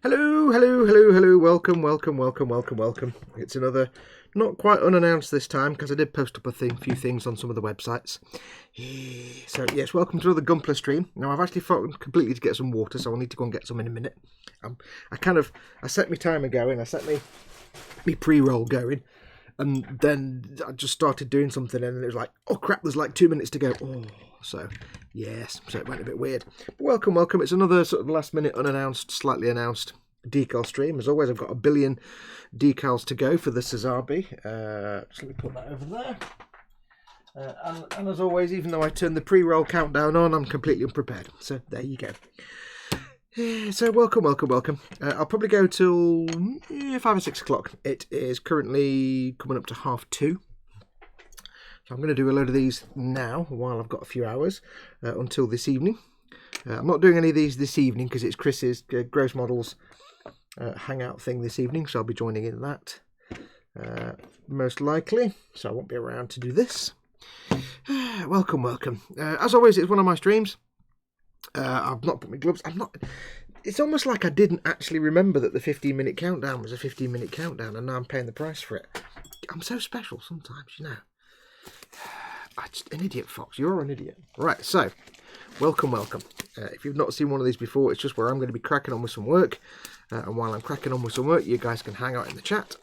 Hello, hello, hello, hello, welcome, welcome, welcome, welcome, welcome. It's another, not quite unannounced this time, because I did post up a few things on some of the websites. So, yes, welcome to another Gunpla stream. Now, I've actually forgotten completely to get some water, so I'll need to go and get some in a minute. I set my timer going, I set my pre-roll going, and then I just started doing something, and it was like, oh crap, there's like 2 minutes to go. Oh, so yes, so it went a bit weird. But welcome, welcome. It's another sort of last minute, unannounced, slightly announced decal stream. As always, I've got 1 billion decals to go for the Sazabi. So let me put that over there. And as always, even though I turned the pre-roll countdown on, I'm completely unprepared. So there you go. So welcome, welcome, welcome. I'll probably go till 5 or 6 o'clock. It is currently coming up to 2:30. So I'm going to do a load of these now while I've got a few hours until this evening. I'm not doing any of these this evening because it's Chris's Gross Models hangout thing this evening, so I'll be joining in that most likely. So I won't be around to do this. Welcome, welcome. As always, it's one of my streams. I've not put my gloves. It's almost like I didn't actually remember that the 15-minute countdown was a 15-minute countdown, and now I'm paying the price for it. I'm so special sometimes, you know. I'm just an idiot, Fox. You're an idiot. Right, so, welcome, welcome. If you've not seen one of these before, it's just where I'm going to be cracking on with some work. And while I'm cracking on with some work, you guys can hang out in the chat.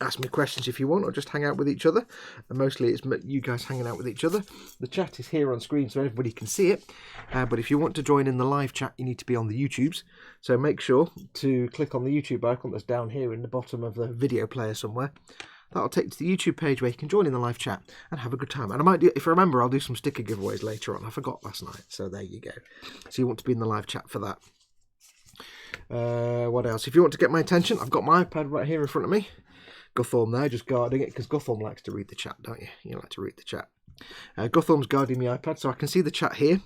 Ask me questions if you want, or just hang out with each other. And mostly it's you guys hanging out with each other. The chat is here on screen so everybody can see it. But if you want to join in the live chat, you need to be on the YouTubes. So make sure to click on the YouTube icon that's down here in the bottom of the video player somewhere. That'll take you to the YouTube page where you can join in the live chat and have a good time. And I might do, if I remember, I'll do some sticker giveaways later on. I forgot last night, so there you go. So you want to be in the live chat for that. What else? If you want to get my attention, I've got my iPad right here in front of me. Guthorm there, just guarding it, because Guthorm likes to read the chat, don't you? You like to read the chat. Guthorm's guarding my iPad, so I can see the chat here.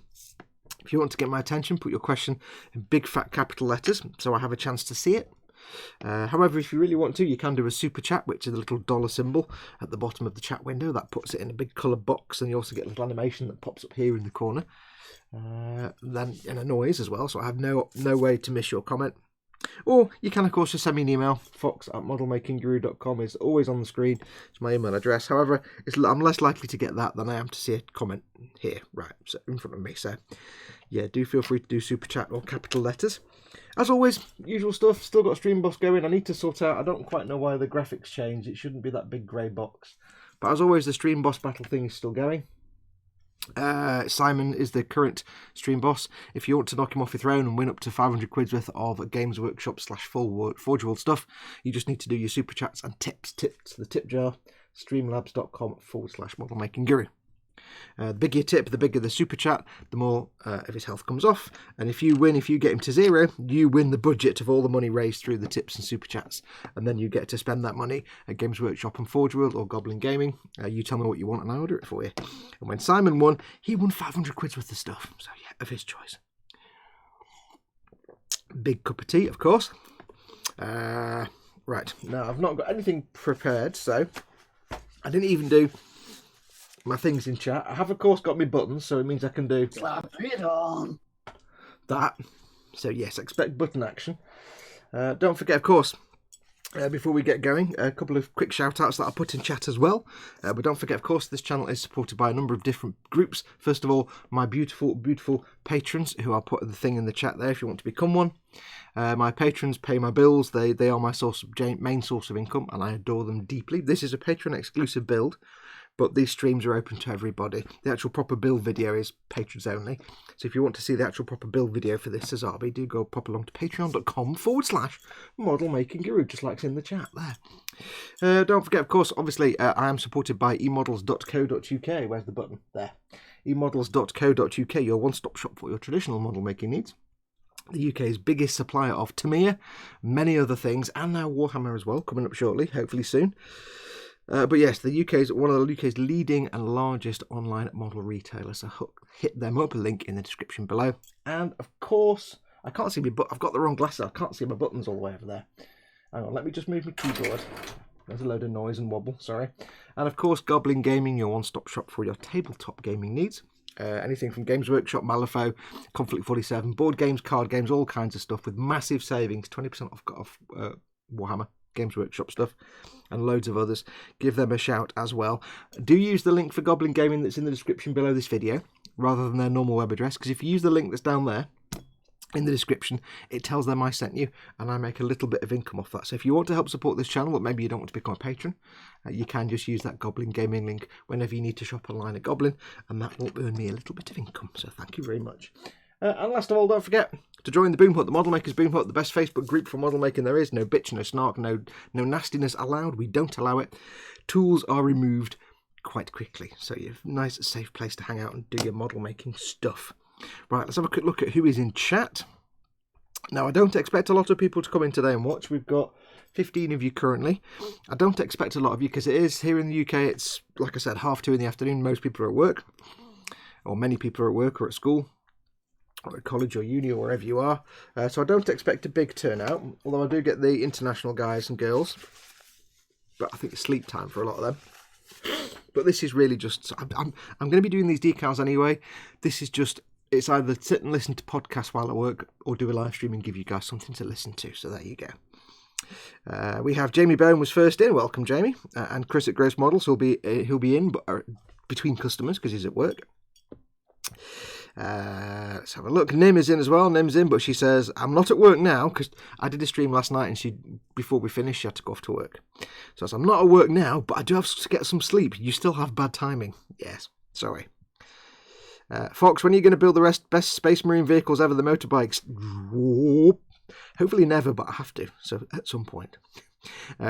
If you want to get my attention, put your question in big fat capital letters, so I have a chance to see it. However, if you really want to, you can do a super chat, which is a little dollar symbol at the bottom of the chat window. That puts it in a big coloured box, and you also get a little animation that pops up here in the corner. Then and a noise as well, so I have no way to miss your comment. Or you can, of course, just send me an email. fox@modelmakingguru.com is always on the screen. It's my email address. However, I'm less likely to get that than I am to see a comment here, right, so in front of me. So, yeah, do feel free to do super chat or capital letters. As always, usual stuff. Still got Stream Boss going. I need to sort out. I don't quite know why the graphics changed. It shouldn't be that big grey box. But as always, the Stream Boss battle thing is still going. Simon is the current stream boss. If you want to knock him off your throne and win up to 500 quid's worth of Games Workshop / Forge World stuff, you just need to do your super chats and tips. The tip jar, streamlabs.com/modelmakingguru. The bigger your tip, the bigger the super chat, the more of his health comes off. And if you get him to 0, you win the budget of all the money raised through the tips and super chats. And then you get to spend that money at Games Workshop and Forge World or Goblin Gaming. You tell me what you want and I order it for you. And when Simon won, he won 500 quid's worth of stuff. So yeah, of his choice. Big cup of tea, of course. Right, now I've not got anything prepared, so I didn't even do my things in chat. I have, of course, got my buttons, so it means I can do slap it on that. So yes, expect button action. Don't forget, of course, before we get going, a couple of quick shout outs that I'll put in chat as well. But don't forget, of course, this channel is supported by a number of different groups. First of all, my beautiful patrons, who I'll put the thing in the chat there if you want to become one. My patrons pay my bills. They are my main source of income, and I adore them deeply. This is a Patreon exclusive build, but these streams are open to everybody. The actual proper build video is patrons only. So if you want to see the actual proper build video for this Sazabi, do go pop along to patreon.com/modelmakingguru, just like it's in the chat there. Don't forget, of course, obviously, I am supported by emodels.co.uk. Where's the button? There. emodels.co.uk, your one-stop shop for your traditional model making needs. The UK's biggest supplier of Tamiya, many other things, and now Warhammer as well, coming up shortly, hopefully soon. But yes, the UK is one of the UK's leading and largest online model retailers. So hit them up, link in the description below. And of course, I can't see my I've got the wrong glasses. I can't see my buttons all the way over there. Hang on, let me just move my keyboard. There's a load of noise and wobble, sorry. And of course, Goblin Gaming, your one-stop shop for your tabletop gaming needs. Anything from Games Workshop, Malifaux, Conflict 47, board games, card games, all kinds of stuff with massive savings, 20% off Warhammer, Games Workshop stuff, and loads of others. Give them a shout as well. Do use the link for Goblin Gaming that's in the description below this video, rather than their normal web address, because if you use the link that's down there in the description, it tells them I sent you, and I make a little bit of income off that. So if you want to help support this channel, but maybe you don't want to become a patron, you can just use that Goblin Gaming link whenever you need to shop online at Goblin, and that will earn me a little bit of income. So thank you very much. And last of all, don't forget to join the Boom Hut, the Model Makers Boom Hut, the best Facebook group for model making there is. No bitch, no snark, no nastiness allowed. We don't allow it. Tools are removed quite quickly, so you have a nice, safe place to hang out and do your model making stuff. Right, let's have a quick look at who is in chat. Now, I don't expect a lot of people to come in today and watch. We've got 15 of you currently. I don't expect a lot of you because it is here in the UK. It's, like I said, 2:30 in the afternoon. Most people are at work, or many people are at work or at school, or at college or uni or wherever you are. So I don't expect a big turnout, although I do get the international guys and girls. But I think it's sleep time for a lot of them. But this is really just, I'm going to be doing these decals anyway. This is just, it's either sit and listen to podcasts while I work or do a live stream and give you guys something to listen to. So there you go. We have Jamie Bone was first in. Welcome, Jamie. And Chris at Gross Models, he'll be in but between customers because he's at work. Let's have a look. Nim is in as well. Nim's in, but she says, I'm not at work now because I did a stream last night and before we finished, she had to go off to work. So I said, I'm not at work now, but I do have to get some sleep. You still have bad timing. Yes, sorry. Fox, when are you going to build the best Space Marine vehicles ever, the motorbikes? Hopefully never, but I have to, so at some point.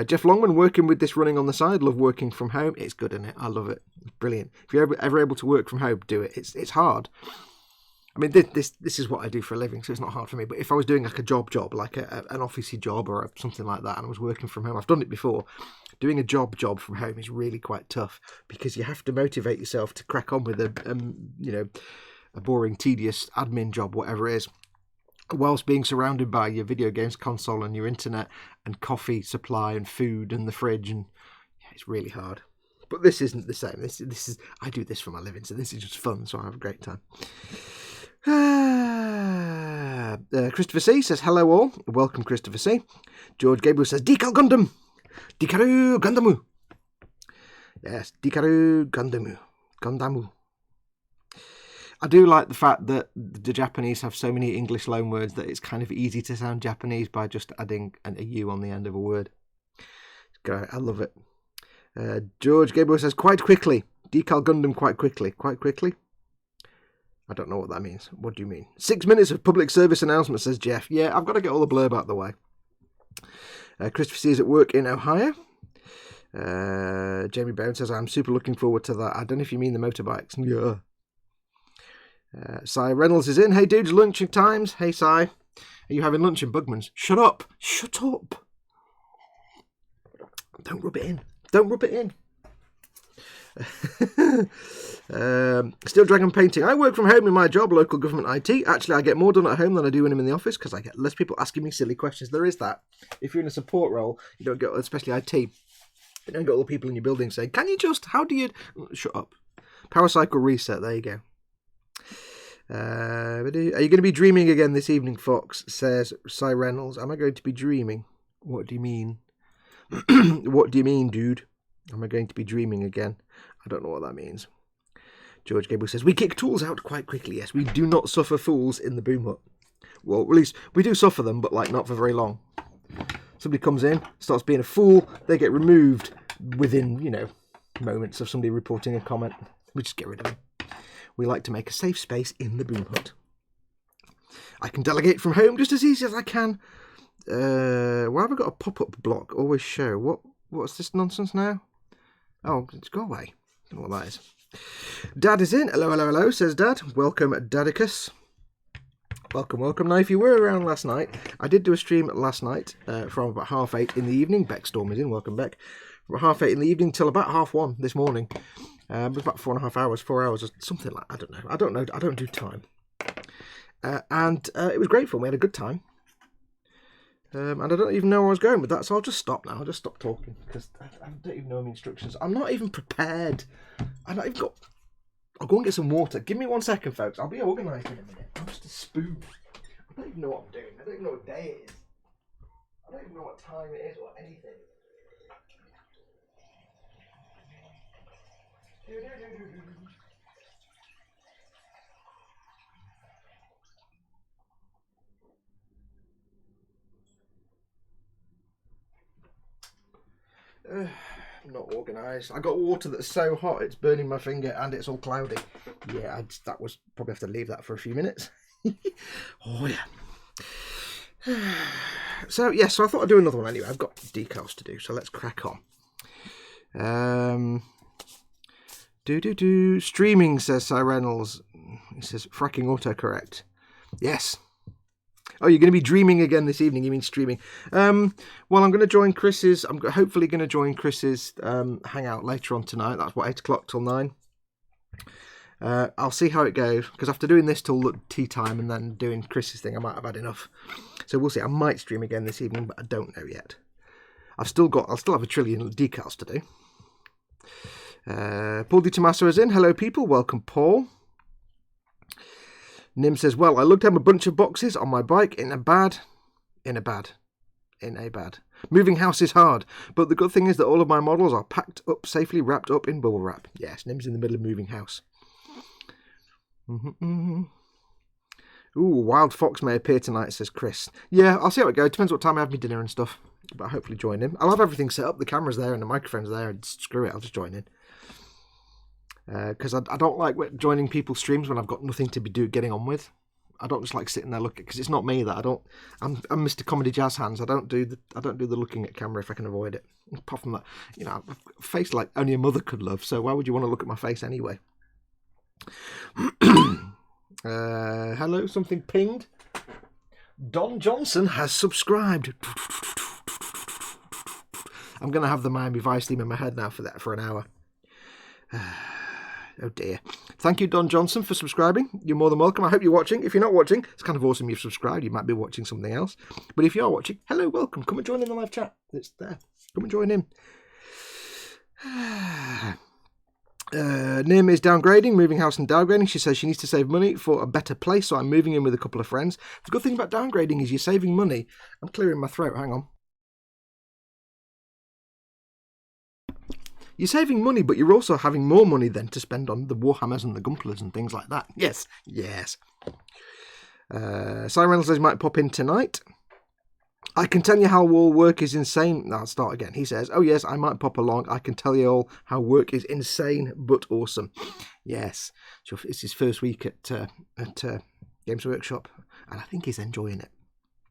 Jeff Longman, working with this running on the side. Love working from home. It's good, isn't it? I love it. It's brilliant. If you're ever able to work from home, do it. It's hard. I mean, this is what I do for a living, so it's not hard for me. But if I was doing like a job, like an officey job or something like that, and I was working from home, I've done it before. Doing a job from home is really quite tough because you have to motivate yourself to crack on with a boring, tedious admin job, whatever it is, whilst being surrounded by your video games console and your internet and coffee supply and food and the fridge, and yeah, it's really hard. But this isn't the same. This is I do this for my living, so this is just fun. So I have a great time. Christopher C says hello all. Welcome, Christopher C. George Gabriel says Decal Gundam. Dikaru Gundamu. Yes, Dikaru Gundamu. I do like the fact that the Japanese have so many English loanwords that it's kind of easy to sound Japanese by just adding a U on the end of a word. Great, I love it. George Gabriel says quite quickly. Decal Gundam quite quickly. Quite quickly? I don't know what that means. What do you mean? 6 minutes of public service announcement, says Jeff. Yeah, I've got to get all the blurb out of the way. Christopher C is at work in Ohio. Jamie Brown says, I'm super looking forward to that. I don't know if you mean the motorbikes. Yeah. Cy Reynolds is in. Hey dudes, lunch times. Hey Cy. Are you having lunch in Bugman's? Shut up. Shut up. Don't rub it in. Don't rub it in. Steel Dragon painting. I work from home in my job, local government IT. Actually, I get more done at home than I do when I'm in the office because I get less people asking me silly questions. There is that. If you're in a support role, you don't get, especially IT, you don't get all the people in your building saying, can you just, how do you... Shut up. Power cycle reset. There you go. Are you going to be dreaming again this evening, Fox? Says Cy Reynolds. Am I going to be dreaming? What do you mean? What do you mean, dude? Am I going to be dreaming again? I don't know what that means. George Gable says, we kick tools out quite quickly. Yes, we do not suffer fools in the Boom Hut. Well, at least we do suffer them, but like not for very long. Somebody comes in, starts being a fool, they get removed within, moments of somebody reporting a comment. We just get rid of them. We like to make a safe space in the Boom Hut. I can delegate from home just as easy as I can. Why have I got a pop-up block? Always show. What's this nonsense now? Oh, it's go away. I don't know what that is. Dad is in. Hello, hello, hello, says Dad. Welcome, Dadicus. Welcome, welcome. Now, if you were around last night, I did do a stream last night from about 8:30 in the evening. Beck Storm is in. Welcome, Beck. From 8:30 in the evening till about 1:30 this morning. It was about 4.5 hours, 4 hours, or something like that. I don't know. I don't do time. And it was great fun. We had a good time. And I don't even know where I was going with that, so I'll just stop now. I'll just stop talking because I don't even know my instructions. I'm not even prepared. I've not even got I'll go and get some water. Give me 1 second, folks. I'll be organised in a minute. I'm just a spoon. I don't even know what I'm doing. I don't even know what day it is. I don't even know what time it is or anything. I'm not organised. I got water that's so hot it's burning my finger and it's all cloudy. Yeah, that was probably have to leave that for a few minutes. Oh yeah. So yeah, so I thought I'd do another one anyway. I've got decals to do, so let's crack on. Streaming, says Cy Reynolds. He says fracking autocorrect. Yes. Oh, you're going to be dreaming again this evening. You mean streaming? Well, I'm going to join Chris's. I'm hopefully going to join Chris's hangout later on tonight. That's what, 8 o'clock till 9. I'll see how it goes, because after doing this till tea time and then doing Chris's thing, I might have had enough. So we'll see. I might stream again this evening, but I don't know yet. I'll still have a trillion decals to do. Paul Di Tommaso is in. Hello, people. Welcome, Paul. Nim says, well, I looked at a bunch of boxes on my bike in a bad. Moving house is hard, but the good thing is that all of my models are packed up, safely wrapped up in bubble wrap. Yes, Nim's in the middle of moving house. Ooh, Wild Fox may appear tonight, says Chris. Yeah, I'll see how it goes. Depends what time I have my dinner and stuff, but I'll hopefully join him. I'll have everything set up. The camera's there and the microphone's there, and screw it, I'll just join in. Because I don't like joining people's streams when I've got nothing to be getting on with. I don't just like sitting there looking, because it's not me that I'm Mr. Comedy Jazz Hands. I don't do the looking at camera if I can avoid it. Apart from that, you know, a face like only a mother could love. So why would you want to look at my face anyway? Hello, something pinged. Don Johnson has subscribed. I'm gonna have the Miami Vice theme in my head now for an hour. Oh dear. Thank you, Don Johnson, for subscribing. You're more than welcome. I hope you're watching. If you're not watching, it's kind of awesome you've subscribed. You might be watching something else. But if you are watching, hello, welcome. Come and join in the live chat. It's there. Come and join in. Nim is downgrading, moving house and downgrading. She says she needs to save money for a better place, so I'm moving in with a couple of friends. The good thing about downgrading is you're saving money. I'm clearing my throat. Hang on. You're saving money, but you're also having more money then to spend on the Warhammers and the Gunplas and things like that. Yes, yes. Cy Reynolds says he might pop in tonight. I can tell you how all work is insane. No, I'll start again. He says, oh yes, I might pop along. I can tell you all how work is insane but awesome. Yes, so it's his first week at Games Workshop, and I think he's enjoying it.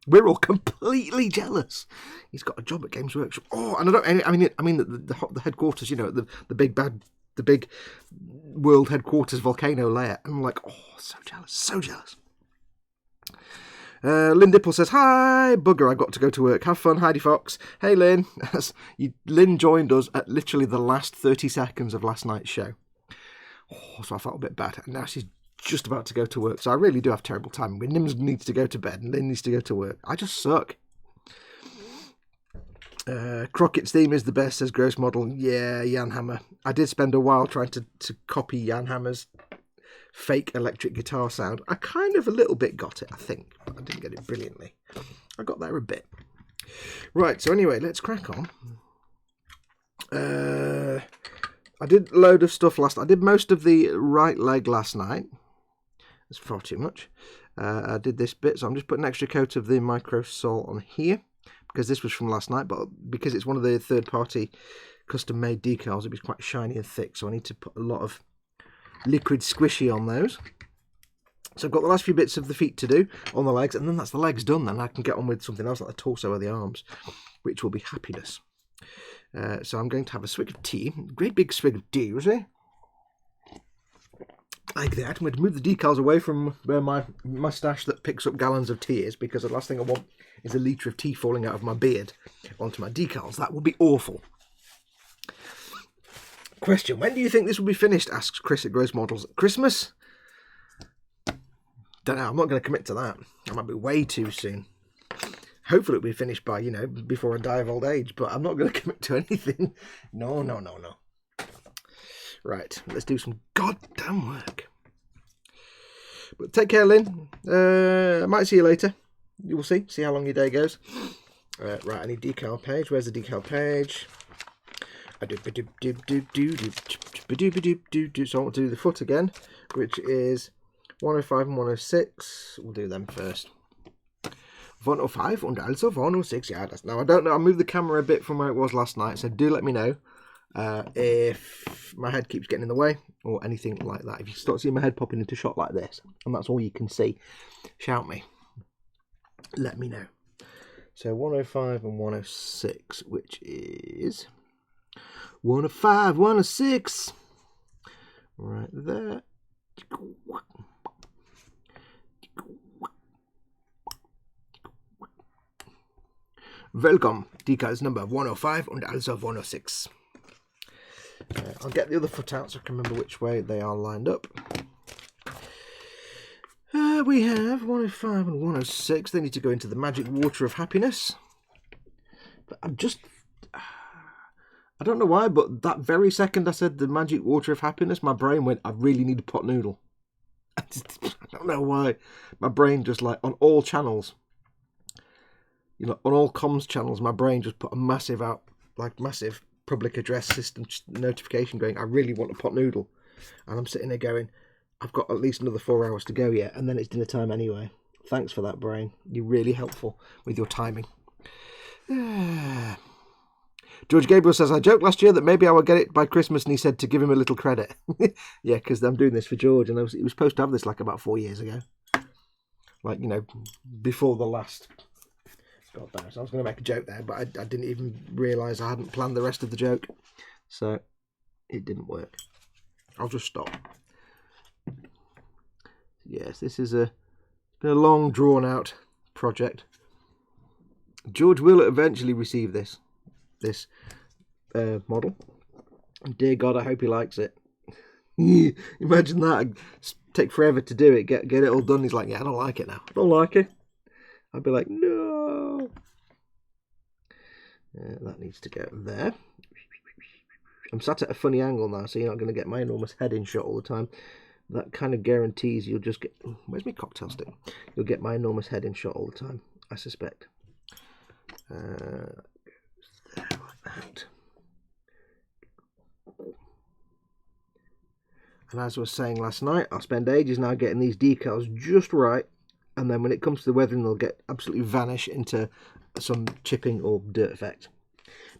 We're all completely jealous. He's got a job at Games Workshop. Oh, and I mean the headquarters. You know, the big world headquarters volcano layer. And I'm like, oh, so jealous, so jealous. Lynn Dipple says, hi, bugger, I got to go to work. Have fun, Heidi Fox. Hey, Lynn. Lynn joined us at literally the last 30 seconds of last night's show. Oh, so I felt a bit bad. And now she's just about to go to work. So I really do have terrible timing. When Nims needs to go to bed and Lynn needs to go to work. I just suck. Crockett's theme is the best, says Gross Model. Yeah, Jan Hammer. I did spend a while trying to copy Jan Hammer's fake electric guitar sound. I kind of a little bit got it, I think, but I didn't get it brilliantly. I got there a bit. Right, so anyway, let's crack on. I did a load of stuff last night. I did most of the right leg last night. It's far too much. I did this bit, so I'm just putting an extra coat of the Micro Sol on here, because this was from last night, but because it's one of the third-party custom-made decals, it'll be quite shiny and thick, so I need to put a lot of liquid squishy on those. So I've got the last few bits of the feet to do on the legs, and then that's the legs done. Then I can get on with something else like the torso or the arms, which will be happiness. So I'm going to have a swig of tea, great big swig of tea, you see? Like that. I'm going to move the decals away from where my mustache that picks up gallons of tea is, because the last thing I want is a litre of tea falling out of my beard onto my decals. That would be awful. Question, when do you think this will be finished? Asks Chris at Gross Models. Christmas? Don't know, I'm not going to commit to that. That might be way too soon. Hopefully it'll be finished by, you know, before I die of old age, but I'm not going to commit to anything. No. Right, let's do some goddamn work. But take care, Lynn. I might see you later. You will see how long your day goes. Right, I need decal page. Where's the decal page? So I want to do the foot again, which is 105 and 106. We'll do them first. 105 and also 106. Yeah, that's, now I don't know. I moved the camera a bit from where it was last night, so do let me know if my head keeps getting in the way or anything like that. If you start seeing my head popping into shot like this, and that's all you can see, shout me. Let me know. So 105 and 106, which is 105, 106. Right there. Welcome, decals number 105 and also 106. I'll get the other foot out so I can remember which way they are lined up. We have 105 and 106. They need to go into the magic water of happiness. But I don't know why, but that very second I said the magic water of happiness, my brain went, I really need a pot noodle. I don't know why. My brain just, like, on all channels, you know, on all comms channels, my brain just put a massive massive public address system notification going, I really want a pot noodle. And I'm sitting there going, I've got at least another 4 hours to go yet, and then it's dinner time anyway. Thanks for that, brain. You're really helpful with your timing. George Gabriel says, I joked last year that maybe I would get it by Christmas, and he said to give him a little credit. Yeah, because I'm doing this for George, and he was supposed to have this like about 4 years ago. Like, you know, before the last... God damn, so I was going to make a joke there, but I didn't even realise I hadn't planned the rest of the joke. So, it didn't work. I'll just stop. Yes, this is been a long, drawn-out project. George will eventually receive this model. And dear God, I hope he likes it. Imagine that. It'd take forever to do it. Get it all done. He's like, yeah, I don't like it now. I don't like it. I'd be like, no. That needs to go there. I'm sat at a funny angle now, so you're not going to get my enormous head in shot all the time. That kind of guarantees you'll just get... Where's my cocktail stick? You'll get my enormous head in shot all the time, I suspect. There, like that. And as I was saying last night, I'll spend ages now getting these decals just right, and then when it comes to the weathering, they'll get absolutely vanish into some chipping or dirt effect,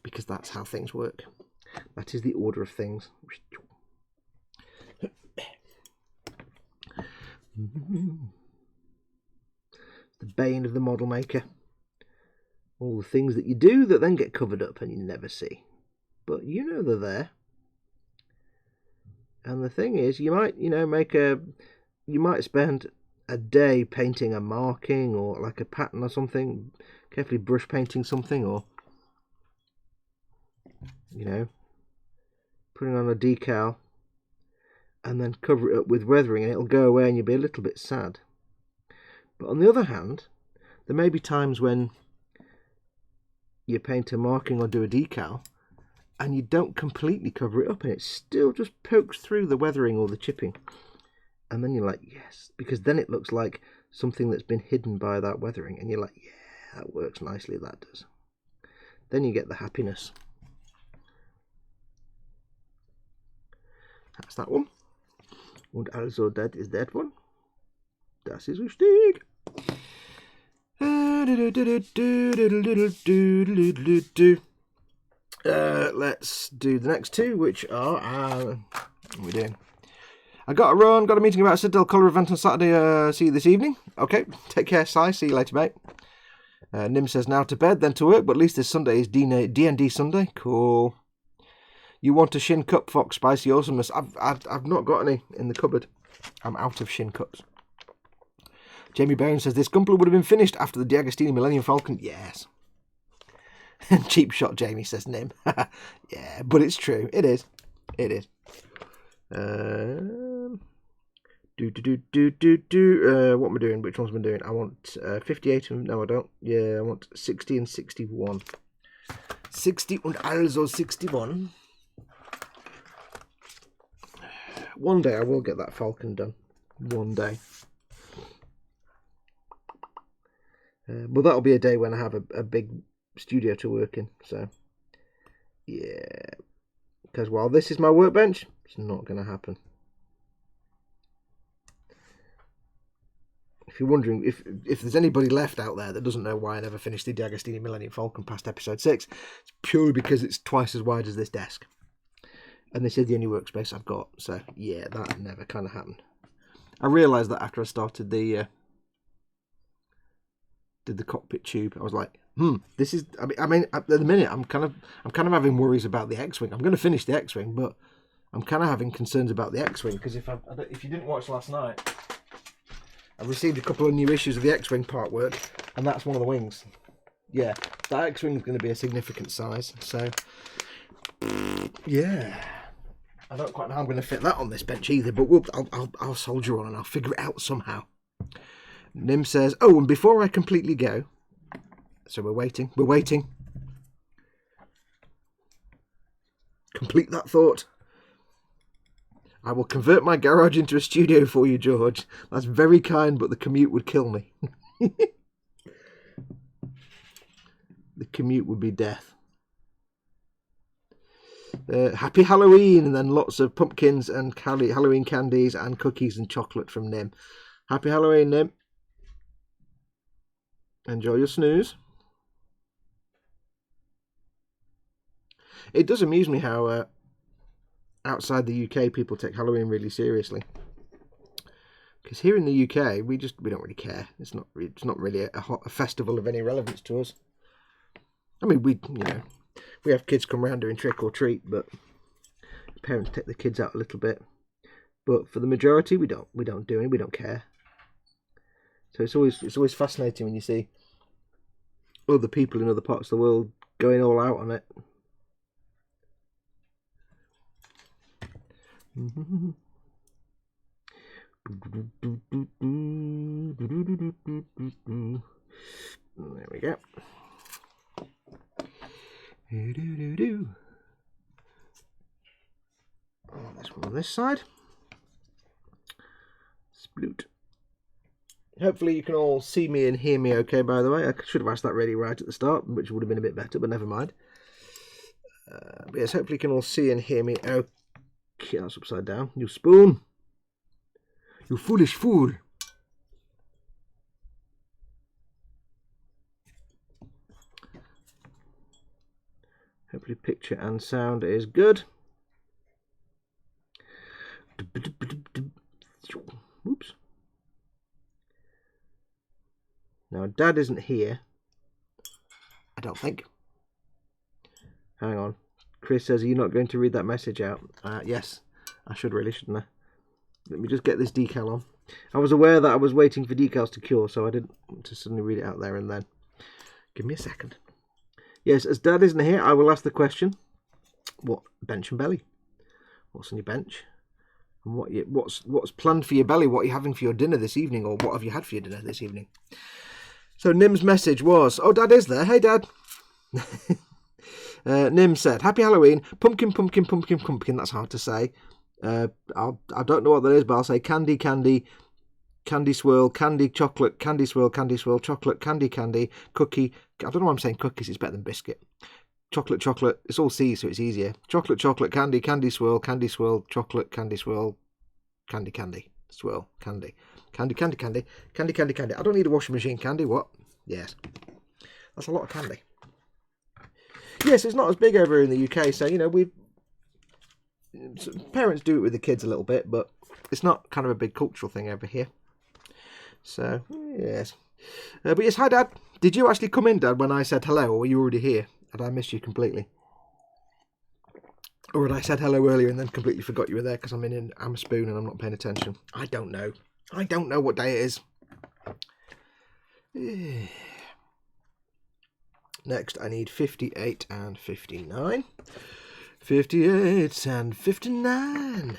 because that's how things work. That is the order of things. The bane of the model maker. All the things that you do that then get covered up and you never see. But you know they're there. And the thing is, you might, you know, you might spend a day painting a marking or like a pattern or something, carefully brush painting something, or, you know, putting on a decal, and then cover it up with weathering, and it'll go away and you'll be a little bit sad. But on the other hand, there may be times when you paint a marking or do a decal and you don't completely cover it up and it still just pokes through the weathering or the chipping. And then you're like, yes, because then it looks like something that's been hidden by that weathering, and you're like, yeah, that works nicely, that does. Then you get the happiness. That's that one. Und also that is that one. Das ist richtig. Let's do the next two, which are what are we doing? I got a run, got a meeting about a Citadel colour event on Saturday. See you this evening. Okay, take care, Si. See you later, mate. Nim says now to bed, then to work, but at least this Sunday is D&D Sunday. Cool. You want a shin cup, Fox? Spicy awesomeness. I've not got any in the cupboard. I'm out of shin cups. Jamie Bowen says this Gunpla would have been finished after the D'Agostini Millennium Falcon. Yes. Cheap shot, Jamie, says Nim. Yeah, but it's true. It is. It is. What am I doing? Which ones am I doing? I want 58 and no, I don't. Yeah, I want 60 and 61. 60 and also 61. One day I will get that falcon done. One day. But that'll be a day when I have a big studio to work in. So, yeah. Because while this is my workbench, it's not going to happen. If you're wondering, if there's anybody left out there that doesn't know why I never finished the D'Agostini Millennium Falcon past episode 6, it's purely because it's twice as wide as this desk. And this is the only workspace I've got. So, yeah, that never kind of happened. I realised that after I started did the cockpit tube. I was like, this is, I mean, at the minute, I'm kind of having worries about the X-Wing. I'm going to finish the X-Wing, but I'm kind of having concerns about the X-Wing, because if you didn't watch last night, I've received a couple of new issues of the X-Wing part work, and that's one of the wings. Yeah, that X-Wing is going to be a significant size, so yeah. I don't quite know how I'm going to fit that on this bench either, but I'll soldier on and I'll figure it out somehow. Nim says, oh, and before I completely go, so we're waiting. Complete that thought. I will convert my garage into a studio for you, George. That's very kind, but the commute would kill me. The commute would be death. Happy Halloween, and then lots of pumpkins and Halloween candies and cookies and chocolate from Nim. Happy Halloween, Nim. Enjoy your snooze. It does amuse me how outside the UK people take Halloween really seriously. Because here in the UK we don't really care. It's not really a festival of any relevance to us. I mean, we have kids come around doing trick or treat, but parents take the kids out a little bit. But for the majority, we don't do any. We don't care. So it's always fascinating when you see other people in other parts of the world going all out on it. There we go. This one on this side. Sploot. Hopefully you can all see me and hear me okay, by the way. I should have asked that really right at the start, which would have been a bit better, but never mind. But yes, hopefully you can all see and hear me okay. That's upside down. You spoon. You foolish fool. Hopefully picture and sound is good. Oops. Now, Dad isn't here. I don't think. Hang on. Chris says, are you not going to read that message out? Yes. I should really, shouldn't I? Let me just get this decal on. I was aware that I was waiting for decals to cure, so I didn't want to suddenly read it out there and then. Give me a second. Yes, as Dad isn't here, I will ask the question. What bench and belly? What's on your bench? And what's planned for your belly? What are you having for your dinner this evening? Or what have you had for your dinner this evening? So Nim's message was, oh, Dad is there. Hey, Dad. Nim said, happy Halloween. Pumpkin, pumpkin, pumpkin, pumpkin. That's hard to say. I don't know what that is, but I'll say candy, candy, candy swirl, candy chocolate, candy swirl, chocolate, candy, candy, cookie. I don't know why I'm saying cookies. It's better than biscuit. Chocolate, chocolate. It's all C's, so it's easier. Chocolate, chocolate, candy, candy swirl, chocolate, candy swirl, candy, candy, swirl, candy. Candy, candy, candy, candy, candy, candy. I don't need a washing machine candy. What? Yes. That's a lot of candy. Yes, it's not as big over in the UK, so, you know, parents do it with the kids a little bit, but it's not kind of a big cultural thing over here. So, yes. But yes, hi, Dad. Did you actually come in, Dad, when I said hello, or were you already here? Had I missed you completely? Or had I said hello earlier and then completely forgot you were there because I'm a spoon and I'm not paying attention? I don't know. I don't know what day it is. Next, I need 58 and 59. 58 and 59.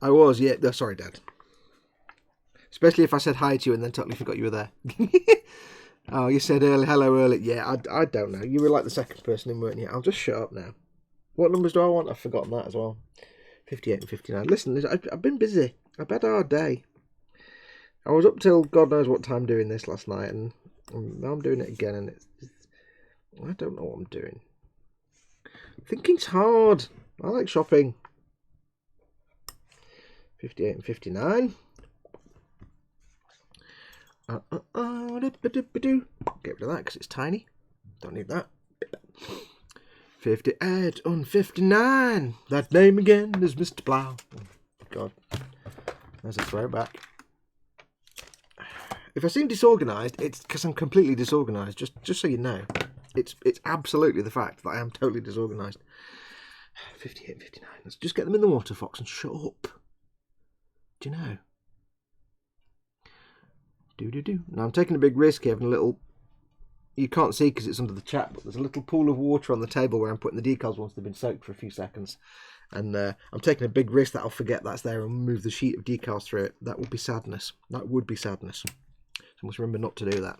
I was, yeah. No, sorry, Dad. Especially if I said hi to you and then totally forgot you were there. Oh, you said hello earlier. Yeah, I don't know. You were like the second person in, weren't you? I'll just shut up now. What numbers do I want? I've forgotten that as well. 58 and 59. Listen, I've been busy. I've had a hard day. I was up till God knows what time doing this last night, and now I'm doing it again, and I don't know what I'm doing. Thinking's hard. I like shopping. 58 and 59. Get rid of that because it's tiny. Don't need that. 58 and 59. That name again is Mr. Plow. Oh, God. There's a throwback. If I seem disorganised, it's because I'm completely disorganised. Just so you know. It's absolutely the fact that I am totally disorganised. 58, 59. Let's just get them in the water, Fox, and shut up. Do you know? Now I'm taking a big risk here, having a little... You can't see because it's under the chat, but there's a little pool of water on the table where I'm putting the decals once they've been soaked for a few seconds. And I'm taking a big risk that I'll forget that's there and move the sheet of decals through it. That would be sadness. That would be sadness. So I must remember not to do that.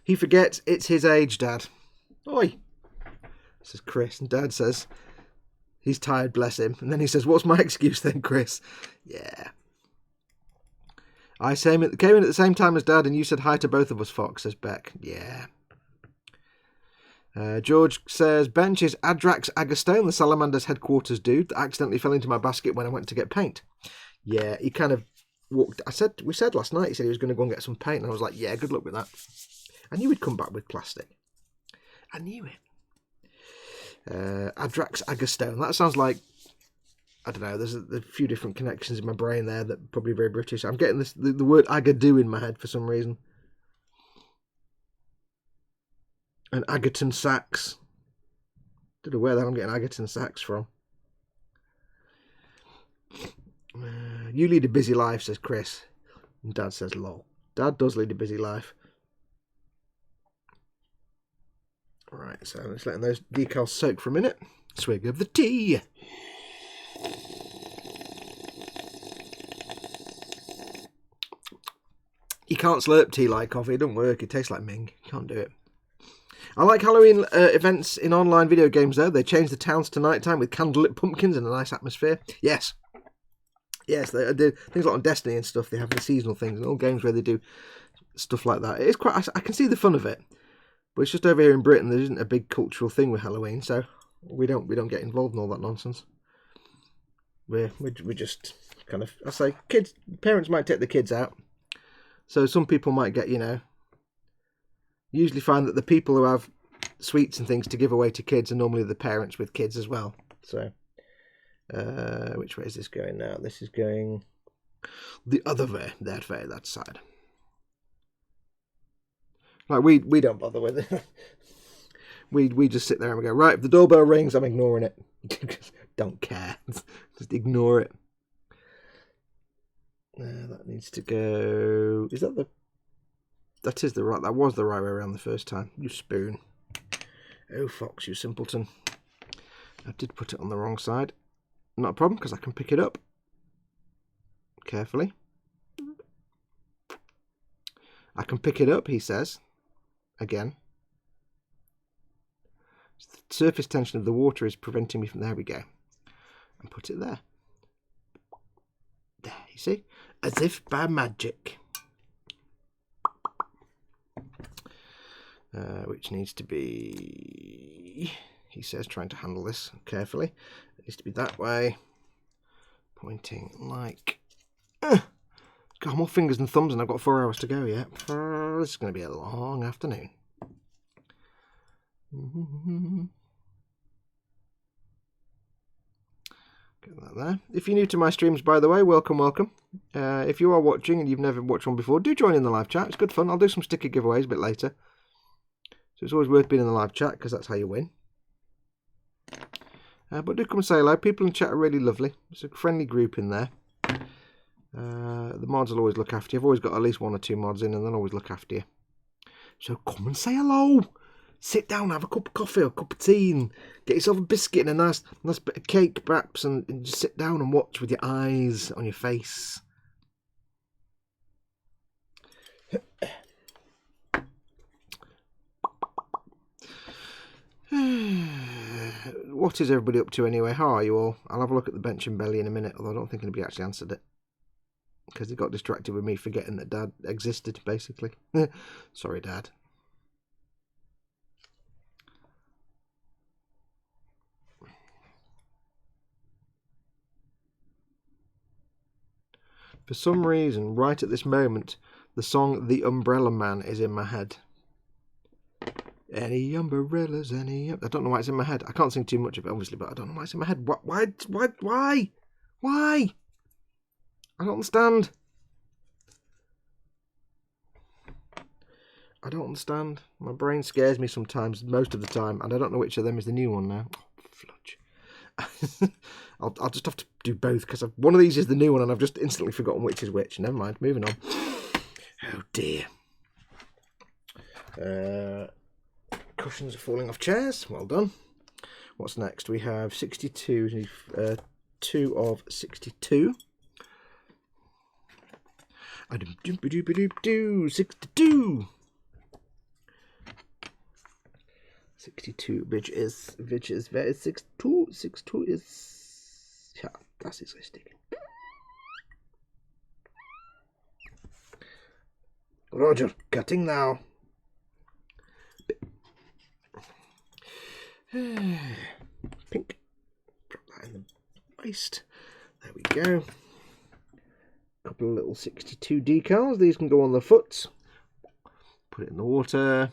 He forgets it's his age, Dad. Oi! This is Chris, and Dad says he's tired, bless him. And then he says, what's my excuse then, Chris? Yeah. I came in at the same time as Dad, and you said hi to both of us, Fox, says Beck. Yeah. George says, Bench is Adrax Agastone, the Salamander's headquarters dude that accidentally fell into my basket when I went to get paint. Yeah, he kind of walked... We said last night, he said he was going to go and get some paint, and I was like, yeah, good luck with that. I knew he'd come back with plastic. I knew it. Adrax Agastone. That sounds like... I don't know, there's a few different connections in my brain there that are probably very British. I'm getting the word agadoo in my head for some reason. And Agaton Sax. Don't know where the hell I'm getting Agaton Sax from. You lead a busy life, says Chris. And Dad says, lol. Dad does lead a busy life. Right, so let's let those decals soak for a minute. Swig of the tea. You can't slurp tea like coffee. It doesn't work. It tastes like Ming. You can't do it. I like Halloween events in online video games, though. They change the towns to nighttime with candlelit pumpkins and a nice atmosphere. Yes. Yes, they do things like on Destiny and stuff. They have the seasonal things and all games where they do stuff like that. It's quite. I can see the fun of it, but it's just over here in Britain there isn't a big cultural thing with Halloween, so we don't get involved in all that nonsense. We just kind of, I say, kids. Parents might take the kids out. So some people might get, usually find that the people who have sweets and things to give away to kids are normally the parents with kids as well. So, which way is this going now? This is going the other way, that side. Like, we don't bother with it. we just sit there and we go, right, if the doorbell rings, I'm ignoring it. Don't care. Just ignore it. That needs to go... Is that the... That is the right... That was the right way around the first time. You spoon. Oh, Fox, you simpleton. I did put it on the wrong side. Not a problem, because I can pick it up. Carefully. I can pick it up, he says. Again. The surface tension of the water is preventing me from... There we go. And put it there. There, you see? As if by magic. Which needs to be... He says, trying to handle this carefully. It needs to be that way. Pointing like... Got more fingers than thumbs and I've got 4 hours to go yet. This is going to be a long afternoon. Get that there. If you're new to my streams, by the way, welcome. If you are watching and you've never watched one before, do join in the live chat. It's good fun. I'll do some sticker giveaways a bit later. So it's always worth being in the live chat because that's how you win. But do come and say hello. People in chat are really lovely. It's a friendly group in there. The mods will always look after you. I've always got at least 1 or 2 mods in and they'll always look after you. So come and say hello. Sit down, have a cup of coffee or a cup of tea and get yourself a biscuit and a nice bit of cake perhaps and just sit down and watch with your eyes on your face. what is everybody up to anyway? How are you all? I'll have a look at the bench and belly in a minute, although I don't think anybody actually answered it. Because they got distracted with me forgetting that Dad existed, basically. Sorry, Dad. For some reason, right at this moment, the song The Umbrella Man is in my head. Any umbrellas, any... I don't know why it's in my head. I can't sing too much of it, obviously, but I don't know why it's in my head. Why? I don't understand. I don't understand. My brain scares me sometimes, most of the time, and I don't know which of them is the new one now. Oh, fludge. I'll just have to do both, because one of these is the new one, and I've just instantly forgotten which is which. Never mind, moving on. Oh, dear. Cushions are falling off chairs. Well done. What's next? We have 62. 2 of 62. 62. 62, which is 62. 62 is... Ja, das ist richtig. Roger, cutting now. Pink. Drop that in the waist. There we go. A couple of little 62 decals. These can go on the foot. Put it in the water.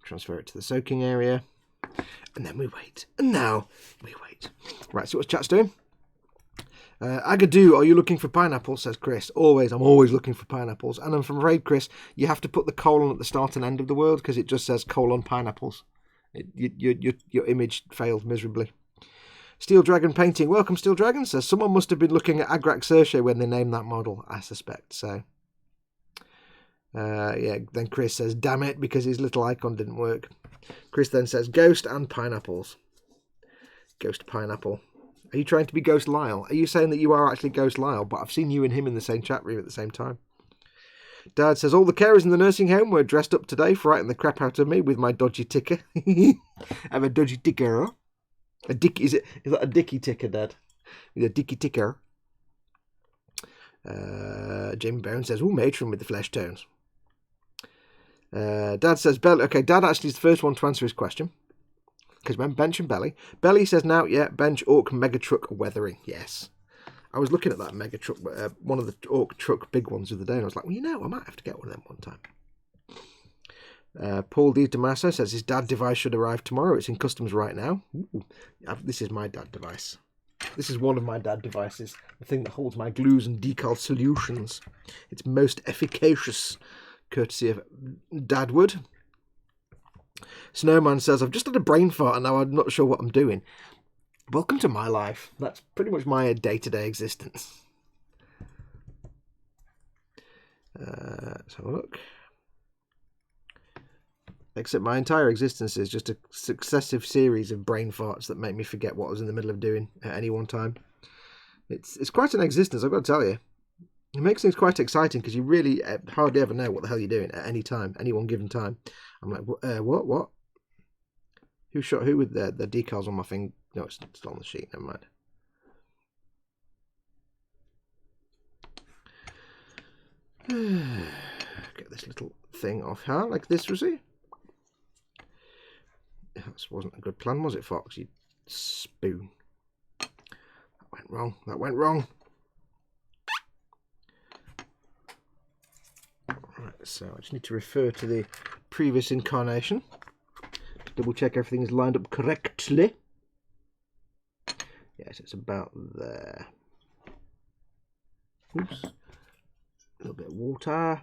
Transfer it to the soaking area. And then we wait. And now we wait. Right, so what's chat's doing? Agadoo, are you looking for pineapples? Says Chris. Always. I'm always looking for pineapples. And I'm afraid, Chris, you have to put the colon at the start and end of the word because it just says colon pineapples. Your image failed miserably. Steel Dragon Painting. Welcome, Steel Dragon. Says someone must have been looking at Agrak Circa when they named that model. I suspect so. Yeah, then Chris says, damn it, because his little icon didn't work. Chris then says, ghost and pineapples. Ghost pineapple. Are you trying to be Ghost Lyle? Are you saying that you are actually Ghost Lyle? But I've seen you and him in the same chat room at the same time. Dad says, all the carers in the nursing home were dressed up today, frightening the crap out of me with my dodgy ticker. I have a dodgy ticker. A dick, is that a dicky ticker, Dad? With a dicky ticker. Jamie Bowen says, matron with the flesh tones. Dad says, okay, Dad actually is the first one to answer his question. Because remember, bench and belly. Belly says now, yeah, bench, orc, mega truck, weathering. Yes. I was looking at that mega truck, one of the orc truck big ones of the day, and I was like, well, you know, I might have to get one of them one time. Paul D. Damaso says his dad device should arrive tomorrow. It's in customs right now. Ooh, this is my dad device. This is one of my dad devices. The thing that holds my glues and decal solutions. It's most efficacious, courtesy of Dadwood. Snowman says, I've just had a brain fart and now I'm not sure what I'm doing. Welcome to my life. That's pretty much my day-to-day existence. Let's have a look. Except my entire existence is just a successive series of brain farts that make me forget what I was in the middle of doing at any one time. It's quite an existence, I've got to tell you. It makes things quite exciting because you really hardly ever know what the hell you're doing at any time, any one given time. I'm like, what? Who shot who with the decals on my finger? No, it's still on the sheet, never mind. Get this little thing off here, like this, was it? That wasn't a good plan, was it, Fox? You spoon. That went wrong. That went wrong. Right, so I just need to refer to the previous incarnation to double check everything's lined up correctly. Yes, it's about there. Oops. A little bit of water.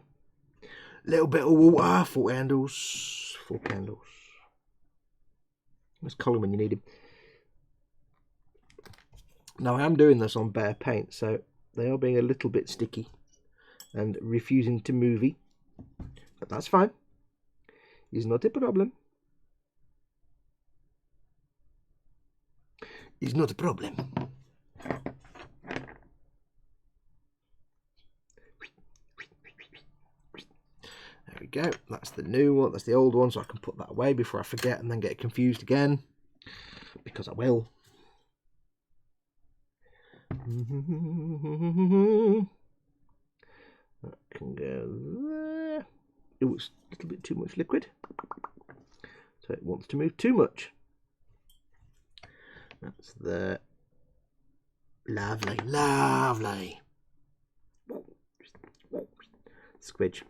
Little bit of water. Full candles. Full candles. Let's call him when you need him. Now I am doing this on bare paint, so they are being a little bit sticky and refusing to movie. But that's fine. It's not a problem. It's not a problem. There we go. That's the new one. That's the old one, so I can put that away before I forget and then get confused again. Because I will. That can go there. Oh, it's a little bit too much liquid. So it wants to move too much. That's there. Lovely, lovely. Squidge.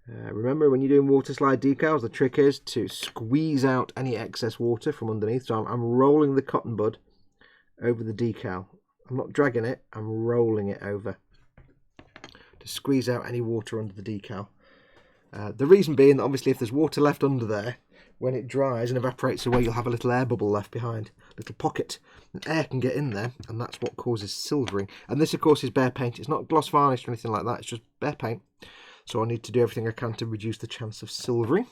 Remember, when you're doing water slide decals, the trick is to squeeze out any excess water from underneath. So I'm rolling the cotton bud over the decal. I'm not dragging it, I'm rolling it over to squeeze out any water under the decal. The reason being that obviously if there's water left under there, when it dries and evaporates away, you'll have a little air bubble left behind, a little pocket, and air can get in there, and that's what causes silvering. And this, of course, is bare paint. It's not gloss varnish or anything like that. It's just bare paint. So I need to do everything I can to reduce the chance of silvering.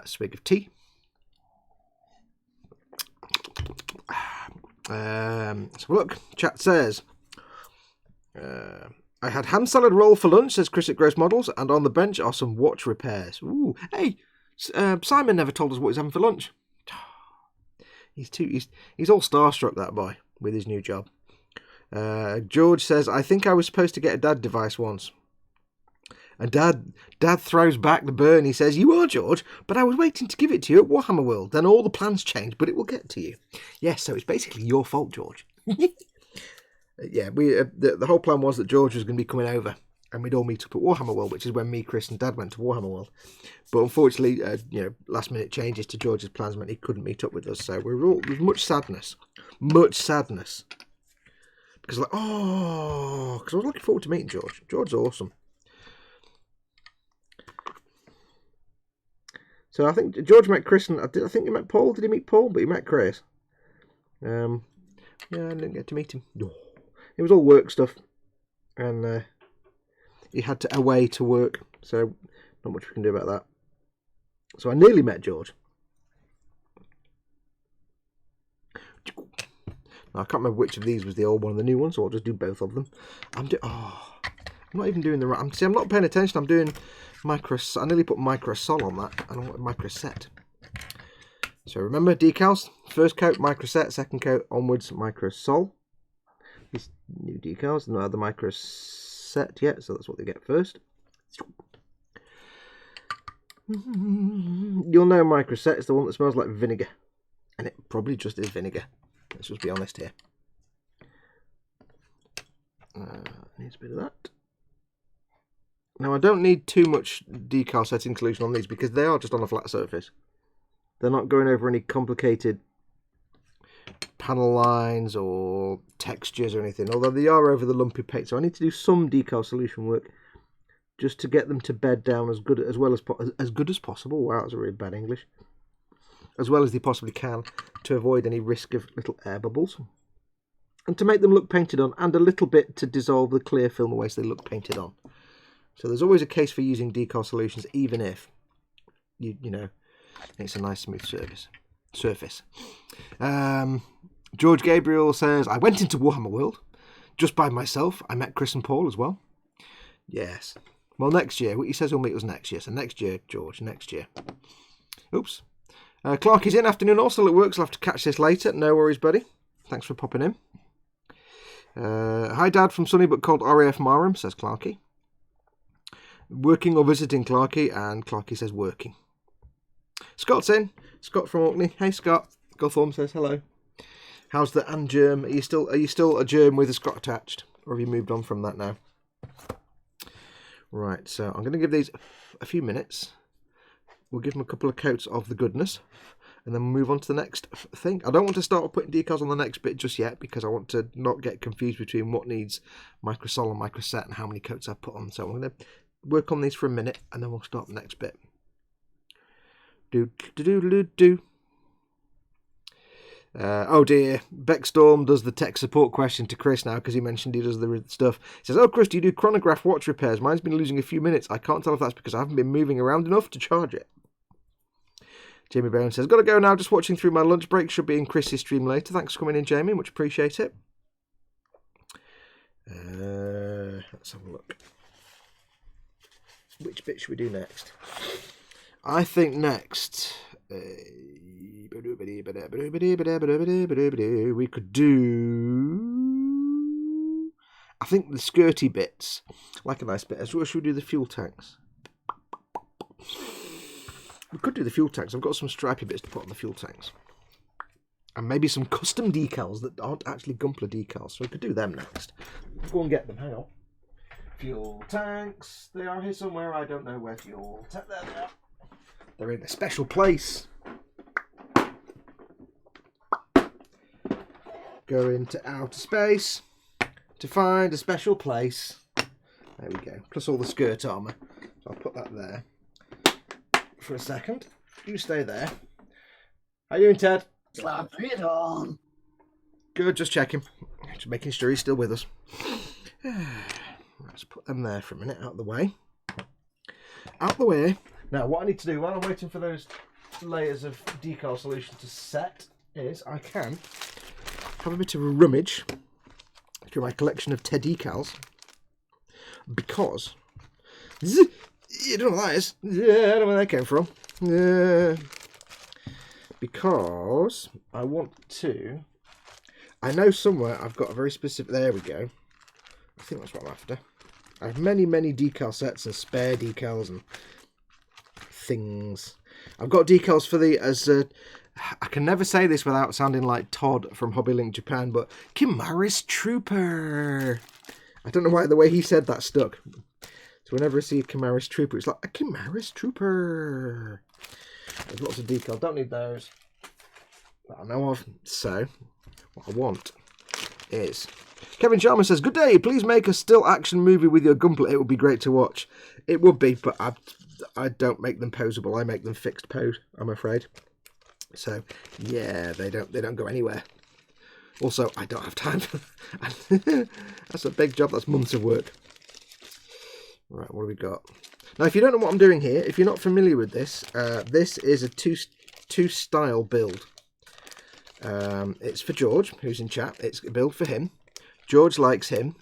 Swig of tea. So look, chat says, I had ham salad roll for lunch, says Chris at Gross Models, and on the bench are some watch repairs. Ooh, hey, Simon never told us what he's having for lunch. He's all starstruck, that boy, with his new job. George says, I think I was supposed to get a dad device once. And Dad throws back the burn. He says, you are, George, but I was waiting to give it to you at Warhammer World. Then all the plans changed, but it will get to you. Yes, so it's basically your fault, George. Yeah, the whole plan was that George was going to be coming over and we'd all meet up at Warhammer World, which is when me, Chris and Dad went to Warhammer World. But unfortunately, last minute changes to George's plans meant he couldn't meet up with us. So there was much sadness. Because because I was looking forward to meeting George. George's awesome. So I think George met Chris, and I think he met Paul. Did he meet Paul? But he met Chris. Yeah, I didn't get to meet him. It was all work stuff, and he had to away to work, so not much we can do about that. So I nearly met George. Now, I can't remember which of these was the old one and the new one, so I'll just do both of them. I'm not even doing the right. I'm not paying attention. I'm doing micro. I nearly put microsol on that. I don't want microset. So remember, decals. First coat microset. Second coat onwards microsol. These new decals don't have the microset yet, so that's what they get first. You'll know microset is the one that smells like vinegar, and it probably just is vinegar. Let's just be honest here. Needs a bit of that. Now, I don't need too much decal setting solution on these because they are just on a flat surface. They're not going over any complicated panel lines or textures or anything, although they are over the lumpy paint. So I need to do some decal solution work just to get them to bed down as good as possible. Wow, that's a really bad English. As well as they possibly can, to avoid any risk of little air bubbles. And to make them look painted on, and a little bit to dissolve the clear film away so they look painted on. So there's always a case for using decal solutions, even if you know it's a nice smooth surface. George Gabriel says, I went into Warhammer World just by myself. I met Chris and Paul as well. Yes. Well, next year. He says he'll meet us next year. So next year, George, next year. Oops. Clark is in. Afternoon also at work, so I'll have to catch this later. No worries, buddy. Thanks for popping in. Hi, Dad, from sunny but cold RAF Marham, says Clarky. Working or visiting Clarky, and Clarky says working. Scott's in. Scott from Orkney. Hey, Scott. Gothorm says hello. How's the germ? Are you still a germ with a Scott attached, or have you moved on from that now? Right, so I'm going to give these a few minutes. We'll give them a couple of coats of the goodness, and then we'll move on to the next thing. I don't want to start putting decals on the next bit just yet, because I want to not get confused between what needs microsol and microset and how many coats I put on. So I'm going to work on these for a minute, and then we'll start the next bit. Oh dear, Beckstorm does the tech support question to Chris now because he mentioned he does the stuff. He says, oh Chris, do you do chronograph watch repairs? Mine's been losing a few minutes. I can't tell if that's because I haven't been moving around enough to charge it. Jamie Brown says, gotta go now, just watching through my lunch break. Should be in Chris's stream later. Thanks for coming in, Jamie, much appreciate it. Let's have a look. which bit should we do next? I think next we could do, I think, the skirty bits, like a nice bit. As well, should we do the fuel tanks? We could do the fuel tanks. I've got some stripy bits to put on the fuel tanks. And maybe some custom decals that aren't actually Gunpla decals. So we could do them next. Let's go and get them. Hang on. Fuel tanks. They are here somewhere. I don't know where fuel tanks. There they are. They're in a special place. Go into outer space to find a special place. There we go. Plus all the skirt armour. So I'll put that there for a second. You stay there. How you doing, Ted? Slap it on. Good, just checking. Just making sure he's still with us. Let's put them there for a minute, out of the way. Out the way. Now, what I need to do while I'm waiting for those layers of decal solution to set is I can have a bit of a rummage through my collection of Ted decals, because you don't know what that is. Yeah, I don't know where that came from. Because I want to. I know somewhere I've got a very specific. There we go. I think that's what I'm after. I have many decal sets and spare decals and things. I've got decals for the I can never say this without sounding like Todd from Hobbylink Japan, but Kimaris Trooper. I don't know why the way he said that stuck. So whenever I see a Kimaris Trooper, it's like a Kimaris Trooper. There's lots of decal. Don't need those that I know of. So what I want is, Kevin Sharman says, "Good day. Please make a still action movie with your Gunpla. It would be great to watch." It would be, but I don't make them posable. I make them fixed pose, I'm afraid. So yeah, they don't go anywhere. Also, I don't have time. That's a big job. That's months of work. Right, what have we got? Now, if you don't know what I'm doing here, if you're not familiar with this, this is a two style build. It's for George, who's in chat. It's a build for him. George likes him.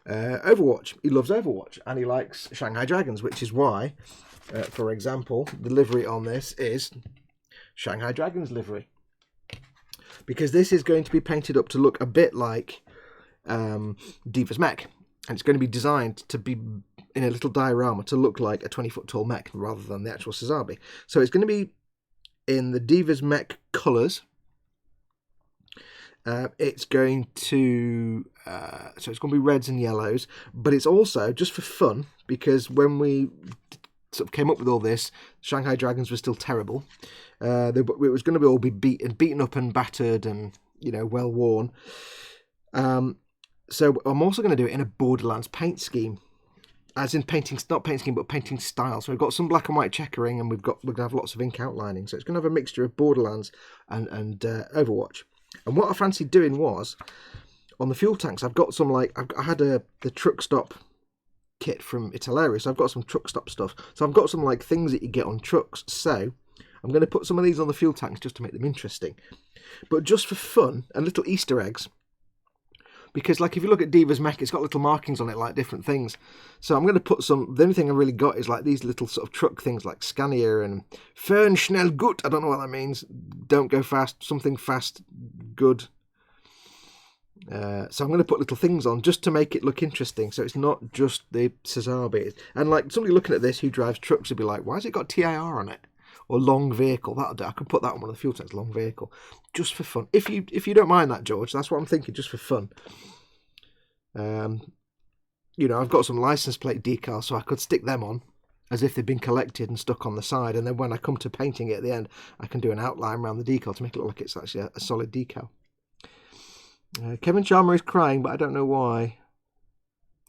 Overwatch. He loves Overwatch, and he likes Shanghai Dragons, which is why, for example, the livery on this is Shanghai Dragons livery. Because this is going to be painted up to look a bit like Diva's mech. And it's going to be designed to be in a little diorama to look like a 20-foot tall mech rather than the actual Sazabi. So it's going to be in the Diva's mech colours. It's going to be reds and yellows, but it's also just for fun, because when we sort of came up with all this, Shanghai Dragons were still terrible. It was going to all be beaten up and battered and, you know, well worn. So I'm also going to do it in a Borderlands paint scheme, as in painting, not paint scheme, but painting style. So we've got some black and white checkering, and we're going to have lots of ink outlining. So it's going to have a mixture of Borderlands and Overwatch. And what I fancied doing was, on the fuel tanks, I've got some, like, I had the truck stop kit from Italeri, so I've got some truck stop stuff. So I've got some, like, things that you get on trucks. So I'm going to put some of these on the fuel tanks just to make them interesting. But just for fun, and little Easter eggs. Because, like, if you look at Diva's mech, it's got little markings on it, like different things. So I'm going to put some. The only thing I really got is like these little sort of truck things, like Scania and Fern schnell gut. I don't know what that means. Don't go fast. Something fast, good. So I'm going to put little things on just to make it look interesting. So it's not just the Sazabi. And like somebody looking at this who drives trucks would be like, "Why has it got TIR on it?" Or long vehicle. That'll do. I can put that on one of the fuel tanks. Long vehicle, just for fun. If you don't mind that, George, that's what I'm thinking. Just for fun. You know, I've got some license plate decals, so I could stick them on as if they've been collected and stuck on the side. And then when I come to painting it at the end, I can do an outline around the decal to make it look like it's actually a solid decal. Kevin Charmer is crying, but I don't know why.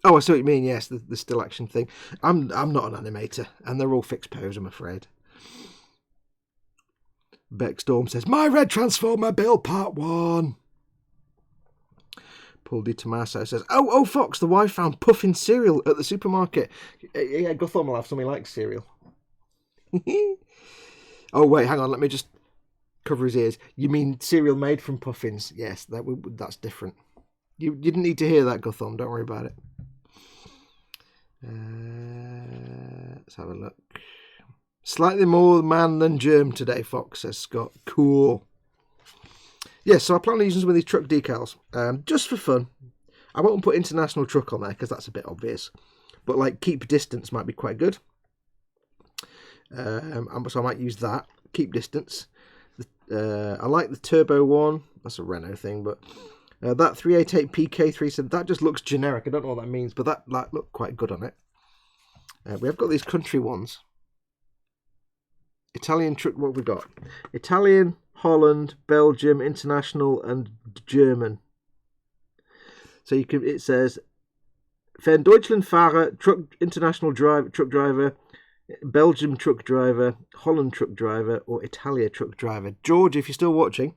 Oh, I see what you mean. Yes, the still action thing. I'm not an animator, and they're all fixed pose, I'm afraid. Beck Storm says, "My Red Transformer build part 1. Paul Di Tommaso says, oh, Fox, the wife found puffin cereal at the supermarket. Yeah, Guthorm will have something like cereal. Oh, wait, hang on, let me just cover his ears. You mean cereal made from puffins? Yes, that's different. You didn't need to hear that, Guthorm, don't worry about it. Let's have a look. Slightly more man than germ today, Fox, says Scott. Cool. Yeah, so I plan on using some of these truck decals, just for fun. I won't put international truck on there because that's a bit obvious. But like keep distance might be quite good. So I might use that. Keep distance. I like the turbo one. That's a Renault thing, but that 388 PK37, that just looks generic. I don't know what that means, but that looked quite good on it. We have got these country ones. Italian truck, what have we got? Italian, Holland, Belgium, International, and German. So you can. It says, Van Deutschland Fahrer, truck international truck driver, Belgium truck driver, Holland truck driver, or Italia truck driver. George, if you're still watching,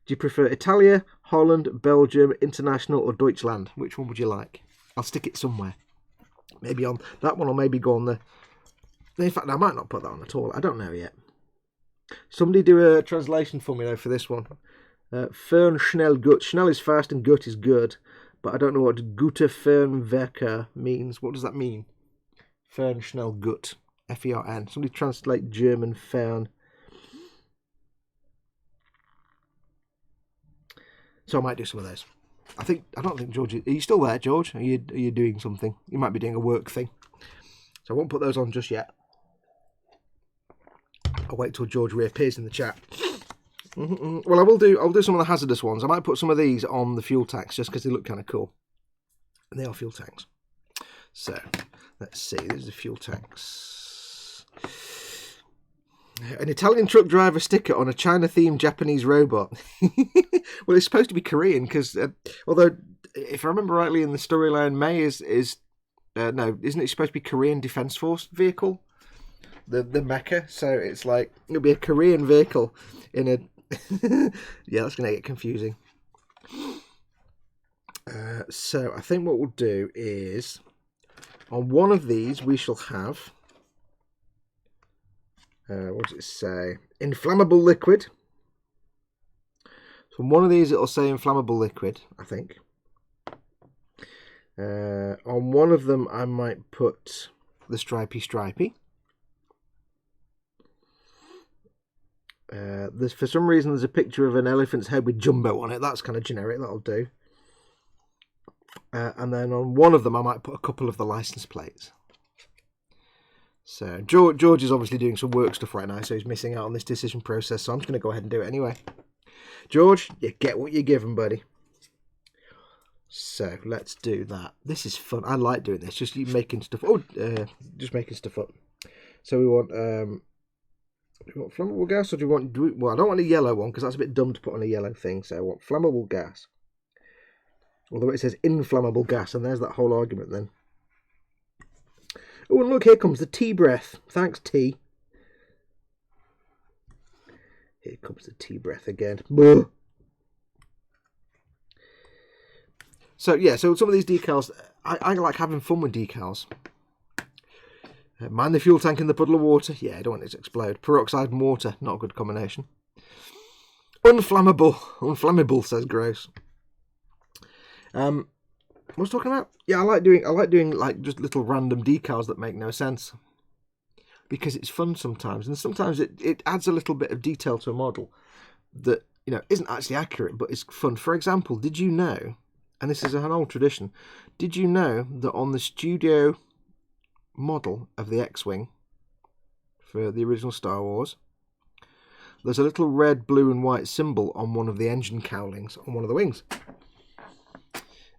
do you prefer Italia, Holland, Belgium, International, or Deutschland? Which one would you like? I'll stick it somewhere. Maybe on that one, or maybe go on the... In fact, I might not put that on at all. I don't know yet. Somebody do a translation for me, though, for this one. Fern, schnell, gut. Schnell is fast and gut is good. But I don't know what gute Fernwerker means. What does that mean? Fern, schnell, gut. F-E-R-N. Somebody translate German Fern. So I might do some of those. I don't think George... Are you still there, George? Are you doing something? You might be doing a work thing. So I won't put those on just yet. I'll wait till George reappears in the chat. Well, I'll do some of the hazardous ones. I might put some of these on the fuel tanks just because they look kind of cool. And they are fuel tanks. So, let's see. There's the fuel tanks. An Italian truck driver sticker on a China-themed Japanese robot. Well, it's supposed to be Korean because, although, if I remember rightly in the storyline, May is no, isn't it supposed to be Korean Defense Force vehicle? The mecha, so it's like it'll be a Korean vehicle in a yeah, that's gonna get confusing. So I think what we'll do is on one of these we shall have what does it say? Inflammable liquid. So on one of these it'll say inflammable liquid, I think. On one of them I might put the stripey. For some reason there's a picture of an elephant's head with Jumbo on it. That's kind of generic. That'll do. And then on one of them I might put a couple of the license plates. So George is obviously doing some work stuff right now, so he's missing out on this decision process. So I'm just going to go ahead and do it anyway. George, you get what you're given, buddy. So let's do that. This is fun. I like doing this. Just you making stuff. Just making stuff up. So we want. Do you want flammable gas, or do you want? Well, I don't want a yellow one because that's a bit dumb to put on a yellow thing. So I want flammable gas. Although it says inflammable gas, and there's that whole argument then. Oh, and look, here comes the tea breath. Thanks, tea. Here comes the tea breath again. Buh. So yeah, so some of these decals, I like having fun with decals. Mind the fuel tank in the puddle of water. Yeah, I don't want it to explode. Peroxide and water, not a good combination. Unflammable, says Gross. What was I talking about? Yeah, I like doing like just little random decals that make no sense. Because it's fun sometimes, and sometimes it adds a little bit of detail to a model that, you know, isn't actually accurate, but it's fun. For example, did you know, and this is an old tradition, did you know that on the studio model of the X-Wing for the original Star Wars, there's a little red, blue and white symbol on one of the engine cowlings on one of the wings?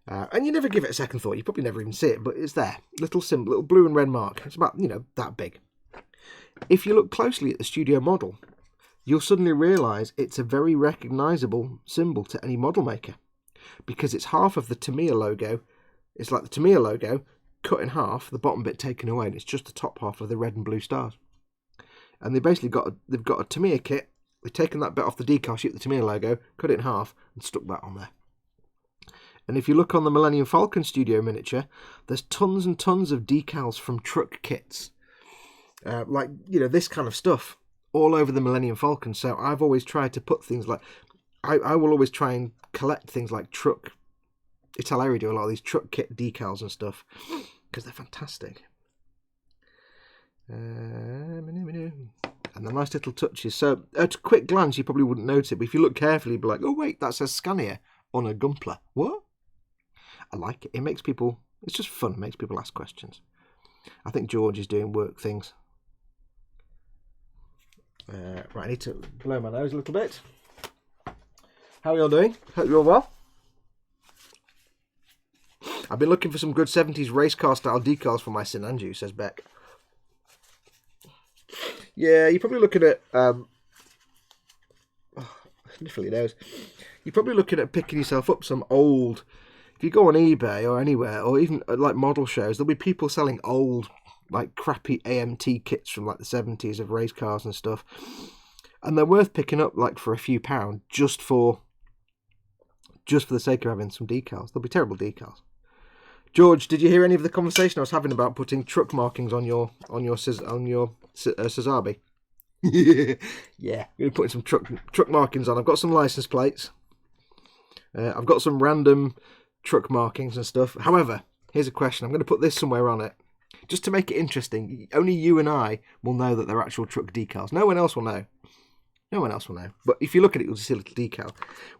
And you never give it a second thought. You probably never even see it, but it's there. Little symbol, little blue and red mark. It's about, you know, that big. If you look closely at the studio model, you'll suddenly realise it's a very recognisable symbol to any model maker, because it's half of the Tamiya logo. It's like the Tamiya logo cut in half, the bottom bit taken away, and it's just the top half of the red and blue stars. And they've got a Tamiya kit. They've taken that bit off the decal sheet, the Tamiya logo, cut it in half, and stuck that on there. And if you look on the Millennium Falcon studio miniature, there's tons and tons of decals from truck kits. Like, you know, this kind of stuff all over the Millennium Falcon. So I've always tried to put things like... I will always try and collect things like truck... Italeri do a lot of these truck kit decals and stuff. because they're fantastic. And the nice little touches. So at a quick glance, you probably wouldn't notice it, but if you look carefully, you'd be like, oh wait, that says Scania on a Gunpla. What? I like it. It makes people, it's just fun. It makes people ask questions. I think George is doing work things. Right, I need to blow my nose a little bit. How are you all doing? Hope you're all well. I've been looking for some good 70s race car style decals for my Sinanju, says Beck. Yeah, you're probably looking at sniffly nose. You're probably looking at picking yourself up some old. If you go on eBay or anywhere, or even like model shows, there'll be people selling old, like crappy AMT kits from like the 70s of race cars and stuff, and they're worth picking up like for a few £, just for the sake of having some decals. They'll be terrible decals. George, did you hear any of the conversation I was having about putting truck markings on your Sazabi? Yeah, I'm going to put some truck markings on. I've got some license plates. I've got some random truck markings and stuff. However, here's a question. I'm going to put this somewhere on it, just to make it interesting. Only you and I will know that they're actual truck decals. No one else will know. No one else will know. But if you look at it, you'll see a little decal.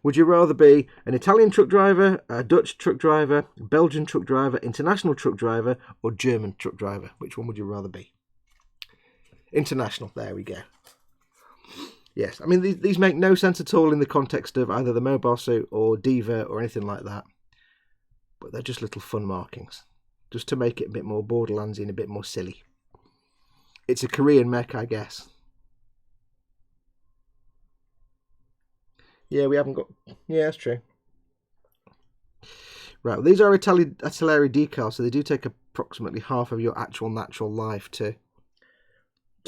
Would you rather be an Italian truck driver, a Dutch truck driver, Belgian truck driver, international truck driver, or German truck driver? Which one would you rather be? International. There we go. Yes, I mean, these make no sense at all in the context of either the mobile suit or Diva or anything like that. But they're just little fun markings, just to make it a bit more Borderlandsy and a bit more silly. It's a Korean mech, I guess. Yeah, we haven't got... Yeah, that's true. Right, well, these are Atelier decals, so they do take approximately half of your actual natural life to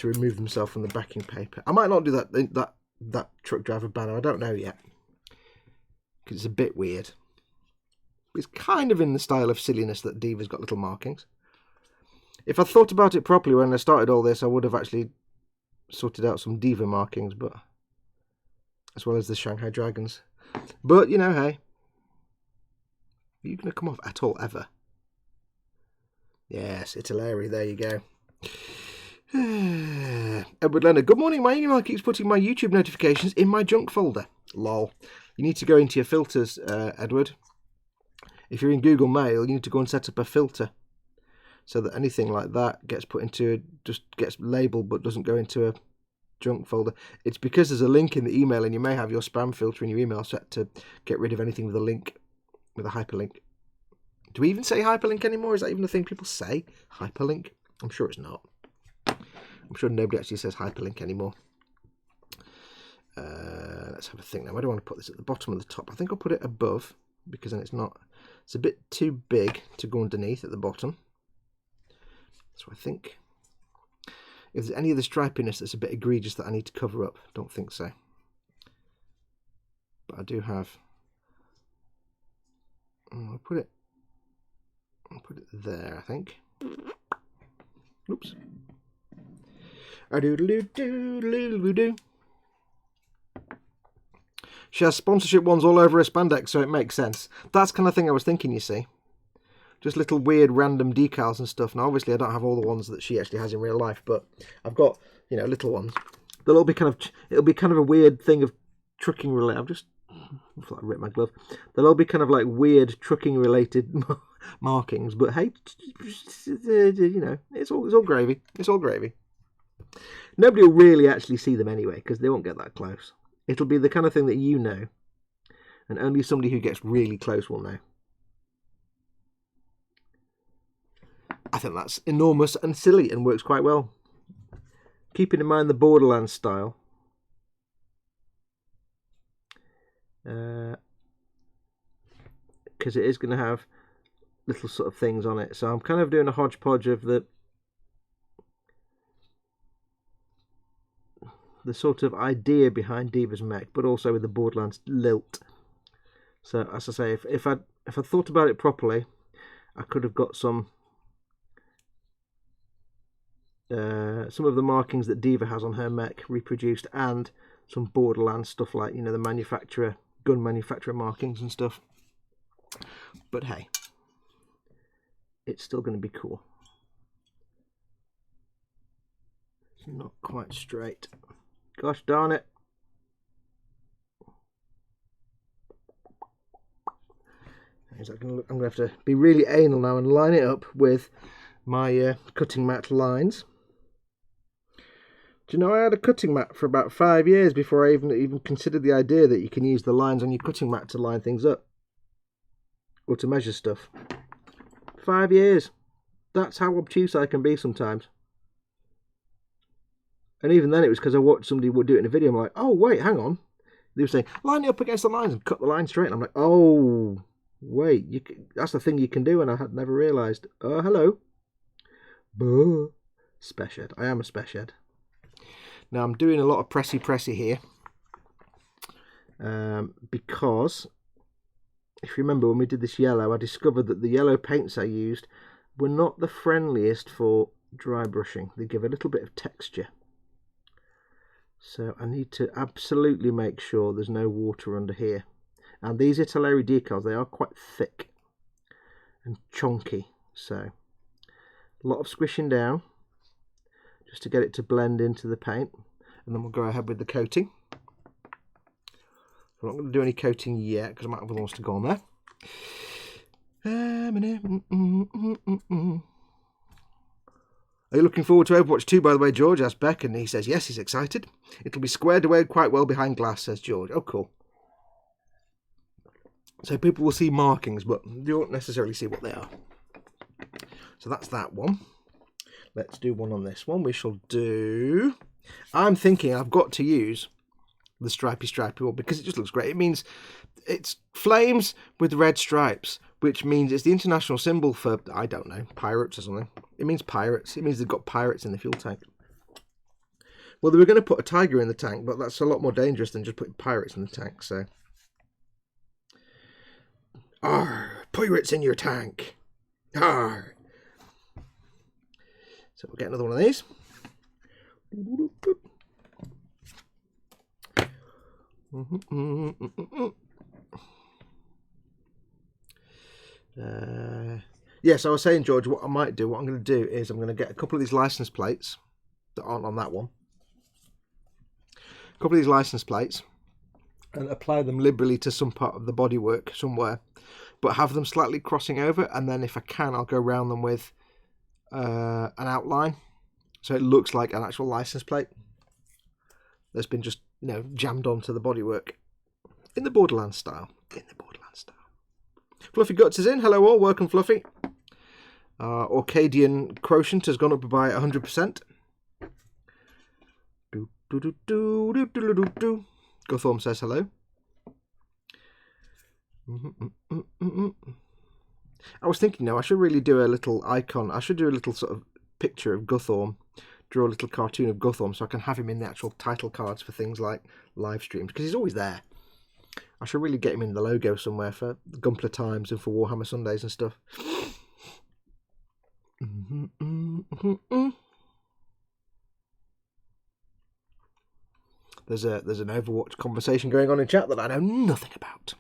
remove themselves from the backing paper. I might not do that truck driver banner. I don't know yet, because it's a bit weird. It's kind of in the style of silliness that Diva's got little markings. If I thought about it properly when I started all this, I would have actually sorted out some Diva markings, but as well as the Shanghai Dragons. But, you know, hey, are you going to come off at all, ever? Yes, Italeri, there you go. Edward Leonard, good morning. My email keeps putting my YouTube notifications in my junk folder. Lol. You need to go into your filters, Edward. If you're in Google Mail, you need to go and set up a filter so that anything like that gets put into, just gets labelled but doesn't go into a junk folder. It's because there's a link in the email, and you may have your spam filter in your email set to get rid of anything with a link, with a hyperlink. Do we even say hyperlink anymore? Is that even a thing people say? Hyperlink? I'm sure it's not. I'm sure nobody actually says hyperlink anymore. Let's have a think now. Where do I want to put this? At the bottom or the top? I think I'll put it above, because then it's a bit too big to go underneath at the bottom. So I think if there's any of the stripiness that's a bit egregious that I need to cover up, don't think so. But I do have... I'll put it there, I think. Oops. A-doo-doo-doo-doo-doo-doo-doo. She has sponsorship ones all over her spandex, so it makes sense. That's the kind of thing I was thinking, you see. Just little weird random decals and stuff. Now, obviously, I don't have all the ones that she actually has in real life, but I've got, you know, little ones. They'll all be it'll be kind of a weird thing of trucking related. I feel like I ripped my glove. They'll all be kind of like weird trucking related markings, but hey, you know, it's all gravy. It's all gravy. Nobody will really actually see them anyway, because they won't get that close. It'll be the kind of thing that you know, and only somebody who gets really close will know. I think that's enormous and silly and works quite well. Keeping in mind the Borderlands style. Because it is going to have little sort of things on it. So I'm kind of doing a hodgepodge of the sort of idea behind Diva's mech, but also with the Borderlands lilt. So as I say, if I thought about it properly, I could have got some of the markings that Diva has on her mech reproduced, and some Borderlands stuff, like, you know, the gun manufacturer markings and stuff. But hey, it's still going to be cool. It's not quite straight. Gosh darn it. I'm going to have to be really anal now and line it up with my cutting mat lines. Do you know I had a cutting mat for about 5 years before I even considered the idea that you can use the lines on your cutting mat to line things up or to measure stuff. 5 years. That's how obtuse I can be sometimes. And even then it was because I watched somebody would do it in a video. I'm like, oh wait, hang on. They were saying, line it up against the lines and cut the line straight. And I'm like, oh wait, that's the thing you can do, and I had never realised. Oh, hello. Buh. Speciad. I am a speciad. Now I'm doing a lot of pressy here. Because, if you remember when we did this yellow, I discovered that the yellow paints I used were not the friendliest for dry brushing. They give a little bit of texture. So I need to absolutely make sure there's no water under here. And these Italeri decals, they are quite thick and chunky, so a lot of squishing down just to get it to blend into the paint, and then we'll go ahead with the coating. I'm not going to do any coating yet because I might have other ones to go on there. Are you looking forward to Overwatch 2, by the way, George? Asked Beck, and he says yes, he's excited. It'll be squared away quite well behind glass, says George. Oh, cool. So people will see markings, but they won't necessarily see what they are. So that's that one. Let's do one on this one. We shall do... I'm thinking I've got to use the stripy one because it just looks great. It means it's flames with red stripes, which means it's the international symbol for, I don't know, pirates or something. It means pirates. It means they've got pirates in the fuel tank. Well, they were going to put a tiger in the tank, but that's a lot more dangerous than just putting pirates in the tank, so... Arr, pirates in your tank. Arr. So we'll get another one of these. Yes, I was saying, George, what I'm going to do is I'm going to get a couple of these license plates that aren't on that one. A couple of these license plates and apply them liberally to some part of the bodywork somewhere, but have them slightly crossing over, and then if I can, I'll go around them with an outline so it looks like an actual license plate that's been just, you know, jammed onto the bodywork in the Borderlands style. Fluffy Guts is in. Hello all, welcome Fluffy. Orcadian Quotient has gone up by 100%. Guthorm says hello. I was thinking now I should really do a little icon. I should do a little sort of picture of Guthorm, draw a little cartoon of Guthorm so I can have him in the actual title cards for things like live streams, because he's always there. I should really get him in the logo somewhere for GUNPLA TIEMZ and for Warhammer Sundays and stuff. There's an Overwatch conversation going on in chat that I know nothing about.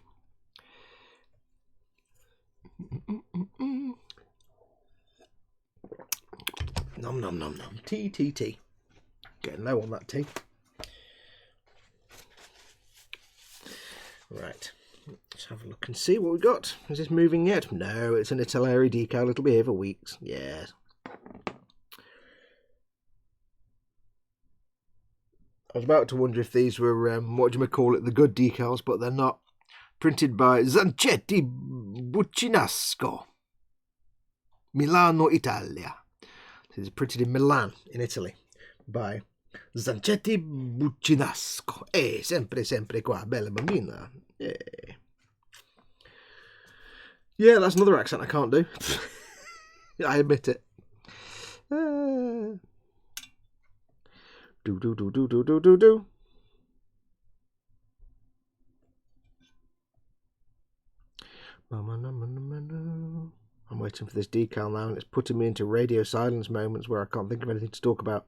Nom nom nom nom. Tea. Getting low on that tea. Right. Let's have a look and see what we got. Is this moving yet? No, it's an Italeri decal. It'll be here for weeks. Yes. I was about to wonder if these were, what do you call it, the good decals, but they're not. Printed by Zanchetti Buccinasco, Milano, Italia. This is printed in Milan, in Italy, by Zanchetti Buccinasco. Sempre qua, bella bambina. Yeah, that's another accent I can't do. I admit it. Do. I'm waiting for this decal now, and it's putting me into radio silence moments where I can't think of anything to talk about.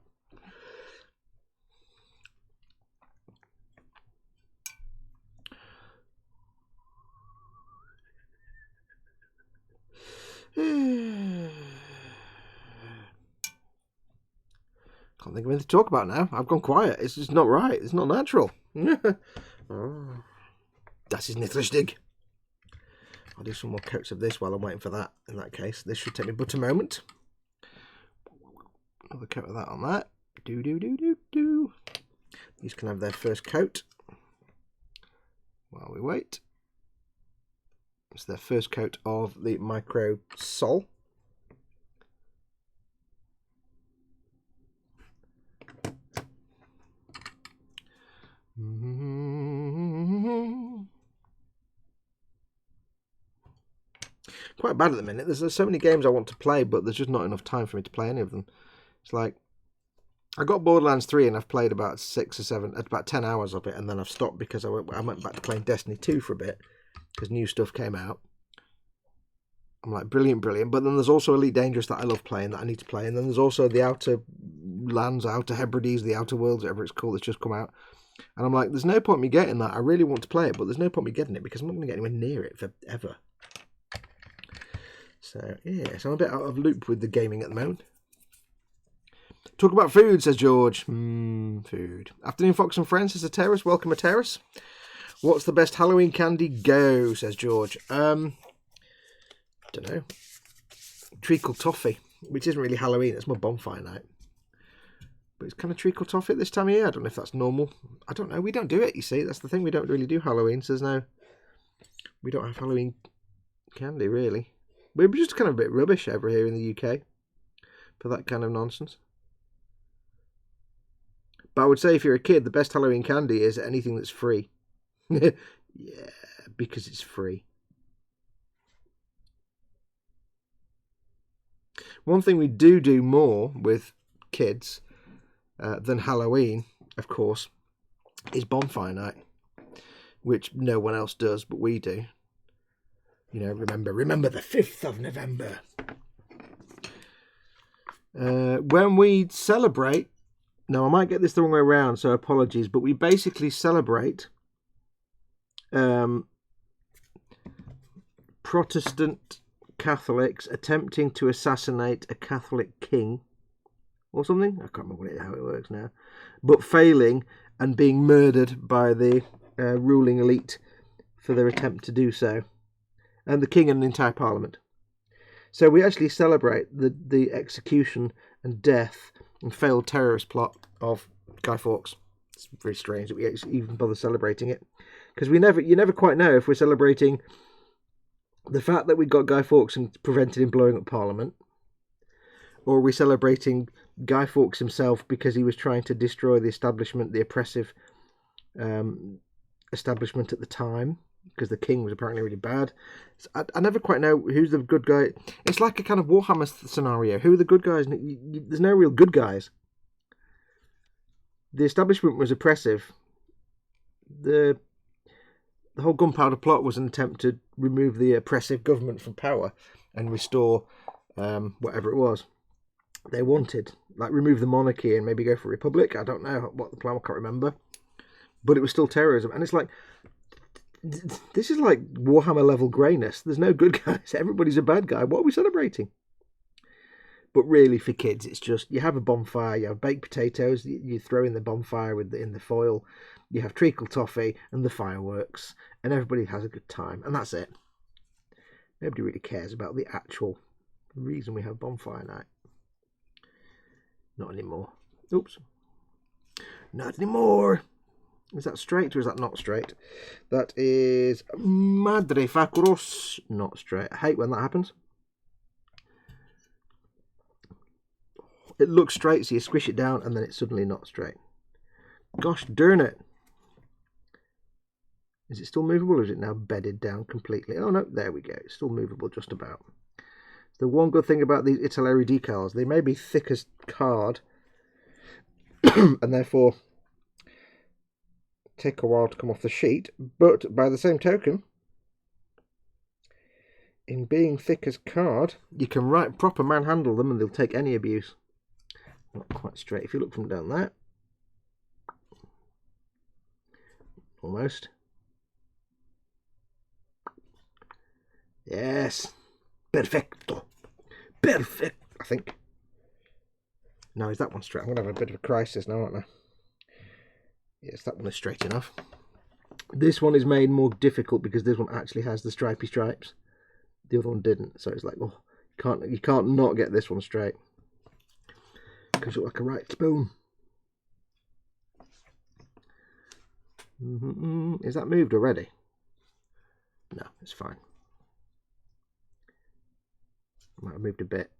Can't think of anything to talk about now. I've gone quiet. It's just not right. It's not natural. Oh. Das ist nicht richtig. I'll do some more coats of this while I'm waiting for that. In that case, this should take me but a moment. Another coat of that on that. Do. These can have their first coat while we wait. It's their first coat of the micro sol. Quite bad at the minute. There's so many games I want to play, but there's just not enough time for me to play any of them. It's like I got Borderlands 3 and I've played about 6 or 7, about 10 hours of it, and then I've stopped because I went back to playing Destiny 2 for a bit because new stuff came out. I'm like, brilliant. But then there's also Elite Dangerous that I love playing, that I need to play, and then there's also the Outer Lands, Outer Hebrides, the Outer Worlds, whatever it's called, that's just come out. And I'm like, there's no point me getting that. I really want to play it, but there's no point me getting it because I'm not going to get anywhere near it forever. So, yeah, so I'm a bit out of loop with the gaming at the moment. Talk about food, says George. Food. Afternoon, Fox and Friends, says a Terrace. Welcome, a Terrace. What's the best Halloween candy? Go, says George. Don't know. Treacle toffee, which isn't really Halloween. It's more bonfire night. But it's kind of treacle toffee at this time of year. I don't know if that's normal. I don't know. We don't do it, you see. That's the thing. We don't really do Halloween. So we don't have Halloween candy, really. We're just kind of a bit rubbish over here in the UK for that kind of nonsense. But I would say if you're a kid, the best Halloween candy is anything that's free. Yeah, because it's free. One thing we do more with kids than Halloween, of course, is bonfire night, which no one else does, but we do. You know, remember the 5th of November. When we celebrate, now I might get this the wrong way around, so apologies, but we basically celebrate Protestant Catholics attempting to assassinate a Catholic king or something. I can't remember how it works now. But failing and being murdered by the ruling elite for their attempt to do so. And the king and the entire parliament. So we actually celebrate the execution and death and failed terrorist plot of Guy Fawkes. It's very strange that we even bother celebrating it. Because you never quite know if we're celebrating the fact that we got Guy Fawkes and prevented him blowing up Parliament, or are we celebrating Guy Fawkes himself because he was trying to destroy the establishment, the oppressive establishment at the time, because the king was apparently really bad. So I never quite know who's the good guy. It's like a kind of Warhammer scenario. Who are the good guys? There's no real good guys. The establishment was oppressive. The whole gunpowder plot was an attempt to remove the oppressive government from power and restore whatever it was they wanted. Like remove the monarchy and maybe go for a republic. I don't know what the plan, I can't remember. But it was still terrorism. And it's like, this is like Warhammer level greyness. There's no good guys. Everybody's a bad guy. What are we celebrating? But really, for kids, it's just, you have a bonfire, you have baked potatoes, you throw in the bonfire in the foil, you have treacle toffee and the fireworks, and everybody has a good time, and that's it. Nobody really cares about the actual reason we have bonfire night. Not anymore. Oops. Not anymore. Is that straight or is that not straight? That is Madre Facuros. Not straight. I hate when that happens. It looks straight, so you squish it down and then it's suddenly not straight. Gosh darn it. Is it still movable or is it now bedded down completely? Oh no, there we go. It's still movable just about. The one good thing about these Italeri decals, they may be thick as card and therefore take a while to come off the sheet, but by the same token, in being thick as card, you can proper manhandle them and they'll take any abuse. Not quite straight. If you look from down there, almost. Yes, perfecto, perfect. I think No, is that one straight? I'm going to have a bit of a crisis now, aren't I? Yes, that one is straight enough. This one is made more difficult because this one actually has the stripy stripes. The other one didn't, so it's like, oh, you can't not get this one straight. Because you look like a right spoon. Is that moved already? No, it's fine. Might have moved a bit.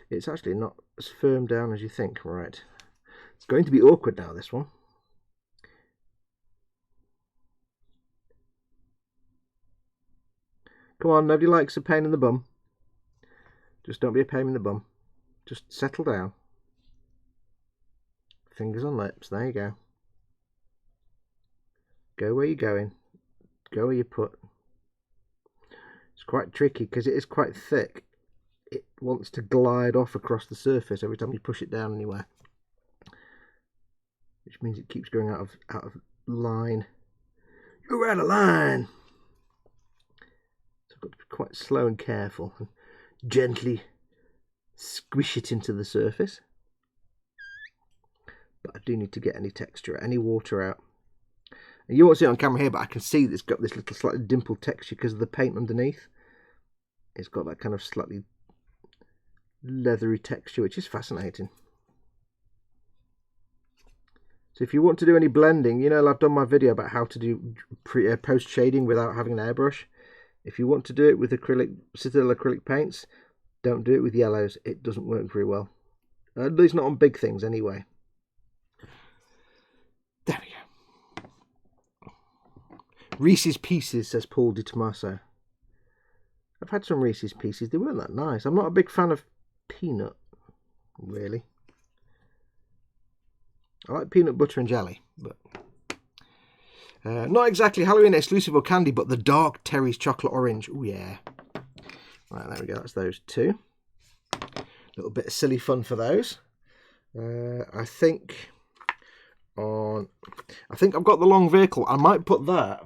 It's actually not as firm down as you think. Right. It's going to be awkward now, this one. Come on, nobody likes a pain in the bum. Just don't be a pain in the bum. Just settle down. Fingers on lips. There you go. Go where you're going. Go where you put. It's quite tricky because it is quite thick. It wants to glide off across the surface every time you push it down anywhere, which means it keeps going out of line. You're out of line. So I've got to be quite slow and careful and gently squish it into the surface. But I do need to get any texture, any water out. And you won't see it on camera here, but I can see that it's got this little slightly dimpled texture because of the paint underneath. It's got that kind of slightly leathery texture, which is fascinating. So if you want to do any blending, you know, I've done my video about how to do post shading without having an airbrush. If you want to do it with Citadel acrylic paints, don't do it with yellows. It doesn't work very well. At least not on big things anyway. There we go. Reese's Pieces, says Paul Di Tommaso. I've had some Reese's Pieces. They weren't that nice. I'm not a big fan of peanut, really. I like peanut butter and jelly, but not exactly Halloween exclusive or candy, but the dark Terry's chocolate orange. Oh yeah. Right, there we go. That's those two. A little bit of silly fun for those. I think I've got the long vehicle. I might put that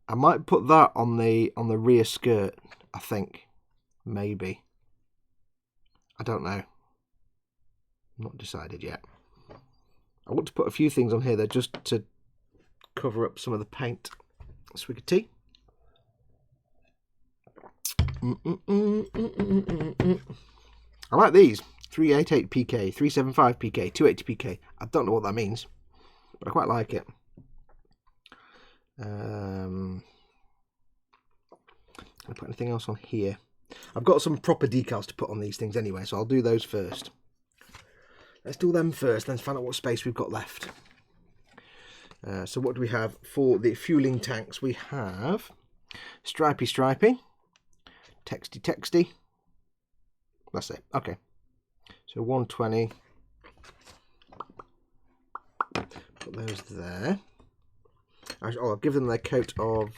on the rear skirt. I think maybe. I don't know. Not decided yet. I want to put a few things on here there just to cover up some of the paint. Swig of tea. I like these. 388 PK, 375 PK, 280 PK. I don't know what that means, but I quite like it. Can I put anything else on here? I've got some proper decals to put on these things anyway, so I'll do those first. Let's do them first, then find out what space we've got left. So what do we have for the fueling tanks? We have stripy, texty. That's it. Okay. So 120. Put those there. I'll give them their coat of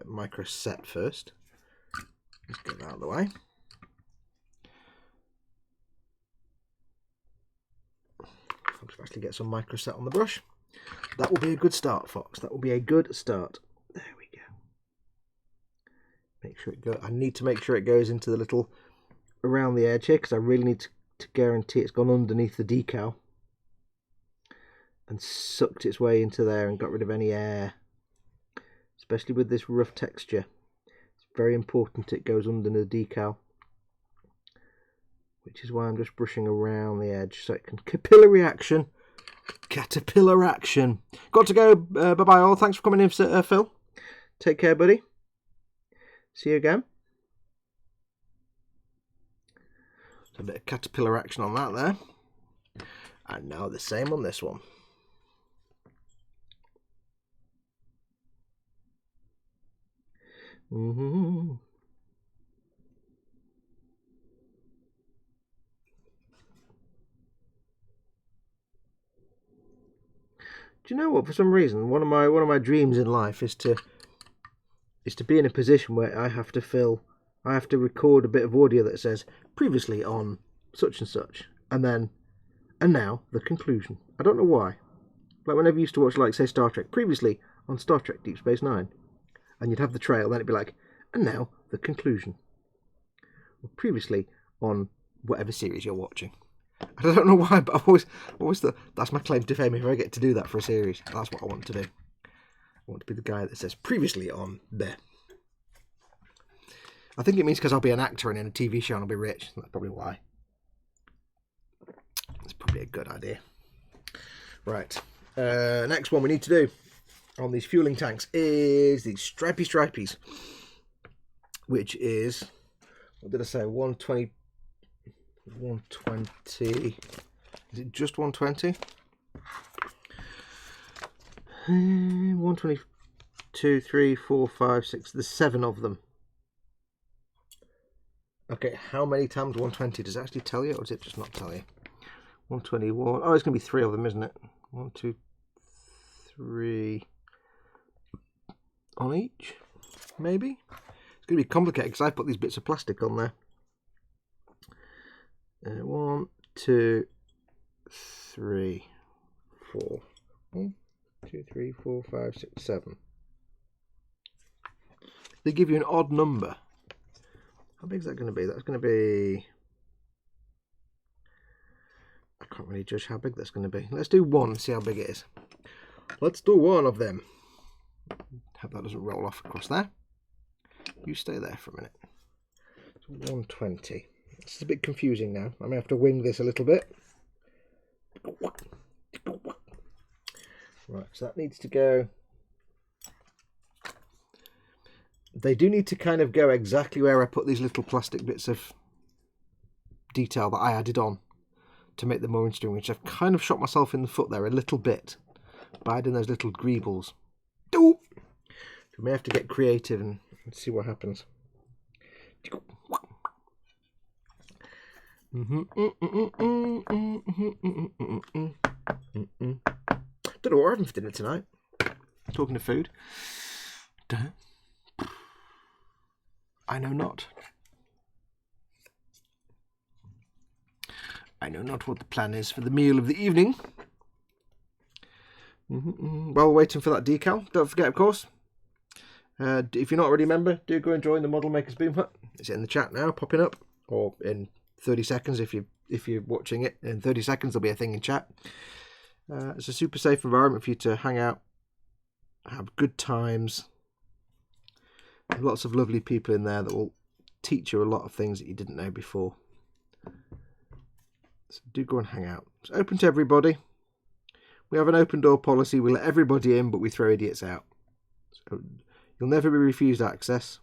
micro set first. Let's get that out of the way. I'll actually get some micro set on the brush. That will be a good start, Fox. That will be a good start. There we go. Make sure it goes. I need to make sure it goes into the little around the edge here because I really need to guarantee it's gone underneath the decal and sucked its way into there and got rid of any air, especially with this rough texture. It's very important it goes under the decal, which is why I'm just brushing around the edge so it can capillary action. Caterpillar action. Got to go. Bye bye all. Thanks for coming in, Phil. Take care, buddy. See you again. A bit of caterpillar action on that there. And now the same on this one. Do you know what? For some reason, one of my dreams in life is to be in a position where I have to record a bit of audio that says previously on such and such, and now the conclusion. I don't know why. Like whenever you used to watch, like say Star Trek, previously on Star Trek Deep Space Nine, and you'd have the trail, then it'd be like, and now the conclusion. Or previously on whatever series you're watching. I don't know why, but I've always thought that's my claim to fame. If I get to do that for a series, that's what I want to do. I want to be the guy that says previously on there. I think it means because I'll be an actor and in a TV show and I'll be rich. That's probably why. It's probably a good idea. Right. Next one we need to do on these fueling tanks is the stripy stripies, which is, what did I say, 120. Is it just 120? 122, 3, 4, 5, 6. There's 7 of them. Okay, how many times 120? Does it actually tell you, or does it just not tell you? 121. Oh, it's going to be 3 of them, isn't it? 1, 2, 3 on each, maybe? It's going to be complicated because I put these bits of plastic on there. 1, 2, 3, 4. 1, 2, 3, 4, 5, 6, 7. They give you an odd number. How big is that going to be? That's going to be... I can't really judge how big that's going to be. Let's do 1 and see how big it is. Let's do 1 of them. Hope that doesn't roll off across there. You stay there for a minute. So 120. This is a bit confusing now. I may have to wing this a little bit. Right, so that needs to go... They do need to kind of go exactly where I put these little plastic bits of detail that I added on to make them more interesting, which I've kind of shot myself in the foot there a little bit by adding those little greebles. So we may have to get creative and see what happens. Don't know what we're having for dinner tonight. Talking of food. I know not. I know not what the plan is for the meal of the evening. While we're waiting for that decal, don't forget, of course, if you're not already a member, do go and join the Model Makers Boom Hut. It's in the chat now, popping up, or in 30 seconds if you're watching it. In 30 seconds there'll be a thing in chat. It's a super safe environment for you to hang out, have good times. There's lots of lovely people in there that will teach you a lot of things that you didn't know before. So do go and hang out. It's open to everybody. We have an open door policy. We let everybody in, but we throw idiots out. So you'll never be refused access.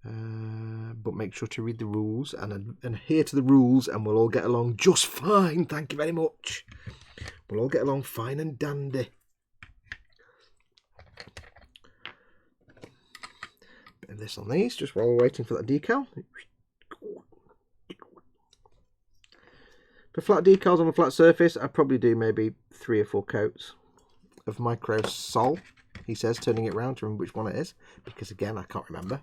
But make sure to read the rules and adhere to the rules, and we'll all get along just fine. Thank you very much. We'll all get along fine and dandy. Bit of this on these, just while we're waiting for that decal. For flat decals on a flat surface, I'd probably do maybe 3 or 4 coats of micro sol. He says, turning it round to remember which one it is, because again, I can't remember.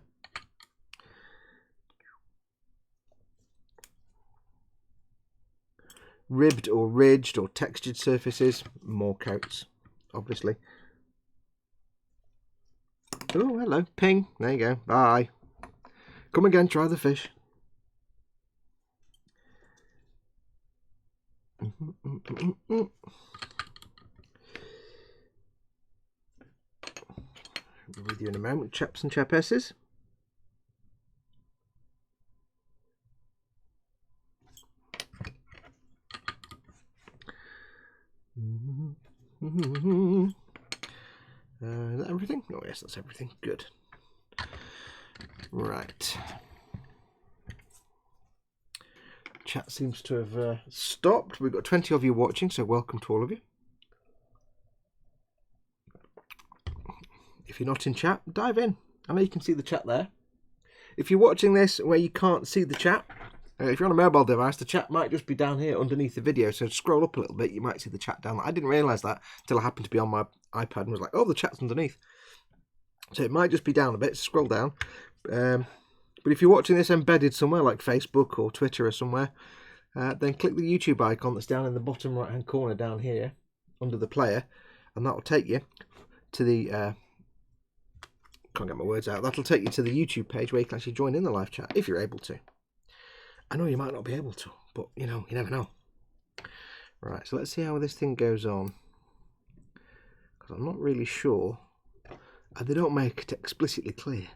Ribbed or ridged or textured surfaces, more coats, obviously. Oh, hello, ping. There you go. Bye. Come again, try the fish. I'll be with you in a moment, chaps and chapesses. Is that everything? Oh yes, that's everything. Good. Right. Chat seems to have stopped. We've got 20 of you watching, so welcome to all of you. If you're not in chat, dive in. I know you can see the chat there. If you're watching this where you can't see the chat, if you're on a mobile device, the chat might just be down here underneath the video. So scroll up a little bit, you might see the chat down there. I didn't realise that until I happened to be on my iPad and was like, oh, the chat's underneath. So it might just be down a bit. Scroll down. But if you're watching this embedded somewhere like Facebook or Twitter or somewhere, then click the YouTube icon that's down in the bottom right hand corner down here under the player, and that will take you to the can't get my words out. That'll take you to the YouTube page where you can actually join in the live chat if you're able to. I know you might not be able to, but you know, you never know. Right, so let's see how this thing goes on, because I'm not really sure. They don't make it explicitly clear.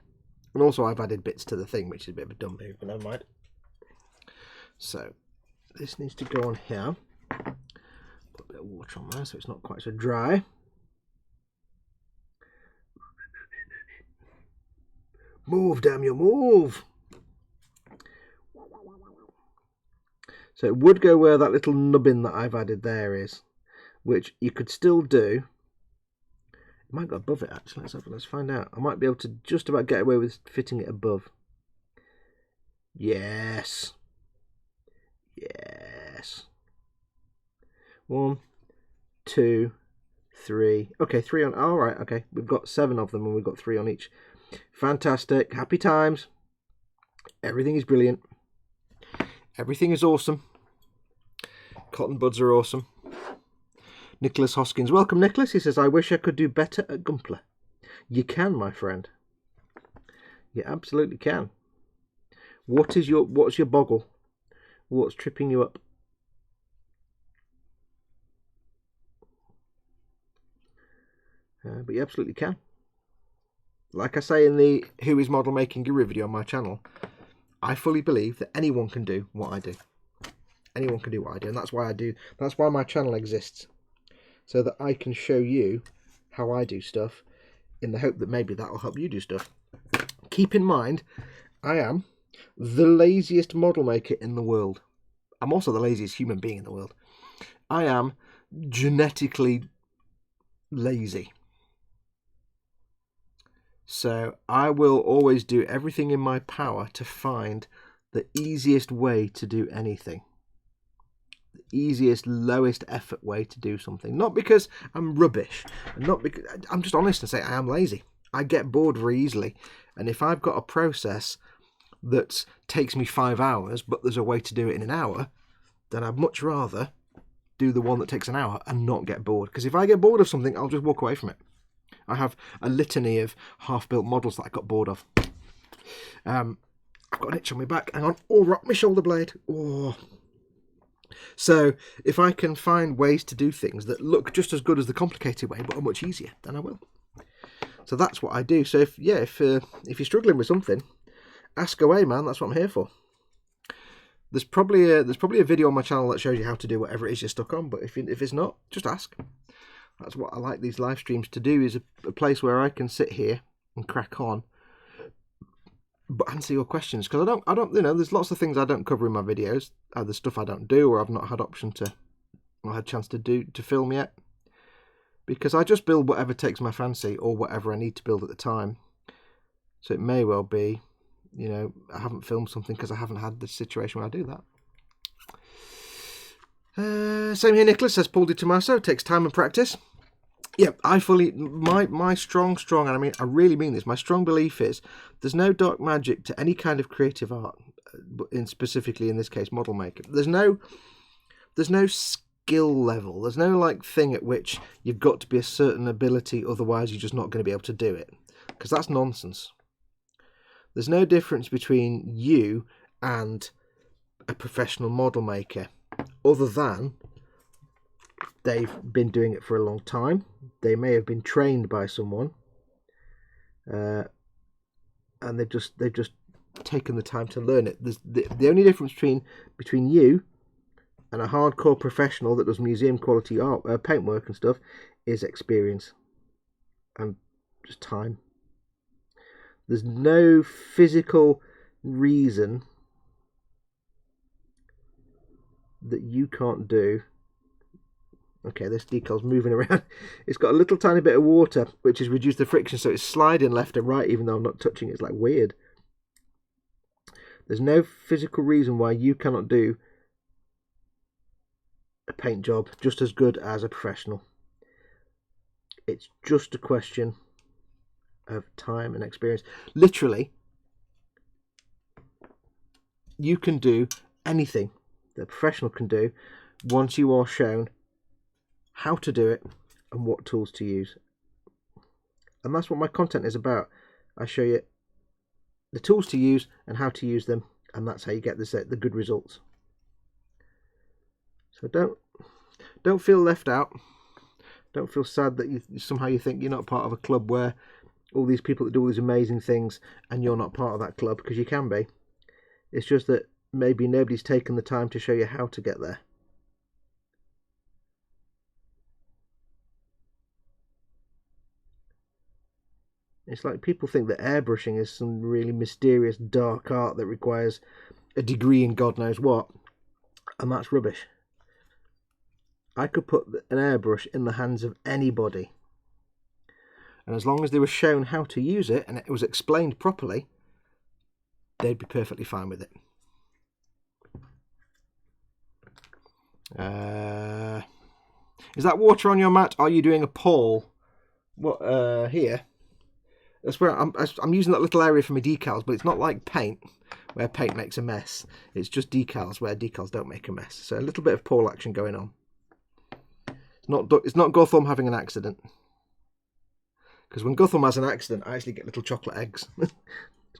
And also I've added bits to the thing, which is a bit of a dumb move, but never mind. So this needs to go on here. Put a bit of water on there so it's not quite so dry. Move, damn you, move! So it would go where that little nubbin that I've added there is, which you could still do. It might go above it actually. Let's find out. I might be able to just about get away with fitting it above. Yes. Yes. 1, 2, 3. Okay, 3 on. All right. Okay, we've got 7 of them, and we've got 3 on each. Fantastic. Happy times. Everything is brilliant. Everything is awesome. Cotton buds are awesome. Nicholas Hoskins. Welcome, Nicholas. He says, I wish I could do better at Gunpla. You can, my friend. You absolutely can. What's your boggle? What's tripping you up? But you absolutely can. Like I say in the Who is Model Making Guru video on my channel, I fully believe that anyone can do what I do. Anyone can do what I do, and that's why I do. That's why my channel exists, so that I can show you how I do stuff, in the hope that maybe that will help you do stuff. Keep in mind, I am the laziest model maker in the world. I'm also the laziest human being in the world. I am genetically lazy. So I will always do everything in my power to find the easiest way to do anything. The easiest, lowest effort way to do something. Not because I'm rubbish. Not because I'm just honest and say I am lazy. I get bored very easily. And if I've got a process that takes me 5 hours, but there's a way to do it in an hour, then I'd much rather do the one that takes an hour and not get bored. Because if I get bored of something, I'll just walk away from it. I have a litany of half-built models that I got bored of. I've got an itch on my back. Hang on. Oh, rock my shoulder blade. Oh. So if I can find ways to do things that look just as good as the complicated way, but are much easier, then I will. So that's what I do. So if you're struggling with something, ask away, man. That's what I'm here for. There's probably a video on my channel that shows you how to do whatever it is you're stuck on. But if it's not, just ask. That's what I like these live streams to do, is a place where I can sit here and crack on, but answer your questions. Because I don't, you know, there's lots of things I don't cover in my videos. Either stuff I don't do, or I've not had option to, or had chance to film yet. Because I just build whatever takes my fancy, or whatever I need to build at the time. So it may well be, you know, I haven't filmed something because I haven't had the situation where I do that. Same here, Nicholas says, Paul Di Tommaso, takes time and practice. Yeah, I fully, my strong, and I mean, I really mean this, my strong belief is there's no dark magic to any kind of creative art, specifically in this case, model making. There's no skill level. There's no like thing at which you've got to be a certain ability, otherwise you're just not going to be able to do it. Because that's nonsense. There's no difference between you and a professional model maker, other than they've been doing it for a long time. They may have been trained by someone, and they've just taken the time to learn it. There's the only difference between you and a hardcore professional that does museum quality art, paintwork and stuff, is experience and just time. There's no physical reason that you can't do. Okay, this decal's moving around. It's got a little tiny bit of water, which has reduced the friction, so it's sliding left and right, even though I'm not touching it. It's like weird. There's no physical reason why you cannot do a paint job just as good as a professional. It's just a question of time and experience. Literally, you can do anything that a professional can do once you are shown how to do it and what tools to use. And that's what my content is about. I show you the tools to use and how to use them, and that's how you get the good results. So don't feel left out. Don't feel sad that you somehow think you're not part of a club where all these people that do all these amazing things and you're not part of that club, because you can be. It's just that maybe nobody's taken the time to show you how to get there. It's like people think that airbrushing is some really mysterious dark art that requires a degree in God knows what, and that's rubbish. I could put an airbrush in the hands of anybody, and as long as they were shown how to use it and it was explained properly, they'd be perfectly fine with it. Is that water on your mat? Are you doing a poll? What here? That's where I'm using that little area for my decals, but it's not like paint, where paint makes a mess. It's just decals, where decals don't make a mess. So a little bit of pole action going on. It's not Gotham having an accident. Because when Gotham has an accident, I actually get little chocolate eggs. It's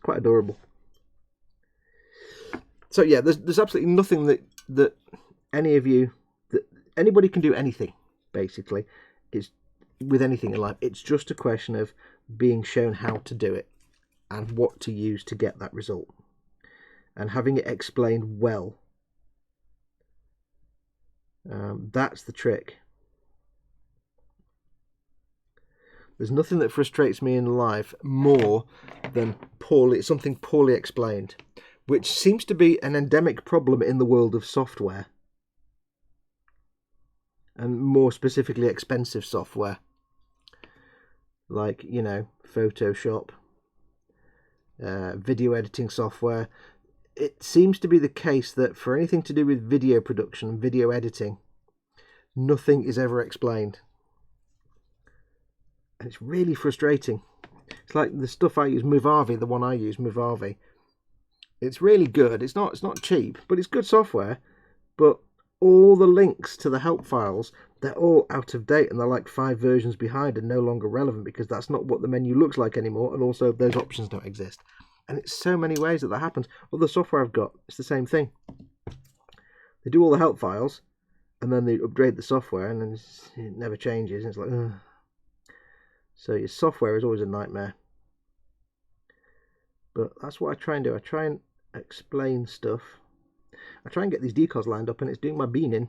quite adorable. So yeah, there's absolutely nothing that any of you, that anybody can do anything, basically. It's with anything in life. It's just a question of being shown how to do it and what to use to get that result, and having it explained well. That's the trick. There's nothing that frustrates me in life more than something poorly explained, which seems to be an endemic problem in the world of software, and more specifically expensive software, like, you know, Photoshop, video editing software. It seems to be the case that for anything to do with video production, video editing, nothing is ever explained. And it's really frustrating. It's like the stuff I use, Movavi, the one I use, Movavi. It's really good. It's not cheap, but it's good software. But all the links to the help files, they're all out of date, and they're like 5 versions behind and no longer relevant, because that's not what the menu looks like anymore, and also those options don't exist. And it's so many ways that happens. Other software I've got, it's the same thing. They do all the help files, and then they upgrade the software, and then it never changes. And it's like, ugh. So your software is always a nightmare. But that's what I try and do. I try and explain stuff. I try and get these decals lined up, and it's doing my beaning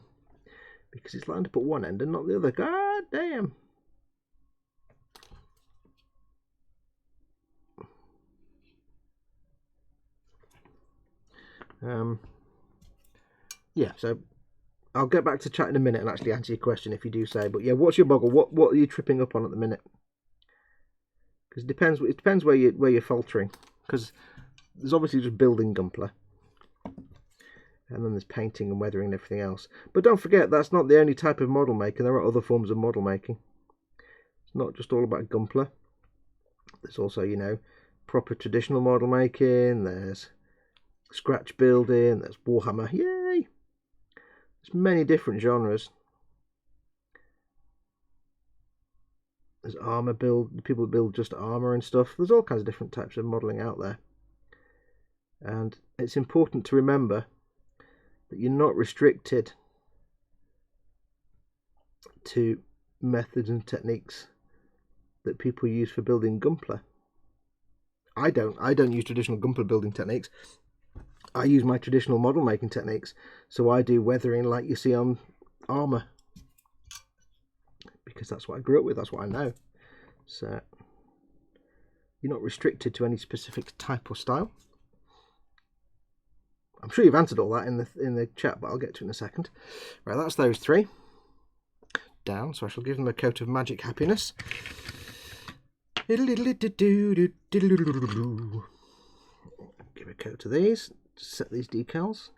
because it's lined up at one end and not the other. God damn. Yeah, so I'll get back to chat in a minute and actually answer your question if you do say. But yeah, what's your boggle? What are you tripping up on at the minute? Because it depends where you're faltering. Because there's obviously just building Gunpla, and then there's painting and weathering and everything else. But don't forget, that's not the only type of model making. There are other forms of model making. It's not just all about Gunpla. There's also, you know, proper traditional model making. There's scratch building. There's Warhammer. Yay! There's many different genres. There's armor build, people that build just armor and stuff. There's all kinds of different types of modeling out there. And it's important to remember that you're not restricted to methods and techniques that people use for building Gunpla. I don't use traditional Gunpla building techniques. I use my traditional model making techniques. So I do weathering like you see on armor, because that's what I grew up with, that's what I know. So you're not restricted to any specific type or style. I'm sure you've answered all that in the chat, but I'll get to it in a second. Right, that's those 3 down, so I shall give them a coat of magic happiness. Give a coat to these, set these decals.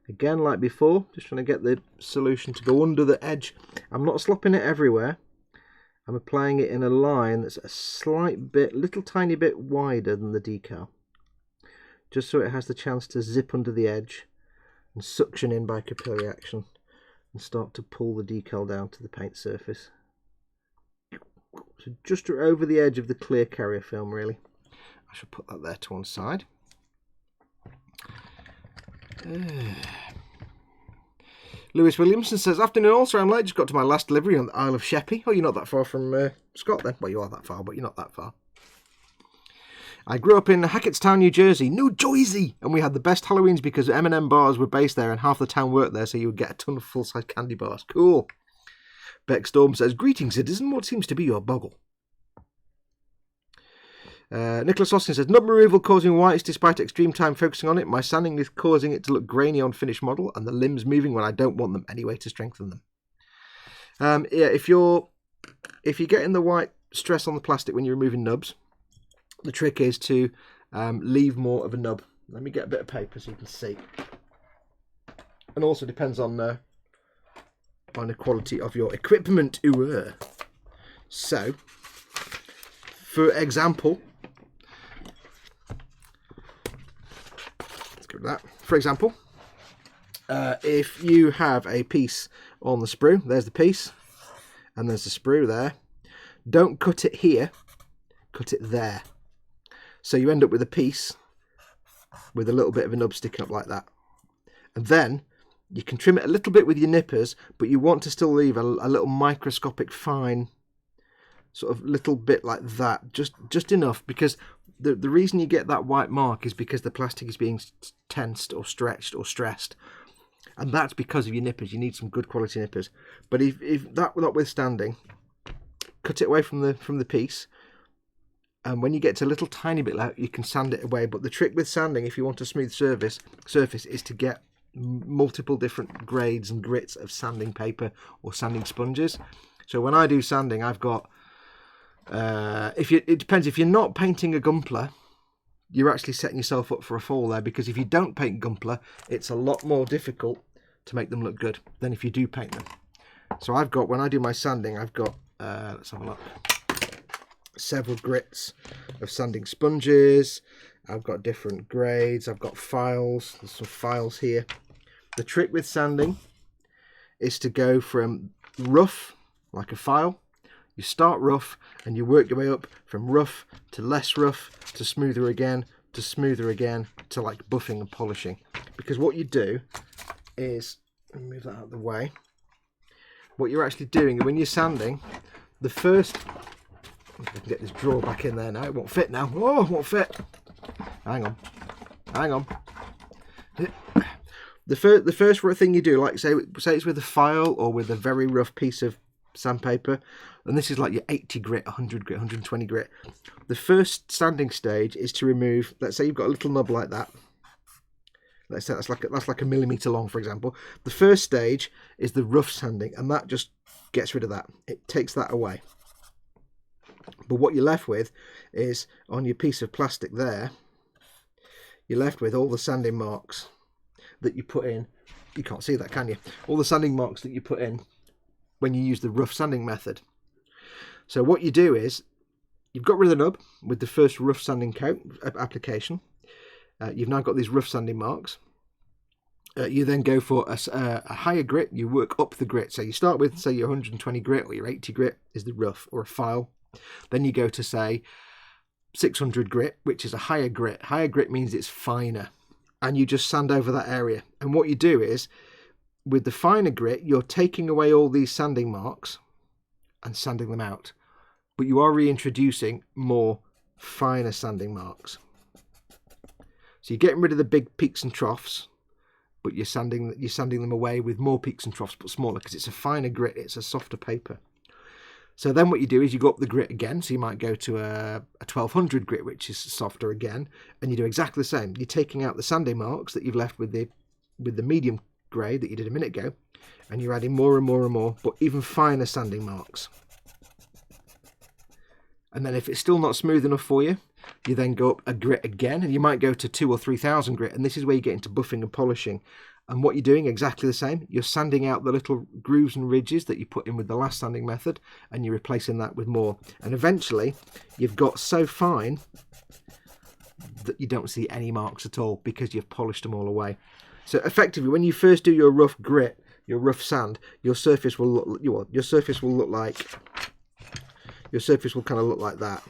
Again, like before, just trying to get the solution to go under the edge. I'm not slopping it everywhere. I'm applying it in a line that's a slight bit, little tiny bit wider than the decal, just so it has the chance to zip under the edge and suction in by capillary action and start to pull the decal down to the paint surface. So just over the edge of the clear carrier film, really. I should put that there to one side. Lewis Williamson says, afternoon all, sorry I'm late, just got to my last delivery on the Isle of Sheppey. Oh, you're not that far from Scott then. Well, you are that far, but you're not that far. I grew up in Hackettstown, New Jersey, and we had the best Halloweens because M&M bars were based there and half the town worked there, so you would get a ton of full-size candy bars. Cool. Beck Storm says, greetings citizen, what seems to be your boggle? Nicholas Austin says, nub removal causing whites despite extreme time focusing on it. My sanding is causing it to look grainy on finished model and the limbs moving when I don't want them anyway to strengthen them. Yeah, if you're getting the white stress on the plastic when you're removing nubs, the trick is to leave more of a nub. Let me get a bit of paper so you can see. And also depends on the quality of your equipment. Auuuugh. So, for example, let's go with that. For example, if you have a piece on the sprue, there's the piece, and there's the sprue there. Don't cut it here, cut it there. So you end up with a piece with a little bit of a nub sticking up like that. And then you can trim it a little bit with your nippers, but you want to still leave a little microscopic fine sort of little bit like that, just enough, because the reason you get that white mark is because the plastic is being tensed or stretched or stressed, and that's because of your nippers. You need some good quality nippers. But if that notwithstanding, cut it away from the piece, and when you get to a little tiny bit left, you can sand it away. But the trick with sanding, if you want a smooth surface, is to get multiple different grades and grits of sanding paper or sanding sponges. So when I do sanding, I've got it depends. If you're not painting a Gunpla, you're actually setting yourself up for a fall there, because if you don't paint Gunpla, it's a lot more difficult to make them look good than if you do paint them. So I've got, when I do my sanding, I've got let's have a look, several grits of sanding sponges. I've got different grades. I've got files. There's some files here. The trick with sanding is to go from rough, like a file. You start rough and you work your way up from rough to less rough to smoother again to like buffing and polishing. Because what you do is, let me move that out of the way. What you're actually doing when you're sanding, the first, if I can get this drawer back in there now, it won't fit now. Oh, it won't fit. Hang on. The first thing you do, like say it's with a file or with a very rough piece of sandpaper, and this is like your 80 grit, 100 grit, 120 grit. The first sanding stage is to remove, let's say you've got a little nub like that. Let's say that's like a millimeter long, for example. The first stage is the rough sanding, and that just gets rid of that. It takes that away. But what you're left with is, on your piece of plastic there, you're left with all the sanding marks that you put in. You can't see that, can you? All the sanding marks that you put in when you use the rough sanding method. So what you do is, you've got rid of the nub with the first rough sanding coat application. You've now got these rough sanding marks. You then go for a higher grit. You work up the grit. So you start with, say, your 120 grit or your 80 grit is the rough or a file. Then you go to, say, 600 grit, which is a higher grit. Higher grit means it's finer. And you just sand over that area. And what you do is, with the finer grit, you're taking away all these sanding marks and sanding them out. But you are reintroducing more finer sanding marks. So you're getting rid of the big peaks and troughs, but you're sanding them away with more peaks and troughs, but smaller, because it's a finer grit, it's a softer paper. So then what you do is you go up the grit again. So you might go to a 1200 grit, which is softer again, and you do exactly the same. You're taking out the sanding marks that you've left with the medium grade that you did a minute ago, and you're adding more and more and more, but even finer sanding marks. And then if it's still not smooth enough for you, you then go up a grit again, and you might go to 2,000 or 3,000 grit, and this is where you get into buffing and polishing. And what you're doing, exactly the same. You're sanding out the little grooves and ridges that you put in with the last sanding method, and you're replacing that with more. And eventually, you've got so fine that you don't see any marks at all, because you've polished them all away. So effectively, when you first do your rough grit, your rough sand, your surface will look kind of look like that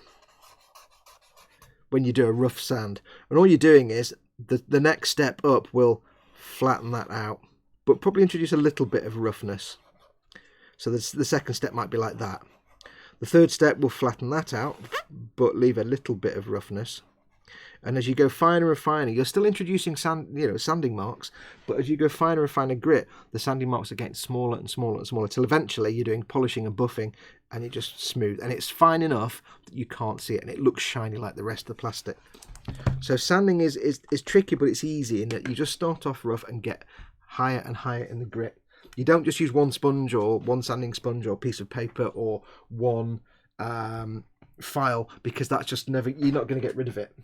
when you do a rough sand. And all you're doing is the next step up will flatten that out, but probably introduce a little bit of roughness. So the second step might be like that. The third step will flatten that out, but leave a little bit of roughness. And as you go finer and finer, you're still introducing sanding marks, but as you go finer and finer grit, the sanding marks are getting smaller and smaller and smaller, till eventually you're doing polishing and buffing, and it just smooth, and it's fine enough that you can't see it, and it looks shiny like the rest of the plastic. So sanding is tricky, but it's easy in that you just start off rough and get higher and higher in the grit. You don't just use one sponge or one sanding sponge or piece of paper or one file, because that's just never, you're not going to get rid of it.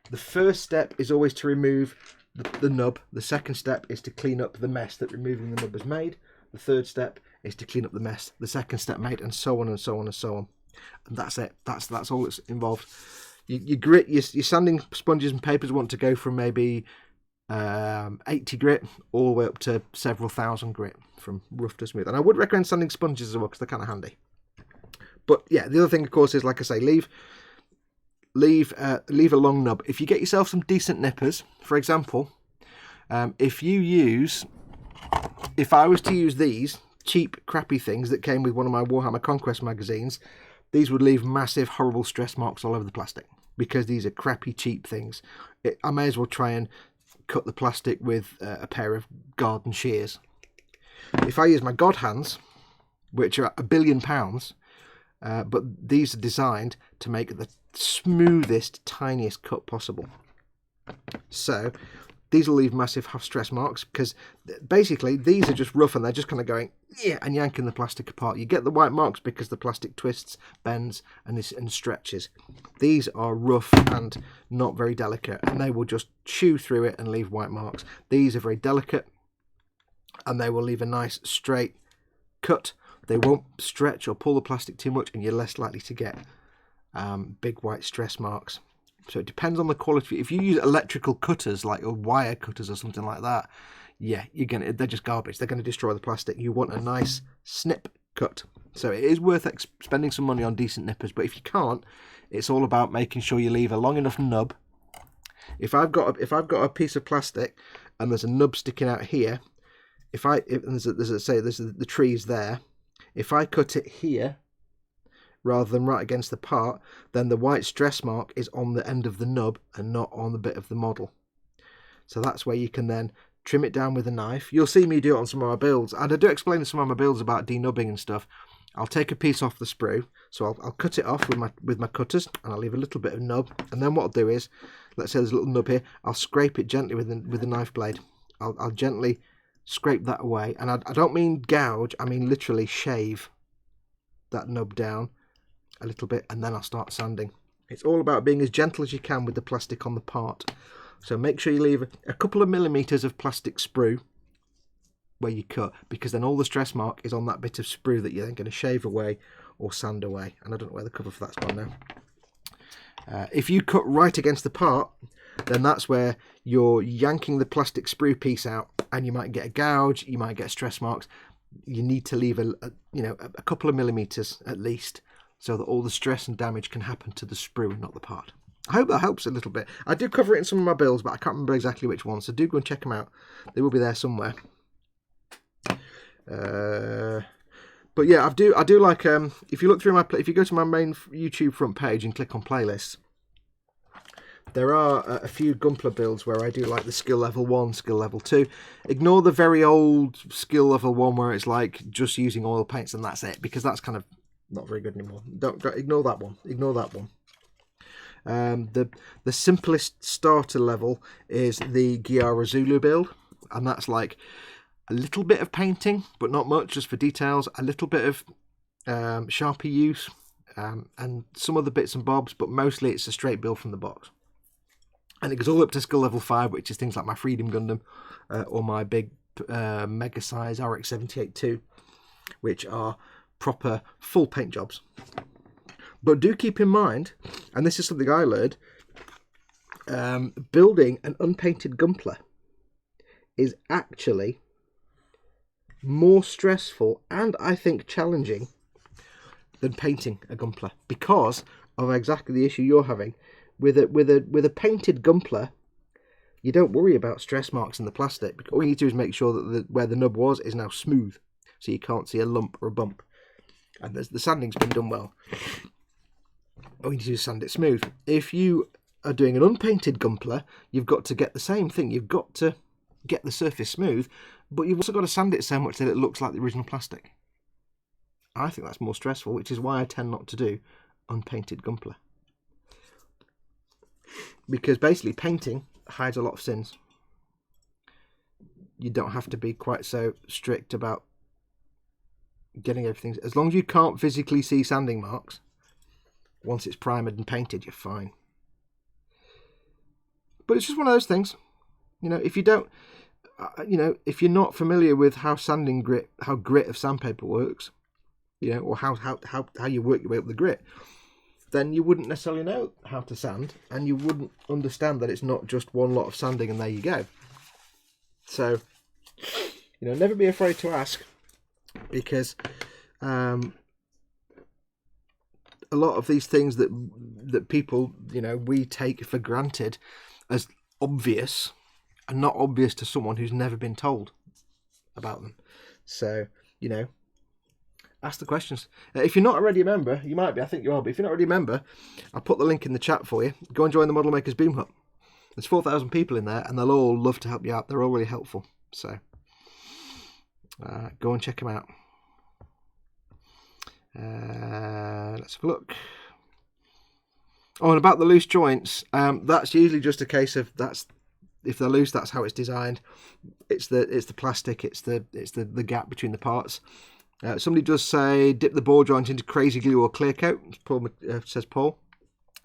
The first step is always to remove the nub. The second step is to clean up the mess that removing the nub has made. The third step is to clean up the mess the second step made, and so on and so on and so on. And that's it. That's all that's involved. You grit, your sanding sponges and papers want to go from maybe 80 grit all the way up to several thousand grit, from rough to smooth. And I would recommend sanding sponges as well, because they're kind of handy. But yeah, the other thing, of course, is, like I say, leave a long nub. If you get yourself some decent nippers, for example, if I was to use these cheap crappy things that came with one of my Warhammer Conquest magazines, these would leave massive horrible stress marks all over the plastic, because these are crappy cheap things. I may as well try and cut the plastic with a pair of garden shears. If I use my God hands, which are £1 billion, but these are designed to make the smoothest, tiniest cut possible. So these will leave massive stress marks, because basically these are just rough and they're just kind of going yeah and yanking the plastic apart. You get the white marks because the plastic twists, bends and stretches. These are rough and not very delicate, and they will just chew through it and leave white marks. These are very delicate and they will leave a nice straight cut. They won't stretch or pull the plastic too much, and you're less likely to get big white stress marks. So it depends on the quality. If you use electrical cutters, like or wire cutters or something like that, yeah, they're just garbage. They're going to destroy the plastic. You want a nice snip cut. So it is worth spending some money on decent nippers. But if you can't, it's all about making sure you leave a long enough nub. If I've got a piece of plastic and there's a nub sticking out here, there's the trees there. If I cut it here rather than right against the part, then the white stress mark is on the end of the nub and not on the bit of the model. So that's where you can then trim it down with a knife. You'll see me do it on some of my builds, and I do explain in some of my builds about de-nubbing and stuff. I'll take a piece off the sprue, so I'll cut it off with my cutters, and I'll leave a little bit of nub. And then what I'll do is, let's say there's a little nub here, I'll scrape it gently with the knife blade. I'll gently scrape that away, and I don't mean gouge, I mean literally shave that nub down a little bit, and then I'll start sanding. It's all about being as gentle as you can with the plastic on the part. So make sure you leave a couple of millimeters of plastic sprue where you cut, because then all the stress mark is on that bit of sprue that you're then going to shave away or sand away. And I don't know where the cover for that's gone now. If you cut right against the part, then that's where you're yanking the plastic sprue piece out, and you might get a gouge, you might get stress marks. You need to leave a couple of millimeters at least, so that all the stress and damage can happen to the sprue and not the part. I hope that helps a little bit. I do cover it in some of my builds, but I can't remember exactly which one, so do go and check them out. They will be there somewhere. But yeah, I do like, if you look through if you go to my main YouTube front page and click on playlists, there are a few Gunpla builds where I do like the skill level 1, skill level 2. Ignore the very old skill level 1 where it's like just using oil paints and that's it, because that's kind of not very good anymore. Don't ignore that one. Ignore that one. The simplest starter level is the Giara Zulu build, and that's like a little bit of painting, but not much, just for details. A little bit of Sharpie use, and some other bits and bobs, but mostly it's a straight build from the box. And it goes all up to skill level 5, which is things like my Freedom Gundam or my big mega size RX-78-2, which are proper full paint jobs. But do keep in mind, and this is something I learned, building an unpainted Gunpla is actually more stressful and I think challenging than painting a Gunpla, because of exactly the issue you're having with a painted Gunpla. you don't worry about stress marks in the plastic. All you need to do is make sure that where the nub was is now smooth, so you can't see a lump or a bump. And the sanding's been done well. All you need to do is sand it smooth. If you are doing an unpainted Gunpla, you've got to get the same thing. You've got to get the surface smooth, but you've also got to sand it so much that it looks like the original plastic. I think that's more stressful, which is why I tend not to do unpainted Gunpla. Because basically painting hides a lot of sins. You don't have to be quite so strict about getting everything. As long as you can't physically see sanding marks, once it's primed and painted, you're fine. But it's just one of those things. You know, if you don't, if you're not familiar with how grit of sandpaper works, or how you work your way up the grit, then you wouldn't necessarily know how to sand, and you wouldn't understand that it's not just one lot of sanding and there you go. So, never be afraid to ask, because a lot of these things that people, we take for granted as obvious, are not obvious to someone who's never been told about them. So, ask the questions. If you're not already a member, you might be, I think you are, but if you're not already a member, I'll put the link in the chat for you. Go and join the Model Makers Boom Hut. There's 4,000 people in there, and they'll all love to help you out. They're all really helpful. So, go and check them out. Let's have a look. Oh, and about the loose joints, that's usually just a case of if they're loose, that's how it's designed. It's the plastic, it's the gap between the parts. Somebody does say dip the ball joint into crazy glue or clear coat. Says Paul.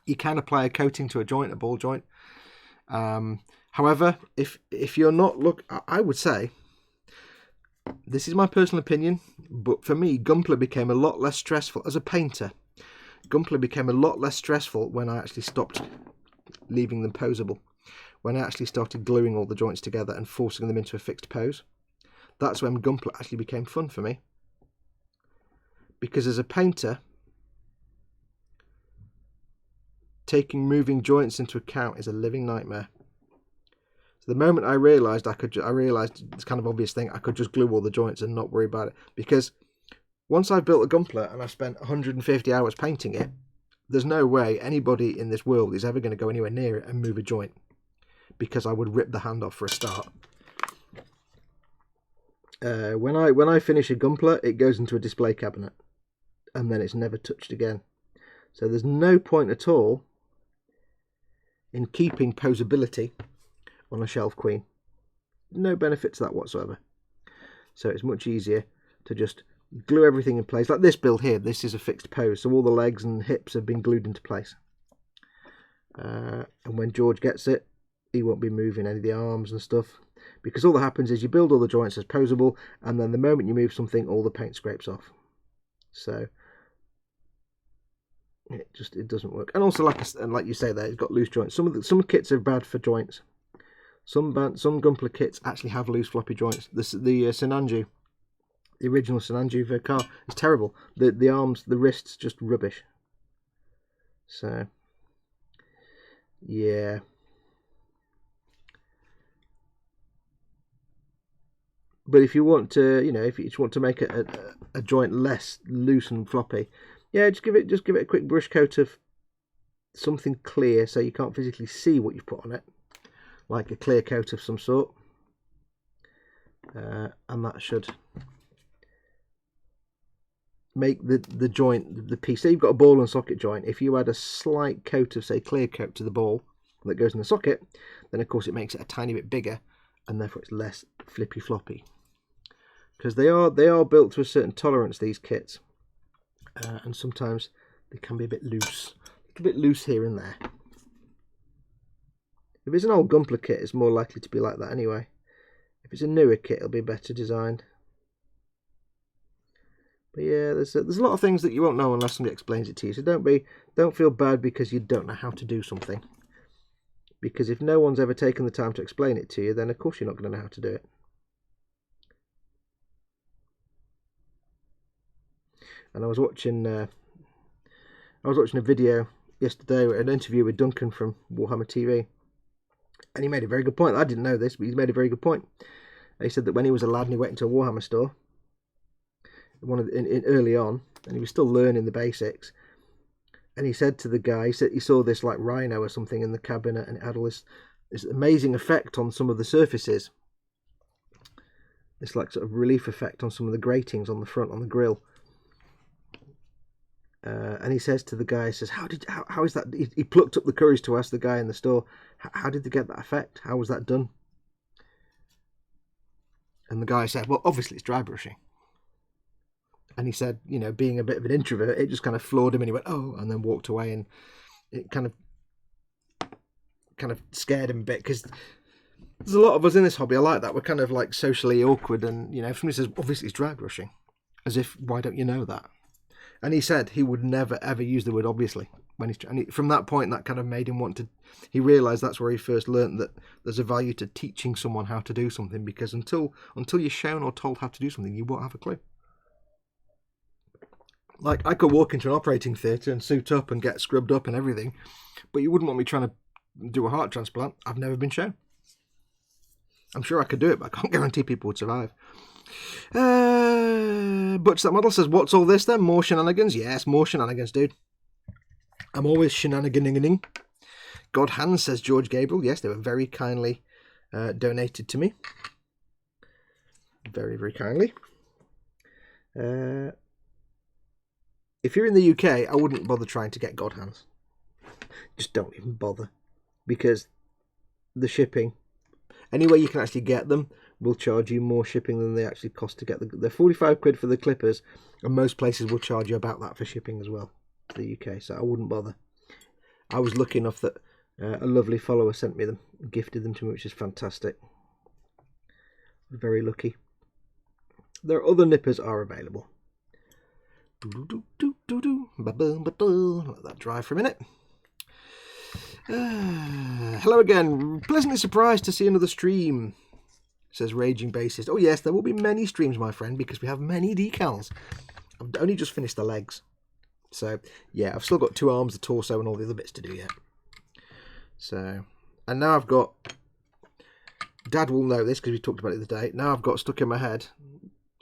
You can apply a coating to a ball joint. However, if you're not I would say, this is my personal opinion, but for me, Gunpla became a lot less stressful as a painter. Gunpla became a lot less stressful when I actually stopped leaving them posable. When I actually started gluing all the joints together and forcing them into a fixed pose. That's when Gunpla actually became fun for me. Because as a painter, taking moving joints into account is a living nightmare. So the moment I realised this kind of obvious thing, I could just glue all the joints and not worry about it. Because once I've built a Gunpla and I've spent 150 hours painting it, there's no way anybody in this world is ever going to go anywhere near it and move a joint, because I would rip the hand off for a start. When I finish a Gunpla, it goes into a display cabinet, and then it's never touched again. So there's no point at all in keeping posability on a shelf queen. No benefit to that whatsoever. So it's much easier to just glue everything in place. Like this build here, this is a fixed pose, so all the legs and hips have been glued into place. And when George gets it, he won't be moving any of the arms and stuff, because all that happens is you build all the joints as posable, and then the moment you move something, all the paint scrapes off. So it doesn't work. And also, like you say there, it's got loose joints. Some kits are bad for joints. Some Gunpla kits actually have loose floppy joints. The Sinanju, the original Sinanju car, is terrible. The arms, the wrists, just rubbish. So yeah. But if you want to, if you just want to make a joint less loose and floppy, yeah, just give it a quick brush coat of something clear so you can't physically see what you've put on it, like a clear coat of some sort, and that should make the joint, the piece. Say you've got a ball and socket joint. If you add a slight coat of, say, clear coat to the ball that goes in the socket, then of course it makes it a tiny bit bigger, and therefore it's less flippy floppy. Because they are built to a certain tolerance, these kits, and sometimes they can be a bit loose, here and there. If it's an old Gunpla kit, it's more likely to be like that anyway. If it's a newer kit, it'll be better designed. But yeah, there's a lot of things that you won't know unless somebody explains it to you. So don't feel bad because you don't know how to do something. Because if no one's ever taken the time to explain it to you, then of course you're not going to know how to do it. And I was watching a video yesterday, an interview with Duncan from Warhammer TV, And he made a very good point. I didn't know this, but he made a very good point. He said that when he was a lad and he went into a Warhammer store, early on, and he was still learning the basics, and he said to the guy, he said he saw this like rhino or something in the cabinet, and it had all this amazing effect on some of the surfaces. This like sort of relief effect on some of the gratings on the front, on the grill. And he says to the guy, he says, how is that? He plucked up the courage to ask the guy in the store, how did they get that effect? How was that done? And the guy said, well, obviously it's dry brushing. And he said, you know, being a bit of an introvert, it just kind of floored him, and he went, oh, and then walked away, and it kind of scared him a bit, because there's a lot of us in this hobby. I like that. We're kind of like socially awkward, and, you know, if somebody says, obviously it's dry brushing, as if, why don't you know that? And he said he would never, ever use the word obviously. From that point, that kind of made him want to... He realised that's where he first learnt that there's a value to teaching someone how to do something, because until you're shown or told how to do something, you won't have a clue. Like, I could walk into an operating theatre and suit up and get scrubbed up and everything, but you wouldn't want me trying to do a heart transplant. I've never been shown. I'm sure I could do it, but I can't guarantee people would survive. Butch That Model says, what's all this then? More shenanigans? Yes, more shenanigans, dude. I'm always shenaniganing. God Hands, says George Gabriel. Yes, they were very kindly donated to me. Very, very kindly. If you're in the UK, I wouldn't bother trying to get God Hands. Just don't even bother. Because the shipping, anywhere you can actually get them, will charge you more shipping than they actually cost to get they're 45 quid for the clippers, and most places will charge you about that for shipping as well to the UK, so I wouldn't bother. I was lucky enough that a lovely follower sent me them, gifted them to me, which is fantastic. Very lucky. There are other nippers are available. Let that dry for a minute. Hello again. Pleasantly surprised to see another stream, says Raging Bassist. Oh yes, there will be many streams, my friend, because we have many decals. I've only just finished the legs. So, yeah, I've still got 2 arms, the torso, and all the other bits to do yet. So, and now I've got... Dad will know this, because we talked about it the other day. Now I've got stuck in my head,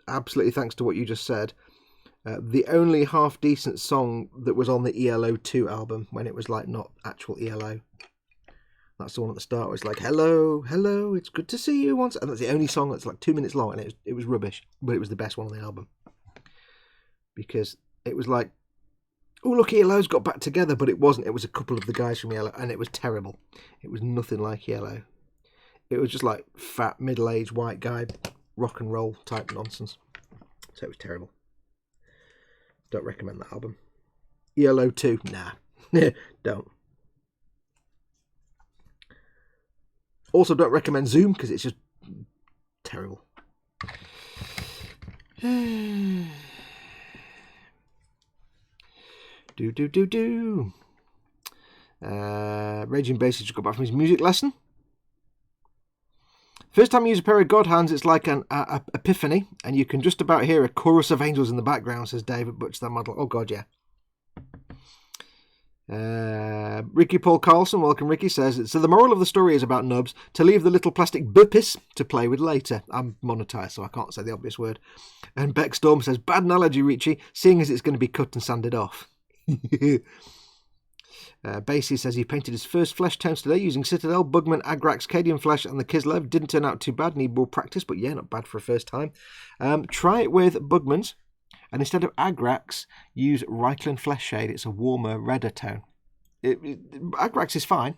absolutely thanks to what you just said, the only half-decent song that was on the ELO 2 album, when it was, like, not actual ELO. That's the one at the start where it's like, hello, hello, it's good to see you once. And that's the only song that's like 2 minutes long, and it was rubbish, but it was the best one on the album. Because it was like, oh, look, ELO's got back together, but it wasn't. It was a couple of the guys from ELO, and it was terrible. It was nothing like ELO. It was just like fat, middle-aged, white guy, rock and roll type nonsense. So it was terrible. Don't recommend that album. ELO 2, nah, don't. Also, don't recommend Zoom, because it's just terrible. Raging Bassist just got back from his music lesson. First time you use a pair of God Hands, it's like an epiphany, and you can just about hear a chorus of angels in the background, says David Butch That Model. Oh God, yeah. Ricky Paul Carlson, welcome Ricky, says, so the moral of the story is about nubs, to leave the little plastic burpis to play with later. I'm monetized, so I can't say the obvious word. And Beck Storm says, bad analogy, Richie, seeing as it's going to be cut and sanded off. Basie says he painted his first flesh tones today using Citadel, Bugman, Agrax, Cadian Flesh and the Kislev. Didn't turn out too bad, need more practice, but yeah, not bad for a first time. Try it with Bugman's, and instead of Agrax, use Reikland Flesh Shade. It's a warmer, redder tone. Agrax is fine.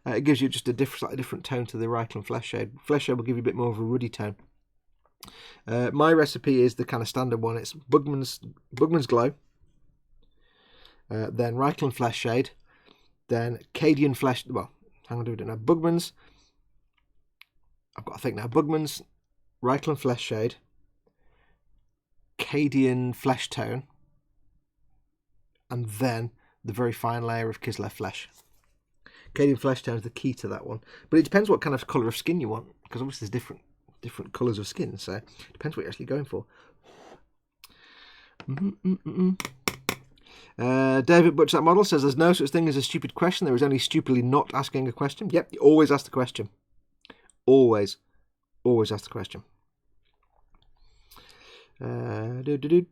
It gives you just a slightly different tone to the Reikland Flesh Shade. Flesh Shade will give you a bit more of a ruddy tone. My recipe is the kind of standard one. It's Bugman's Glow, then Reikland Flesh Shade, then Cadian Flesh... Well, hang on, do it now. Bugman's... I've got to think now. Bugman's Reikland Flesh Shade, Cadian Flesh Tone, and then the very fine layer of Kislev Flesh. Cadian Flesh Tone is the key to that one. But it depends what kind of colour of skin you want, because obviously there's different colours of skin, so it depends what you're actually going for. David Butcher, that model, says there's no such thing as a stupid question. There is only stupidly not asking a question. Yep, you always ask the question. Always ask the question. The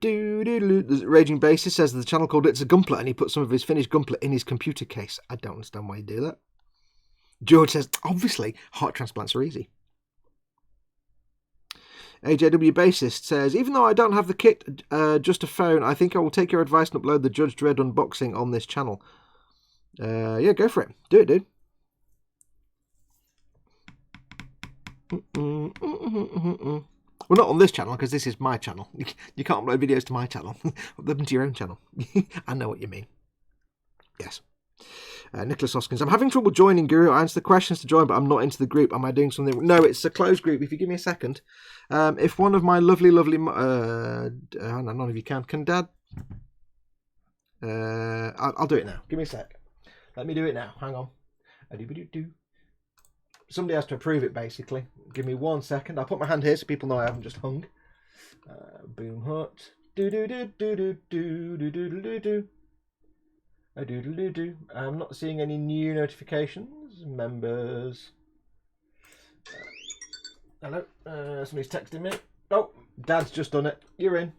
Raging Bassist says the channel called It's a Gunpla, and he put some of his finished Gunpla in his computer case. I don't understand why you do that. George says, obviously, heart transplants are easy. AJW Bassist says, even though I don't have the kit, just a phone, I think I will take your advice and upload the Judge Dredd unboxing on this channel. Yeah, go for it. Do it, dude. Well, not on this channel, because this is my channel. You can't upload videos to my channel. Upload them to your own channel. I know what you mean. Yes. Nicholas Hoskins, I'm having trouble joining, Guru. I answer the questions to join, but I'm not into the group. Am I doing something? No, it's a closed group. If you give me a second. If one of my lovely... none of you can Dad? I'll do it now. Give me a sec. Let me do it now. Hang on. Somebody has to approve it, basically. Give me 1 second. I'll put my hand here so people know I haven't just hung. Boom hut. I'm not seeing any new notifications. Members. Hello. Somebody's texting me. Oh, Dad's just done it. You're in.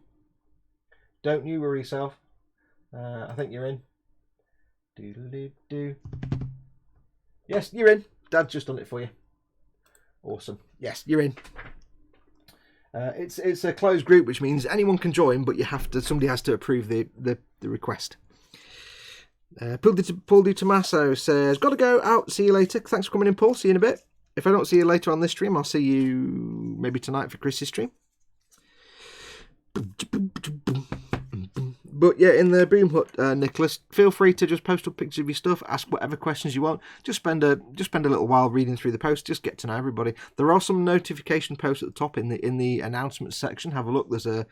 Don't you worry yourself. I think you're in. Yes, you're in. Dad's just done it for you. Awesome. Yes, you're in. It's a closed group, which means anyone can join, but somebody has to approve the request. Paul Di Tommaso says, gotta go out. See you later. Thanks for coming in, Paul. See you in a bit. If I don't see you later on this stream, I'll see you maybe tonight for Chris's stream. But yeah, in the Boom Hut, Nicholas, feel free to just post up pictures of your stuff, ask whatever questions you want. Just spend a little while reading through the post, just get to know everybody. There are some notification posts at the top in the announcements section. Have a look. There's a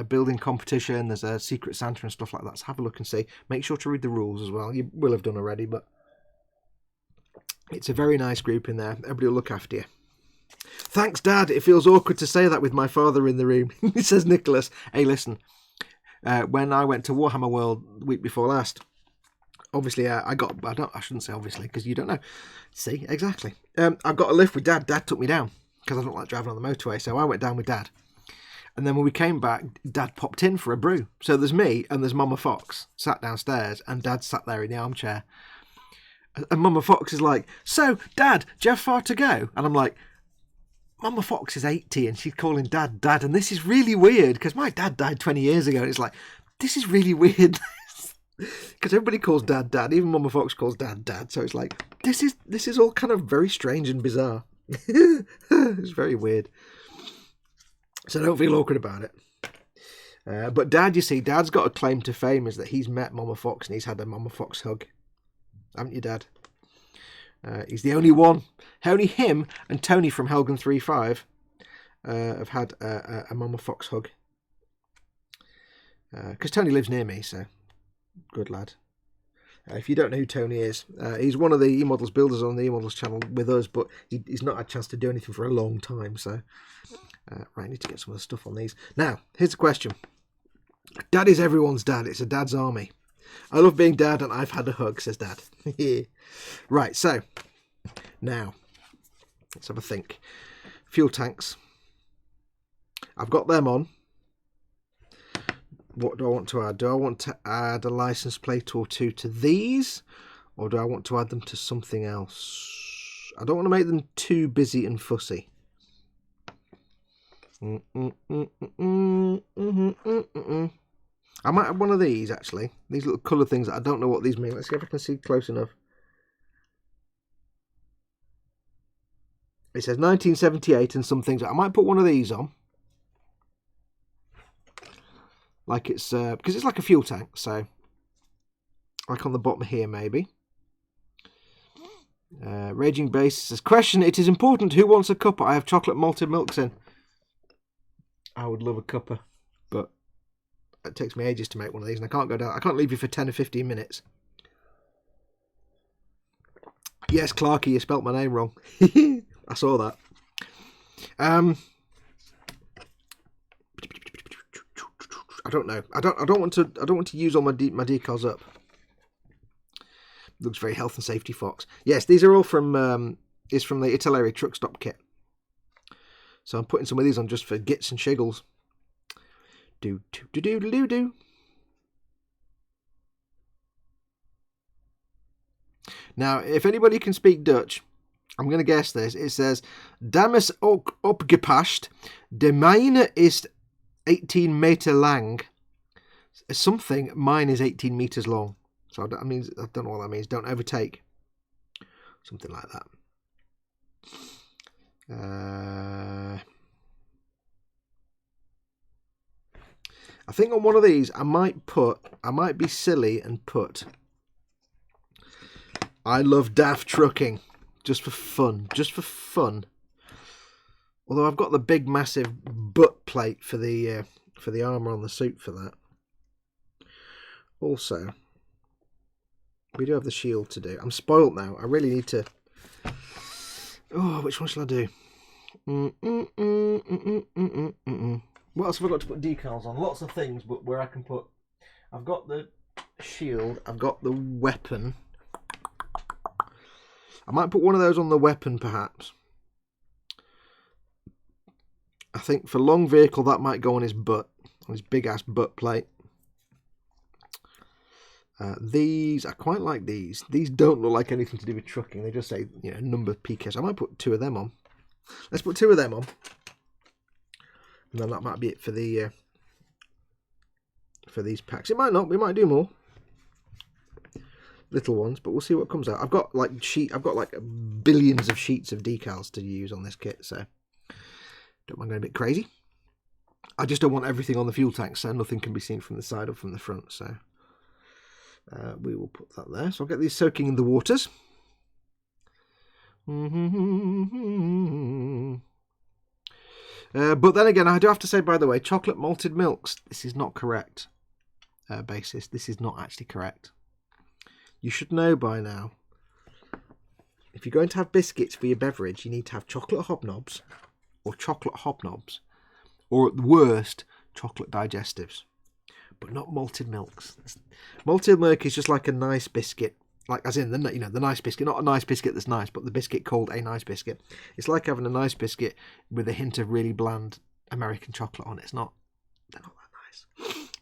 building competition, there's a Secret Santa and stuff like that. So have a look and see. Make sure to read the rules as well. You will have done already, but it's a very nice group in there. Everybody will look after you. Thanks, Dad. It feels awkward to say that with my father in the room. He says, Nicholas, hey, listen. When I went to Warhammer World the week before last, obviously I shouldn't say obviously because you don't know. See, exactly. I got a lift with Dad. Dad took me down because I don't like driving on the motorway, so I went down with Dad. And then when we came back, Dad popped in for a brew. So there's me and there's Mama Fox sat downstairs, and Dad sat there in the armchair. And Mama Fox is like, so, Dad, do you have far to go? And I'm like, Mama Fox is 80 and she's calling Dad, Dad. And this is really weird because my dad died 20 years ago. And it's like, this is really weird. Because everybody calls Dad, Dad. Even Mama Fox calls Dad, Dad. So it's like, this is all kind of very strange and bizarre. It's very weird. So don't feel awkward about it. But Dad, you see, Dad's got a claim to fame is that he's met Mama Fox and he's had a Mama Fox hug. Haven't you, Dad? He's the only one. Only him and Tony from Helgen 3.5 have had a Mama Fox hug. Because Tony lives near me, so good lad. If you don't know who Tony is, he's one of the E-Models builders on the E-Models channel with us, but he's not had a chance to do anything for a long time. So, right, I need to get some of the stuff on these. Now, here's the question. Dad is everyone's dad. It's a dad's army. I love being Dad, and I've had a hug, says Dad. Right, so, now, let's have a think. Fuel tanks. I've got them on. What do I want to add? Do I want to add a license plate or two to these? Or do I want to add them to something else? I don't want to make them too busy and fussy. I might have one of these, actually. These little colour things that I don't know what these mean. Let's see if I can see close enough. It says 1978 and some things. I might put one of these on. Like it's, because it's like a fuel tank, so. Like on the bottom here, maybe. Raging Base says, question, it is important. Who wants a cuppa? I have chocolate malted milks in. I would love a cuppa, but it takes me ages to make one of these, and I can't go down. I can't leave you for 10 or 15 minutes. Yes, Clarky, you spelt my name wrong. I saw that. I I don't know. I don't want to use all my decals up. Looks very health and safety fox. Yes, these are all from is from the Italeri truck stop kit. So I'm putting some of these on just for gits and shiggles. Do. Now, if anybody can speak Dutch, I'm going to guess this. It says, Dames ook opgepast. De mijne is 18 meter lang. Something, mine is 18 meters long. So that means, I don't know what that means. Don't overtake. Something like that. I think on one of these, I might be silly and put, I love daft trucking, just for fun. Although I've got the big, massive butt plate for the armour on the suit for that. Also, we do have the shield to do. I'm spoilt now. I really need to. Oh, which one shall I do? What else have I got to put decals on? Lots of things, but where I can put. I've got the shield. I've got the weapon. I might put one of those on the weapon, perhaps. I think for long vehicle, that might go on his butt, on his big ass butt plate. These, I quite like these. These don't look like anything to do with trucking. They just say, you know, number PKs. I might put 2 of them on. Let's put 2 of them on. And then that might be it for the for these packs. It might not. We might do more little ones, but we'll see what comes out. I've got like billions of sheets of decals to use on this kit, so don't mind going a bit crazy. I just don't want everything on the fuel tank, so nothing can be seen from the side or from the front. So we will put that there. So I'll get these soaking in the waters. But then again, I do have to say, by the way, chocolate malted milks. This is not correct. Basis. This is not actually correct. You should know by now. If you're going to have biscuits for your beverage, you need to have chocolate hobnobs, or at the worst, chocolate digestives, but not malted milks. Malted milk is just like a nice biscuit, like as in the nice biscuit, not a nice biscuit that's nice, but the biscuit called a nice biscuit. It's like having a nice biscuit with a hint of really bland American chocolate on it. They're not that nice.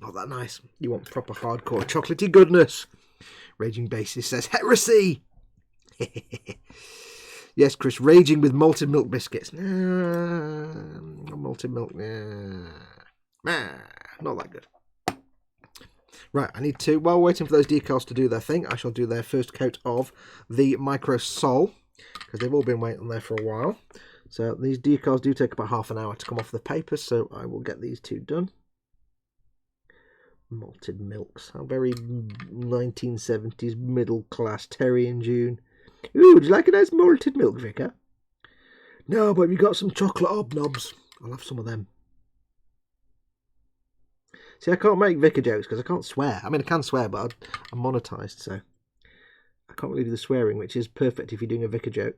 Not that nice. You want proper hardcore chocolatey goodness. Raging Basis says heresy. Yes, Chris, raging with malted milk biscuits. Malted milk. Not that good. Right, I need to, while waiting for those decals to do their thing, I shall do their first coat of the micro sole, because they've all been waiting there for a while. So these decals do take about half an hour to come off the paper, so I will get these 2 done. Malted milks. How very 1970s middle class. Terry and June. Ooh, would you like a nice malted milk, Vicar? No, but we got some chocolate hobnobs. I'll have some of them. See, I can't make Vicar jokes because I can't swear. I mean, I can swear, but I'm monetized, so I can't really do the swearing, which is perfect if you're doing a Vicar joke.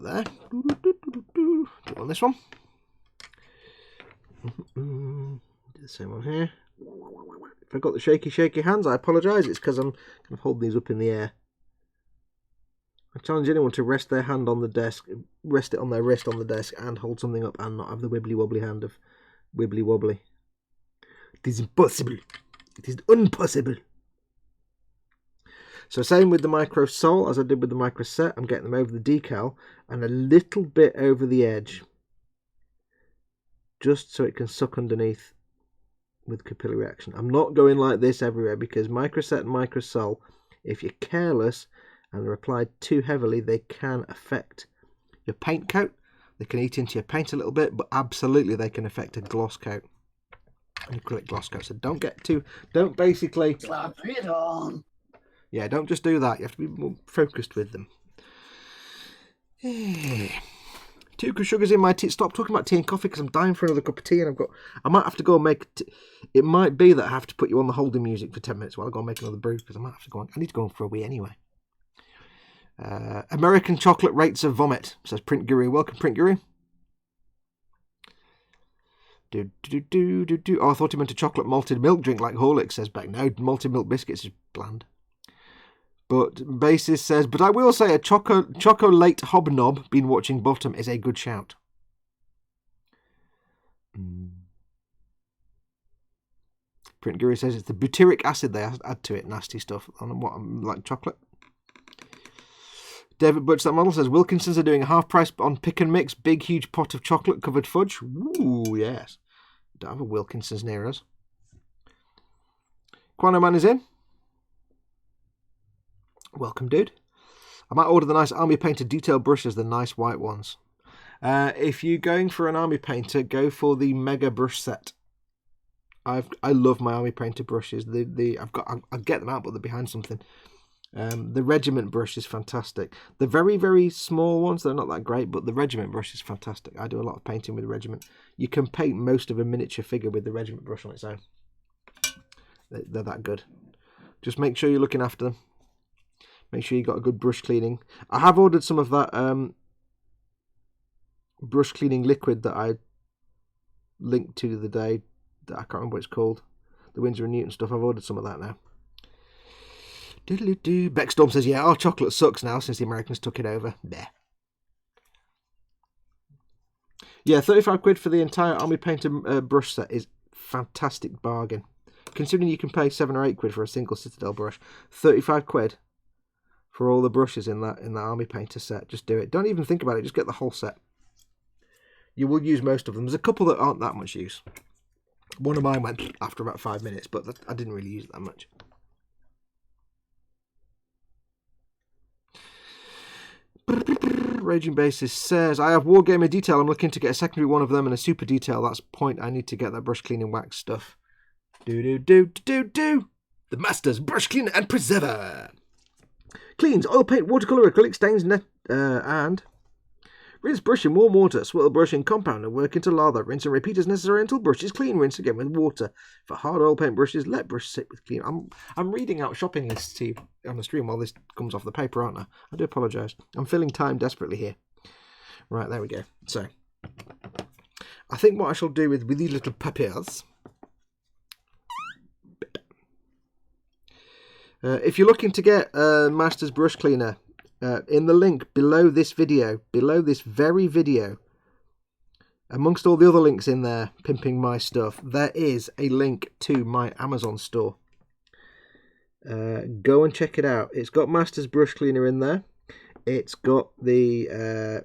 There. Do it on this one. Do the same one here. If I got the shaky hands, I apologise. It's because I'm kind of holding these up in the air. I challenge anyone to rest their hand on the desk, rest it on their wrist on the desk, and hold something up and not have the wibbly wobbly hand of wibbly wobbly. It is impossible. It is impossible. So same with the micro sole as I did with the micro set. I'm getting them over the decal and a little bit over the edge, just so it can suck underneath with capillary action. I'm not going like this everywhere because micro set and micro sole, if you're careless and they're applied too heavily, they can affect your paint coat. They can eat into your paint a little bit, but absolutely they can affect a gloss coat, an acrylic gloss coat. So don't basically Slap it on. Yeah, don't just do that. You have to be more focused with them. 2 sugars in my tea. Stop talking about tea and coffee because I'm dying for another cup of tea, and I might have to go and make. It might be that I have to put you on the holding music for 10 minutes while I go and make another brew because I might have to go on. I need to go on for a wee anyway. American chocolate rates of vomit, says Print Guru. Welcome, Print Guru. Oh, I thought he meant a chocolate malted milk drink like Horlicks, says Beck. No, malted milk biscuits is bland. But Basis says, but I will say a chocolate hobnob, been watching bottom, is a good shout. Print Guru says it's the butyric acid they add to it. Nasty stuff. On what, like chocolate? David Butch, that model, says Wilkinson's are doing a half price on pick and mix. Big, huge pot of chocolate covered fudge. Ooh, yes. Don't have a Wilkinson's near us. Quano Man is in. Welcome, dude. I might order the nice army painter detail brushes, the nice white ones. If you're going for an army painter, go for the mega brush set. I love my army painter brushes. I'll get them out, but they're behind something. The regiment brush is fantastic. The very, very small ones, they're not that great, but the regiment brush is fantastic. I do a lot of painting with the regiment. You can paint most of a miniature figure with the regiment brush on its own. They're that good. Just make sure you're looking after them. Make sure you got a good brush cleaning. I have ordered some of that brush cleaning liquid that I linked to the other day. That I can't remember what it's called. The Winsor & Newton stuff. I've ordered some of that now. Beckstorm says, yeah, our chocolate sucks now since the Americans took it over. There. Yeah, 35 quid for the entire Army Painter brush set is fantastic bargain. Considering you can pay 7 or 8 quid for a single Citadel brush. 35 quid for all the brushes in that Army Painter set. Just do it. Don't even think about it. Just get the whole set. You will use most of them. There's a couple that aren't that much use. One of mine went after about 5 minutes, but I didn't really use it that much. Raging Basis says, I have Wargamer Detail. I'm looking to get a secondary one of them and a Super Detail. That's the point. I need to get that brush cleaning wax stuff. The Masters Brush Cleaner and Preserver. Cleans oil paint, watercolour, acrylic stains, and rinse brush in warm water, swirl brush in compound and work into lather. Rinse and repeat as necessary until brush is clean. Rinse again with water. For hard oil paint brushes, let brush sit with clean. I'm reading out shopping lists to you on the stream while this comes off the paper, aren't I? I do apologise. I'm filling time desperately here. Right, there we go. So, I think what I shall do with these little puppies... if you're looking to get a Masters Brush Cleaner, in the link below this very video, amongst all the other links in there, pimping my stuff, there is a link to my Amazon store. Go and check it out. It's got Masters Brush Cleaner in there. It's got the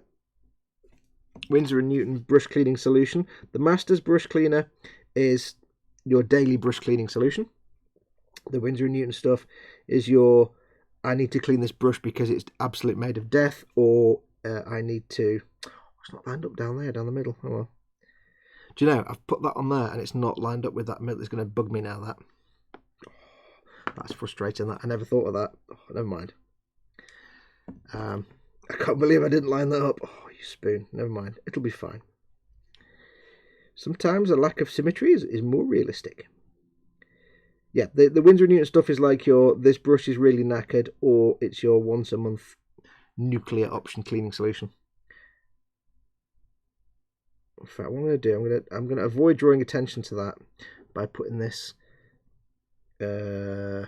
Winsor & Newton brush cleaning solution. The Masters Brush Cleaner is your daily brush cleaning solution. The Winsor & Newton stuff is your, I need to clean this brush because it's absolute made of death, or I need to, it's not lined up down there, down the middle. Oh well. Do you know, I've put that on there and it's not lined up with that middle. It's going to bug me now, that. Oh, that's frustrating, that. I never thought of that. Oh, never mind. I can't believe I didn't line that up. Oh, you spoon. Never mind. It'll be fine. Sometimes a lack of symmetry is more realistic. Yeah, the Winsor & Newton stuff is like your, this brush is really knackered, or it's your once a month nuclear option cleaning solution. In fact, what I'm going to do, I'm going to avoid drawing attention to that by putting this there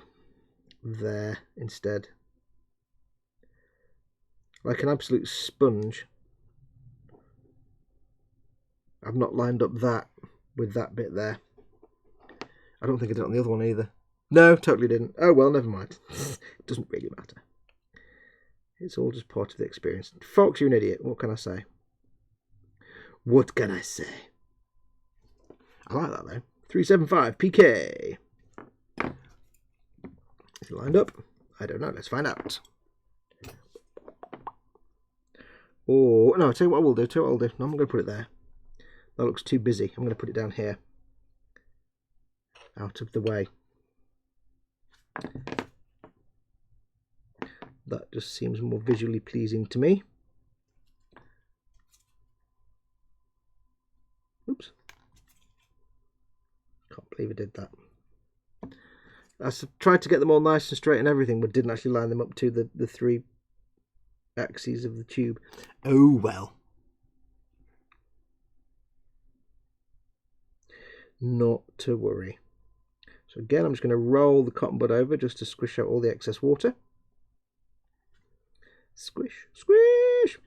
instead. Like an absolute sponge. I've not lined up that with that bit there. I don't think I did it on the other one either. No, totally didn't. Oh well, never mind. It doesn't really matter. It's all just part of the experience. Fox, you're an idiot. What can I say? What can I say? I like that though. 375 PK. Is it lined up? I don't know. Let's find out. Oh, no, I'll tell you what I will do. No, I'm going to put it there. That looks too busy. I'm going to put it down here. Out of the way. That just seems more visually pleasing to me. Oops. Can't believe I did that. I tried to get them all nice and straight and everything, but didn't actually line them up to the three axes of the tube. Oh well. Not to worry. So again, I'm just going to roll the cotton bud over just to squish out all the excess water. Squish, squish.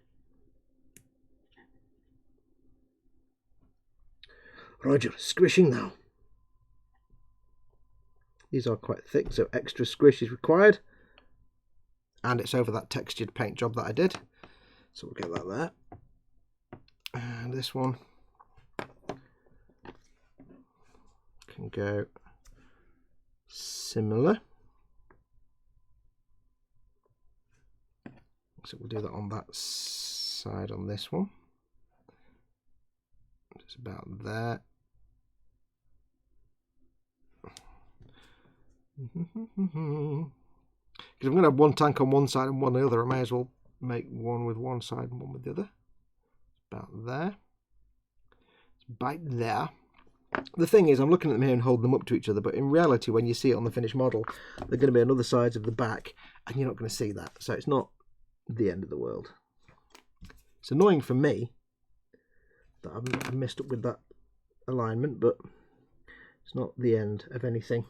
Roger, squishing now. These are quite thick, so extra squish is required. And it's over that textured paint job that I did. So we'll get that there. And this one can go similar. So we'll do that on that side on this one. Just about there. Because I'm going to have one tank on one side and one on the other, I may as well make one with one side and one with the other. About there. It's about there. The thing is, I'm looking at them here and holding them up to each other, but in reality, when you see it on the finished model, they're going to be on other sides of the back, and you're not going to see that. So it's not the end of the world. It's annoying for me that I've messed up with that alignment, but it's not the end of anything.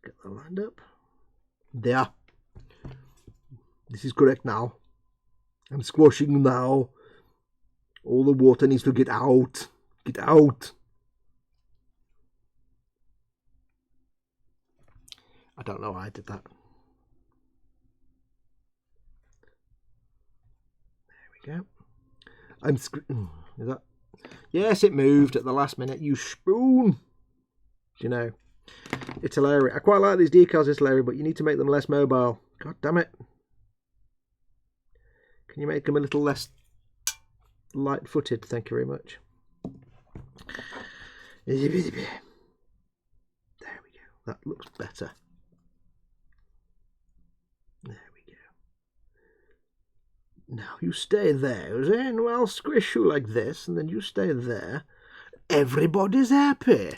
Get that lined up. There. This is correct now. I'm squashing now. All the water needs to get out. Get out. I don't know why I did that. There we go. Is that? Yes, it moved at the last minute. You spoon. You know. It's hilarious. I quite like these decals, it's hilarious, but you need to make them less mobile. God damn it. Can you make them a little less light-footed? Thank you very much. There we go. That looks better. There we go. Now you stay there, and I'll squish you like this, and then you stay there. Everybody's happy.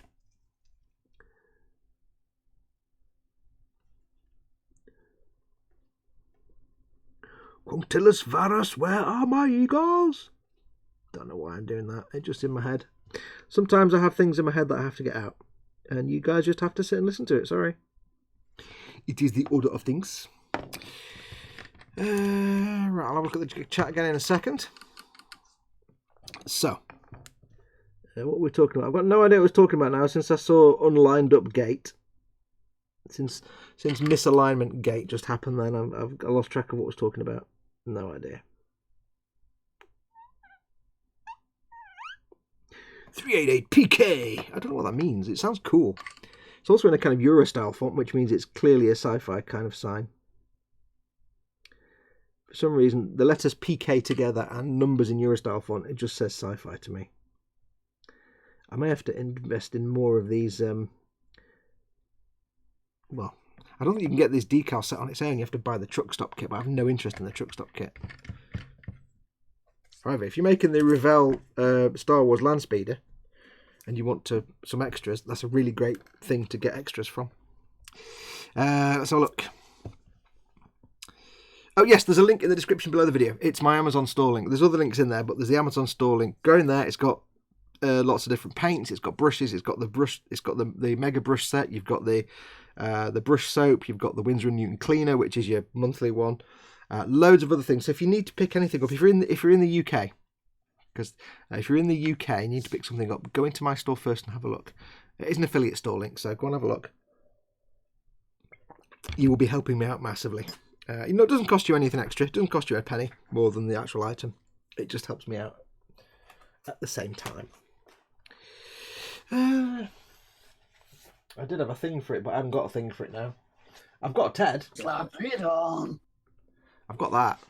Quintilis Varus, where are my eagles? Don't know why I'm doing that. It's just in my head. Sometimes I have things in my head that I have to get out. And you guys just have to sit and listen to it. Sorry. It is the order of things. Right, I'll have a look at the chat again in a second. So, what we're talking about. I've got no idea what we're talking about now since I saw unlined up gate. Since misalignment gate just happened then, I've lost track of what I was talking about. No idea. 388 PK. I don't know what that means. It sounds cool. It's also in a kind of Euro style font, which means it's clearly a sci-fi kind of sign. For some reason, the letters PK together and numbers in Euro style font, it just says sci-fi to me. I may have to invest in more of these. Well, I don't think you can get this decal set on its own. You have to buy the truck stop kit, but I have no interest in the truck stop kit. However, if you're making the Revell Star Wars Land Speeder and you want some extras, that's a really great thing to get extras from. Let's have a look. Oh yes, there's a link in the description below the video. It's my Amazon store link. There's other links in there, but there's the Amazon store link. Go in there. It's got lots of different paints. It's got brushes. It's got the brush. It's got the mega brush set. You've got the brush soap. You've got the Winsor & Newton cleaner, which is your monthly one. Loads of other things. So if you need to pick anything up, if you're in the UK, because if you're in the UK and you need to pick something up, go into my store first and have a look. It is an affiliate store link, so go and have a look. You will be helping me out massively. It doesn't cost you anything extra. It doesn't cost you a penny more than the actual item. It just helps me out at the same time. I did have a thing for it, but I haven't got a thing for it now. I've got a TED. Slap it on. I've got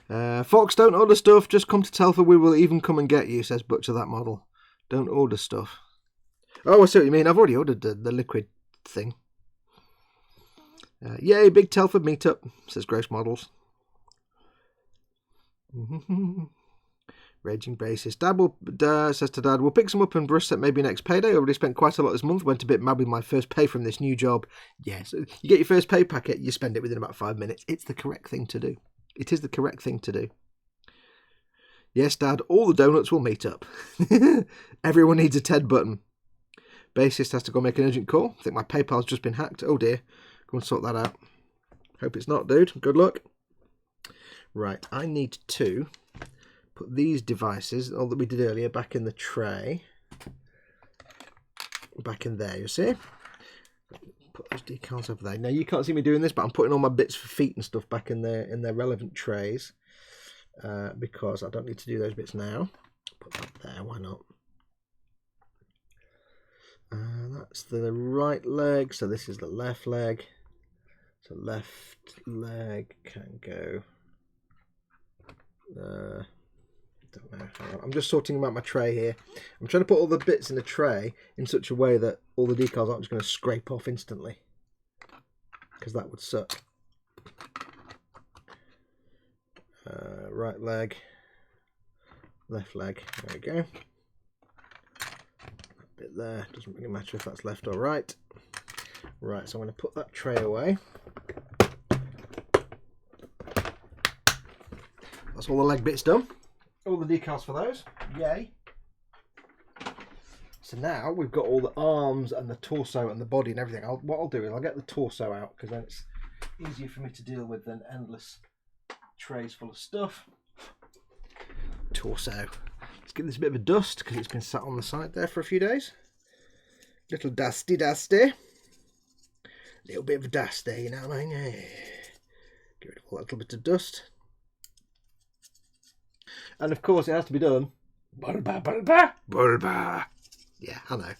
that. Fox, don't order stuff. Just come to Telford. We will even come and get you, says Butcher that model. Don't order stuff. Oh, I see what you mean. I've already ordered the liquid thing. Yay, big Telford meetup, says Gross Models. Raging basis. Dad says to Dad, we'll pick some up and brush set maybe next payday. Already spent quite a lot this month. Went a bit mad with my first pay from this new job. Yes, you get your first pay packet, you spend it within about 5 minutes. It's the correct thing to do. It is the correct thing to do. Yes, Dad, all the donuts will meet up. Everyone needs a TED button. Bassist has to go make an urgent call. I think my PayPal's just been hacked. Oh dear. Go and sort that out. Hope it's not, dude. Good luck. Right, I need to put these devices, all that we did earlier, back in the tray. Back in there, you see? Put those decals over there. Now, you can't see me doing this, but I'm putting all my bits for feet and stuff back in their relevant trays. Because I don't need to do those bits now. Put that there, why not? That's the right leg, so this is the left leg. So left leg can go. Don't know. I'm just sorting out my tray here. I'm trying to put all the bits in the tray in such a way that all the decals aren't just going to scrape off instantly, because that would suck. Right leg, left leg. There we go. That bit there doesn't really matter if that's left or right. Right, so I'm going to put that tray away. That's all the leg bits done. All the decals for those. Yay. So now we've got all the arms and the torso and the body and everything. What I'll do is I'll get the torso out, because then it's easier for me to deal with than endless trays full of stuff. Torso. Let's give this a bit of a dust, because it's been sat on the side there for a few days. Little dusty. Little bit of a dusty, you know what I mean? Get rid of all that little bit of dust. And of course it has to be done. Bulba. Yeah, I know.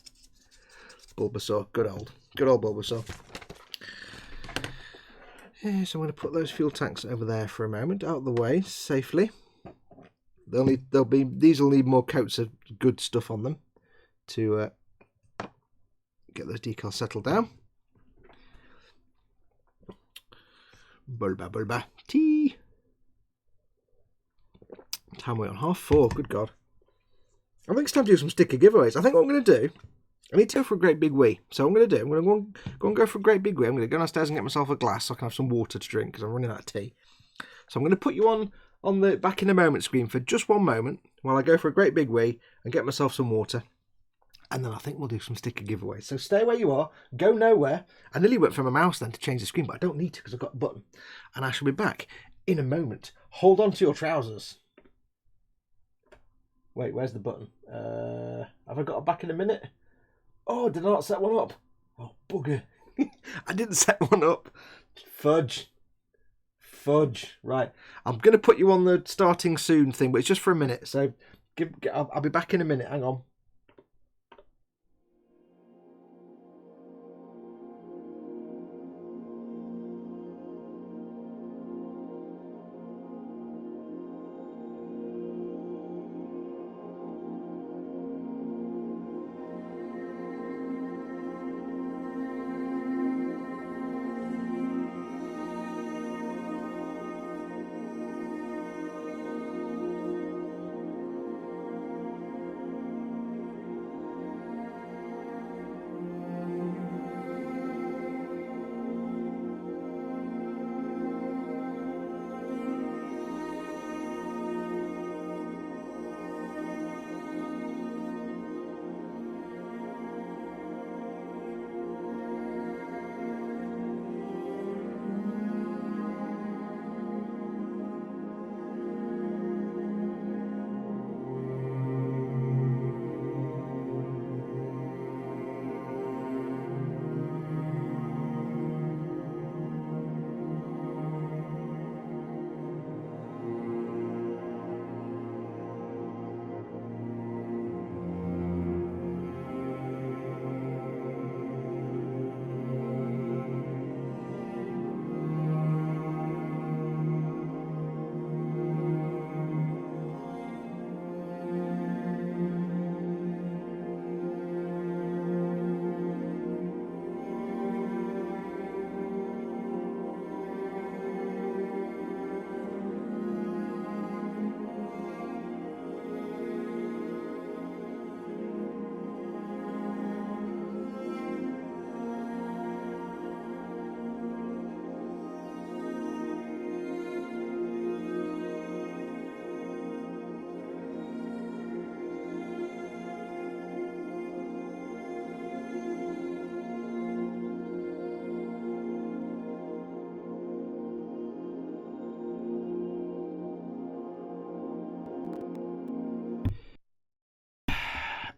Bulbasaur, good old Bulbasaur. Yeah, so I'm going to put those fuel tanks over there for a moment, out of the way, safely. These will need more coats of good stuff on them to get those decals settled down. Bulba. Tea. Time we're on 4:30. Good God. I think it's time to do some sticker giveaways. I think what I'm going to do, I need to go for a great big wee. So I'm going to go for a great big wee. I'm going to go downstairs and get myself a glass so I can have some water to drink, because I'm running out of tea. So I'm going to put you on the back in a moment screen for just one moment while I go for a great big wee and get myself some water. And then I think we'll do some sticker giveaways. So stay where you are. Go nowhere. I nearly went for my mouse then to change the screen, but I don't need to because I've got a button. And I shall be back in a moment. Hold on to your trousers. Wait, where's the button? Have I got it back in a minute? Oh, did I not set one up? Oh, bugger. I didn't set one up. Fudge. Right. I'm going to put you on the starting soon thing, but it's just for a minute. So I'll be back in a minute. Hang on.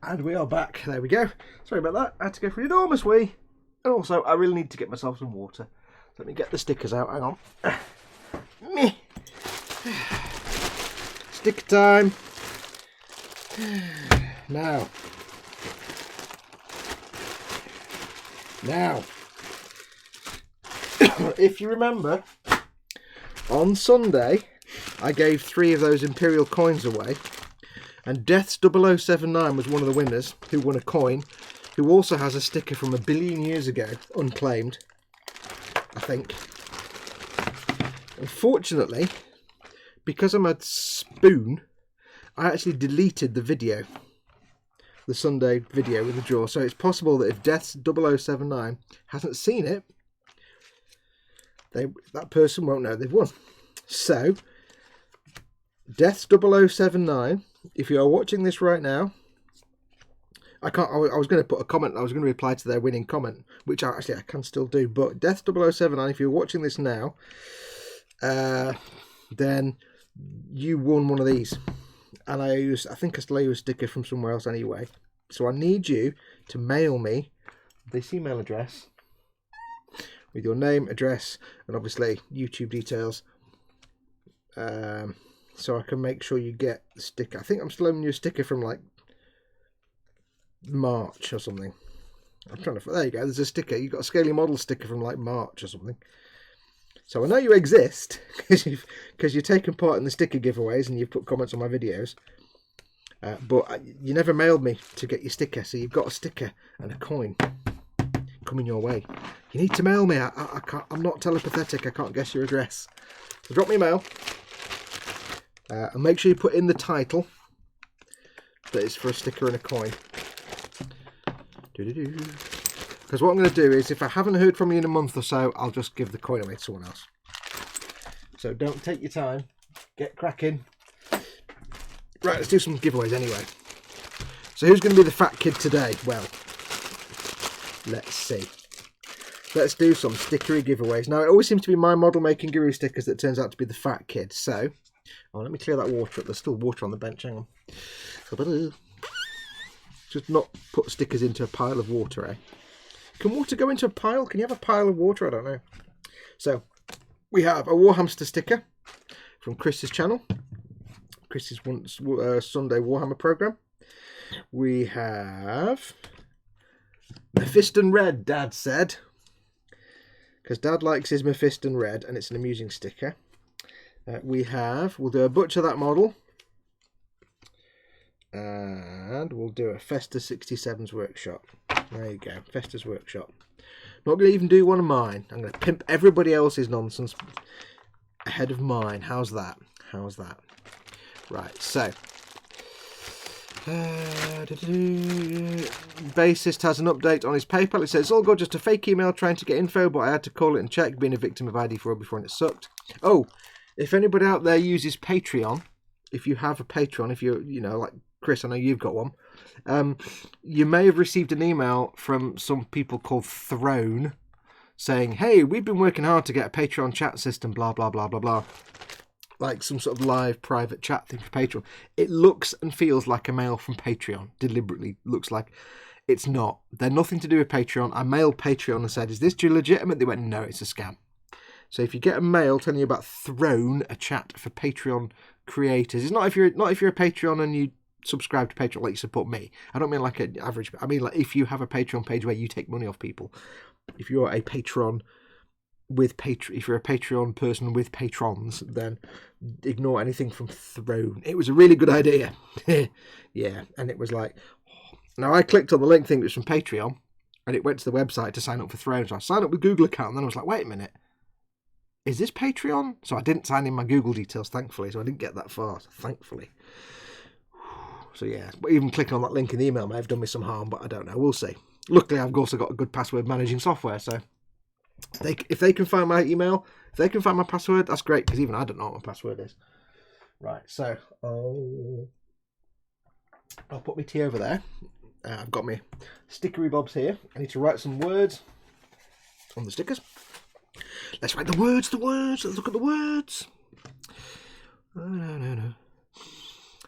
And we are back. There we go. Sorry about that. I had to go for an enormous wee. And also, I really need to get myself some water. So let me get the stickers out. Hang on. Me. Sticker time. Now. If you remember, on Sunday, I gave 3 of those Imperial coins away. And Death's 0079 was one of the winners who won a coin, who also has a sticker from 1 billion years ago, unclaimed, I think. Unfortunately, because I'm a spoon, I actually deleted the video, the Sunday video with the draw. So it's possible that if Death's 0079 hasn't seen it, that person won't know they've won. So, Death's 0079... if you are watching this right now, I was going to put a comment. I was going to reply to their winning comment, which I can still do. But Death 0079, if you're watching this now, then you won one of these. And I think I still owe you a sticker from somewhere else anyway. So I need you to mail me this email address with your name, address, and obviously YouTube details. So I can make sure you get the sticker. I think I'm still owing you a sticker from like March or something. I'm trying to... there you go. There's a sticker. You've got a Scaly Model sticker from like March or something. So I know you exist because you've taken part in the sticker giveaways and you've put comments on my videos. But you never mailed me to get your sticker. So you've got a sticker and a coin coming your way. You need to mail me. I can't, I'm not telepathetic. I can't guess your address. So drop me a mail. And make sure you put in the title that it's for a sticker and a coin. Because what I'm going to do is, if I haven't heard from you in a month or so, I'll just give the coin away to someone else. So don't take your time. Get cracking. Right, let's do some giveaways anyway. So who's going to be the fat kid today? Well, let's see. Let's do some stickery giveaways. Now, it always seems to be my model making guru stickers that turns out to be the fat kid. So... oh, let me clear that water up. There's still water on the bench. Hang on. Just not put stickers into a pile of water, eh? Can water go into a pile? Can you have a pile of water? I don't know. So, we have a Warhamster sticker from Chris's channel. Chris's Sunday Warhammer program. We have Mephiston Red, Dad said. Because Dad likes his Mephiston Red, and it's an amusing sticker. We'll do a Butcher That model. And we'll do a Festa 67's Workshop. There you go, Festa's Workshop. Not going to even do one of mine. I'm going to pimp everybody else's nonsense ahead of mine. How's that? How's that? Right, so. Bassist has an update on his PayPal. It says, it's all good, just a fake email trying to get info, but I had to call it and check, being a victim of ID fraud before and it sucked. Oh, if anybody out there uses Patreon, if you have a Patreon, if you're, like Chris, I know you've got one, you may have received an email from some people called Throne saying, hey, we've been working hard to get a Patreon chat system, blah, blah, blah, blah, blah. Like some sort of live private chat thing for Patreon. It looks and feels like a mail from Patreon. Deliberately looks like. It's not. They're nothing to do with Patreon. I mailed Patreon and said, is this legitimate? They went, no, it's a scam. So if you get a mail telling you about Throne, a chat for Patreon creators, it's not if you're a Patreon and you subscribe to Patreon like you support me. I don't mean like an average. I mean like if you have a Patreon page where you take money off people. If you're a patron if you're a Patreon person with patrons, then ignore anything from Throne. It was a really good idea. Yeah, and it was like, now I clicked on the link thing that was from Patreon, and it went to the website to sign up for Throne. So I signed up with Google account, and then I was like, wait a minute, is this Patreon? So I didn't sign in my Google details, thankfully, so I didn't get that far, thankfully. So yeah, but even clicking on that link in the email may have done me some harm, but I don't know, we'll see. Luckily, I've also got a good password managing software, so if they can find my email, if they can find my password, that's great, because even I don't know what my password is. Right, so I'll put my tea over there. I've got my stickery bobs here. I need to write some words on the stickers. Let's write the words. Let's look at the words. No.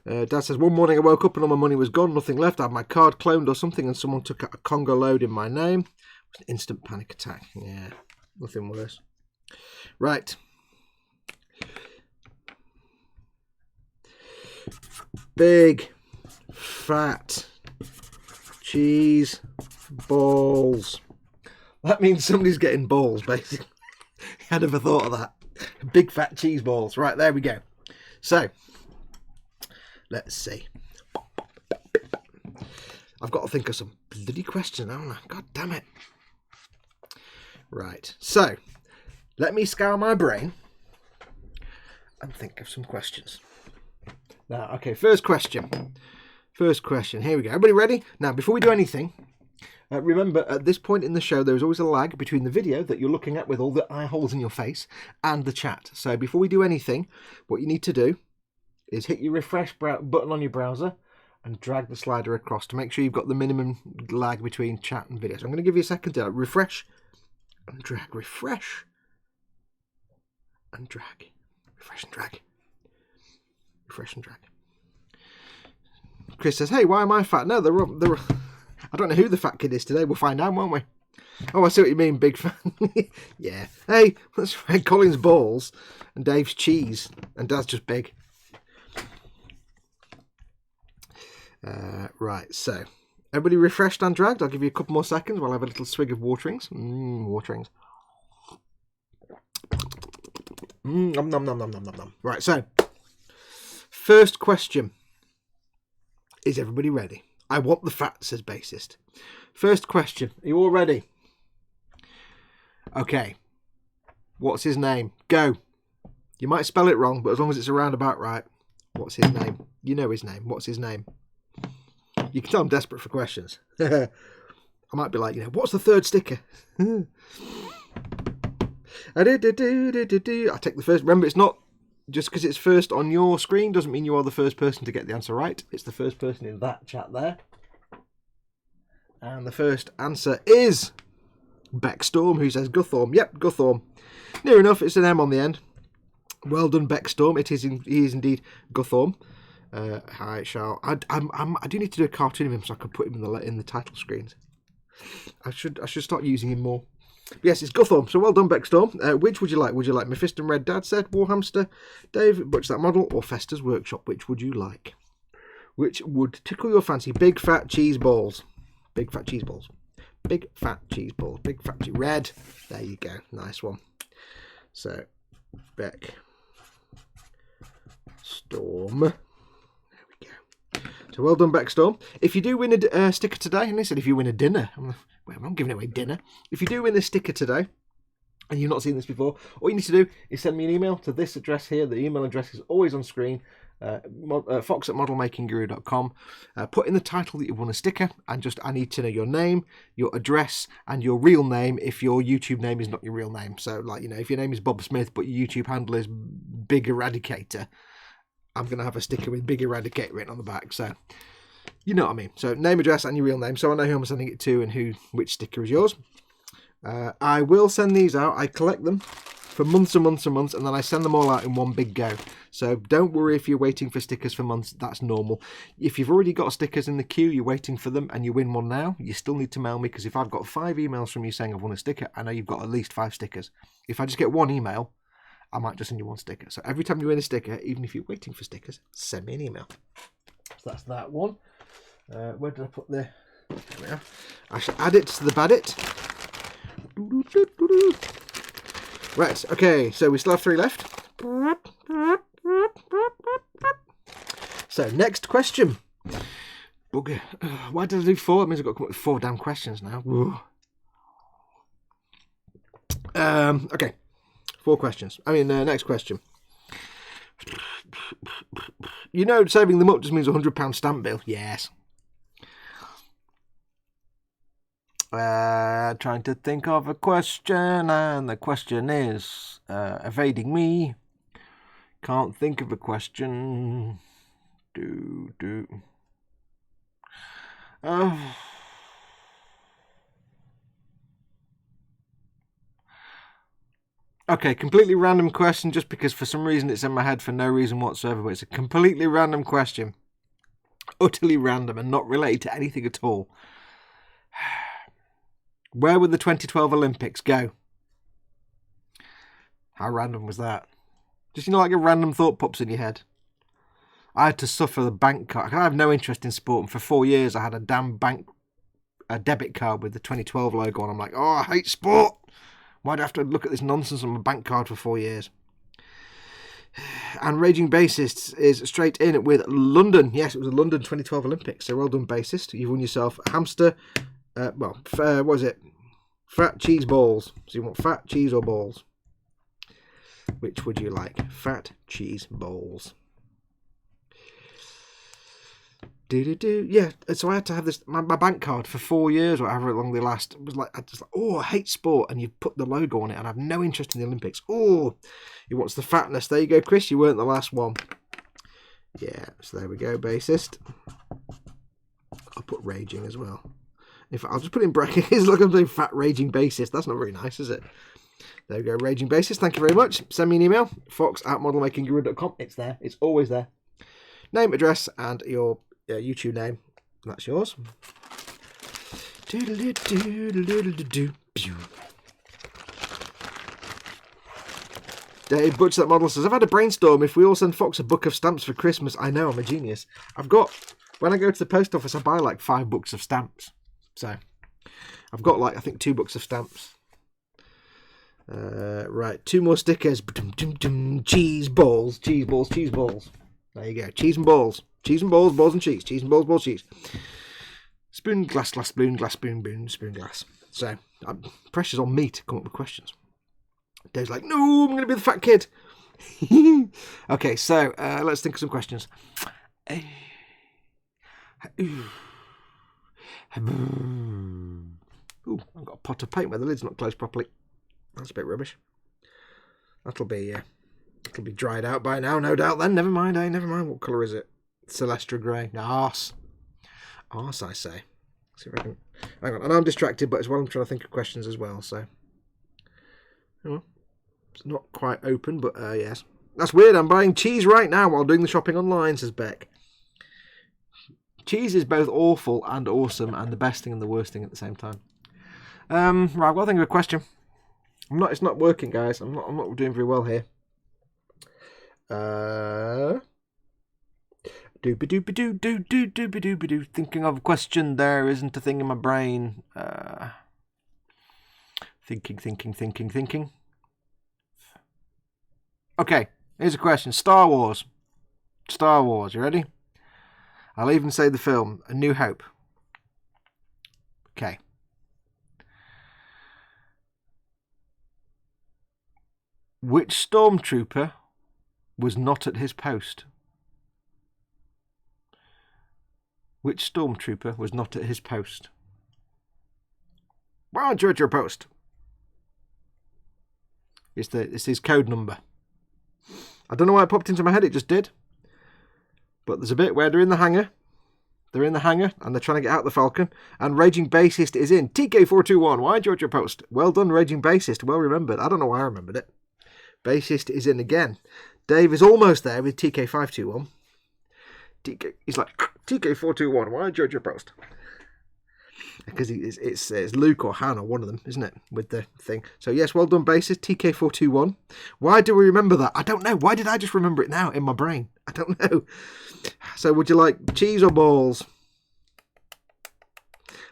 Dad says, one morning I woke up and all my money was gone, nothing left. I had my card cloned or something and someone took out a Congo load in my name. It was an instant panic attack. Yeah, nothing worse. Right. Big, fat, cheese, balls. That means somebody's getting balls, basically. I never thought of that. Big, fat cheese balls. Right, there we go. So, let's see. I've got to think of some bloody questions, haven't I? God damn it. Right, so, let me scour my brain and think of some questions. Now, okay, first question. First question. Here we go. Everybody ready? Now, before we do anything, remember, at this point in the show, there is always a lag between the video that you're looking at with all the eye holes in your face and the chat. So before we do anything, what you need to do is hit your refresh button on your browser and drag the slider across to make sure you've got the minimum lag between chat and video. So I'm going to give you a second to refresh and drag, refresh and drag, refresh and drag, refresh and drag. Chris says, hey, why am I fat? No, they're I don't know who the fat kid is today. We'll find out, won't we? Oh, I see what you mean, big fan. Yeah. Hey, that's right. Colin's balls and Dave's cheese and Dad's just big. Right, so everybody refreshed and dragged. I'll give you a couple more seconds while I have a little swig of waterings. Waterings. Nom nom nom nom nom nom nom. Right, so first question. Is everybody ready? I want the fat, says bassist. First question. Are you all ready? Okay. What's his name? Go. You might spell it wrong, but as long as it's a roundabout right. What's his name? You know his name. What's his name? You can tell I'm desperate for questions. I might be like, what's the third sticker? I take the first. Remember, it's not just because it's first on your screen doesn't mean you are the first person to get the answer right. It's the first person in that chat there. And the first answer is Beckstorm, who says Guthorm. Yep, Guthorm. Near enough, it's an M on the end. Well done, Beckstorm. He is indeed Guthorm. I do need to do a cartoon of him so I can put him in the title screens. I should start using him more. But yes, it's Guthorm. So well done, Beckstorm. Which would you like? Would you like Mephisto and Red Dad said, Warhamster, Dave, Butch That Model, or Fester's Workshop? Which would you like? Which would tickle your fancy? Big fat cheese balls. Big fat cheese balls. Big fat cheese balls. Big fat cheese. Red. There you go. Nice one. So, Beck. Storm. There we go. So well done, Beckstorm. If you do win a sticker today, and they said if you win a dinner, well, I'm not giving away dinner. If you do win a sticker today, and you've not seen this before, all you need to do is send me an email to this address here. The email address is always on screen. fox@modelmakingguru.com. Put in the title that you won a sticker, and I need to know your name, your address, and your real name if your YouTube name is not your real name. So, if your name is Bob Smith, but your YouTube handle is Big Eradicator, I'm going to have a sticker with Big Eradicator written on the back. So, you know what I mean. So, name, address, and your real name, so I know who I'm sending it to and which sticker is yours. I will send these out. I collect them for months and months and months, and then I send them all out in one big go. So don't worry if you're waiting for stickers for months. That's normal. If you've already got stickers in the queue, you're waiting for them, and you win one now, you still need to mail me, because if I've got 5 emails from you saying I've won a sticker, I know you've got at least 5 stickers. If I just get 1 email, I might just send you 1 sticker. So every time you win a sticker, even if you're waiting for stickers, send me an email. So that's that one. Where did I put the... There we are. I shall add it to the badit. Right, okay, so we still have 3 left. So, next question. Bugger. Why did I do 4? That means I've got to come up with 4 damn questions now. Okay, 4 questions. Next question. Saving them up just means a £100 stamp bill. Yes. Trying to think of a question, and the question is evading me. Can't think of a question. Okay, completely random question just because for some reason it's in my head for no reason whatsoever, but it's a completely random question. Utterly random and not related to anything at all. Where would the 2012 Olympics go? How random was that? Just, like a random thought pops in your head. I had to suffer the bank card. I have no interest in sport, and for 4 years I had a damn debit card with the 2012 logo on. I'm like, oh, I hate sport. Why do I have to look at this nonsense on my bank card for 4 years? And Raging Bassist is straight in with London. Yes, it was the London 2012 Olympics. So well done, Bassist. You've won yourself a hamster. What was it? Fat cheese balls. So you want fat cheese or balls? Which would you like? Fat cheese balls. Yeah, so I had to have this my bank card for 4 years or however long they last. It was like I hate sport, and you put the logo on it, and I have no interest in the Olympics. Oh, he wants the fatness. There you go, Chris. You weren't the last one. Yeah, so there we go, Bassist. I'll put raging as well. In fact, I'll just put in brackets. Look, I'm doing fat raging Bassist. That's not very nice, is it? There we go, raging Bassist. Thank you very much. Send me an email, fox@modelmakingguru.com. It's there. It's always there. Name, address, and your YouTube name. That's yours. Dave Butcher, that model, says, I've had a brainstorm. If we all send Fox a book of stamps for Christmas, I know I'm a genius. When I go to the post office, I buy like 5 books of stamps. So I've got I think 2 books of stamps. Right, 2 more stickers. Cheese balls, cheese balls, cheese balls. There you go. Cheese and balls. Cheese and balls, balls and cheese. Cheese and balls, balls, cheese. Spoon, glass, glass, spoon, glass, spoon, spoon, spoon, glass. So, pressure's on me to come up with questions. Dave's like, no, I'm going to be the fat kid. Okay, so let's think of some questions. Ooh, I've got a pot of paint where the lid's not closed properly. That's a bit rubbish. That'll be dried out by now, no doubt then. Never mind, never mind. What colour is it? Celestra grey. Arse, I say. See if I can... Hang on. I know I'm distracted, but as well I'm trying to think of questions as well, so... Oh, it's not quite open, but yes. That's weird, I'm buying cheese right now while doing the shopping online, says Beck. Cheese is both awful and awesome, and the best thing and the worst thing at the same time. Right, I've got to think of a question. It's not working, guys. I'm not doing very well here. Doobie-doobie-doo. Thinking of a question, there isn't a thing in my brain. Thinking. Okay, here's a question. Star Wars, you ready? I'll even say the film, A New Hope. Okay. Which stormtrooper was not at his post? Which stormtrooper was not at his post? Why aren't you at your post? It's his code number. I don't know why it popped into my head, it just did. But there's a bit where they're in the hangar. They're in the hangar and they're trying to get out the Falcon. And Raging Bassist is in. TK421, why aren't you at your post? Well done, Raging Bassist. Well remembered. I don't know why I remembered it. Bassist is in again. Dave is almost there with TK521. He's like, TK421, why aren't you at your post? Because it's Luke or Han or one of them, isn't it? With the thing. So yes, well done, Bassist. TK421. Why do we remember that? I don't know. Why did I just remember it now in my brain? I don't know. So would you like cheese or balls?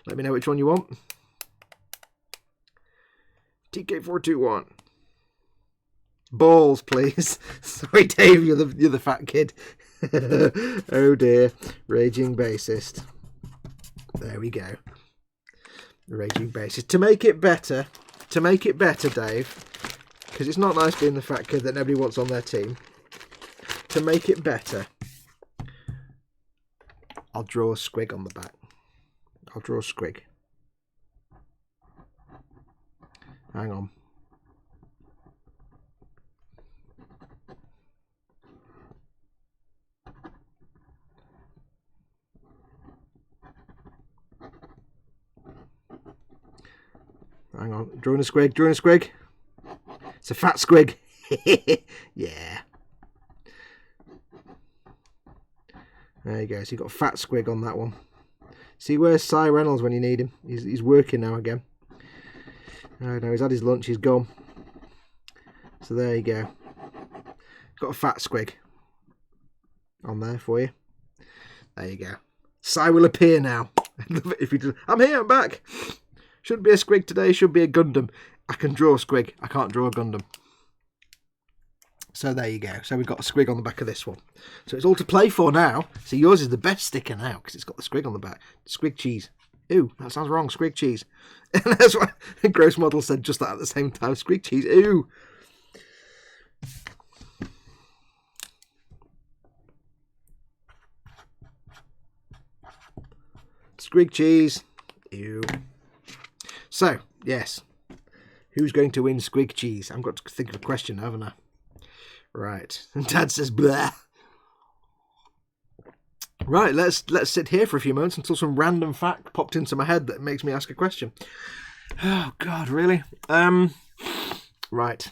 Let me know which one you want. TK421. Balls, please. Sorry, Dave, you're the fat kid. Oh dear. Raging Bassist. There we go. Raging Bassist. To make it better, Dave, because it's not nice being the fat kid that nobody wants on their team. To make it better, I'll draw a squig on the back. I'll draw a squig. Hang on. Hang on, drawing a squig. It's a fat squig. Yeah. There you go. So you got a fat squig on that one. See, where's Cy Reynolds when you need him? He's working now again. Oh no, he's had his lunch. He's gone. So there you go. Got a fat squig on there for you. There you go. Cy will appear now. I'd love it if he does. I'm here. I'm back. Shouldn't be a squig today. Should be a Gundam. I can draw a squig. I can't draw a Gundam. So there you go. So we've got a squig on the back of this one. So it's all to play for now. See, yours is the best sticker now because it's got the squig on the back. Squig cheese. Ooh, that sounds wrong. Squig cheese. And that's what Gross Model said just that at the same time. Squig cheese. Ooh. Squig cheese. Ew. So, yes. Who's going to win squig cheese? I've got to think of a question, haven't I? Right. And Dad says, blah. Right, let's sit here for a few moments until some random fact popped into my head that makes me ask a question. Oh, God, really? Right.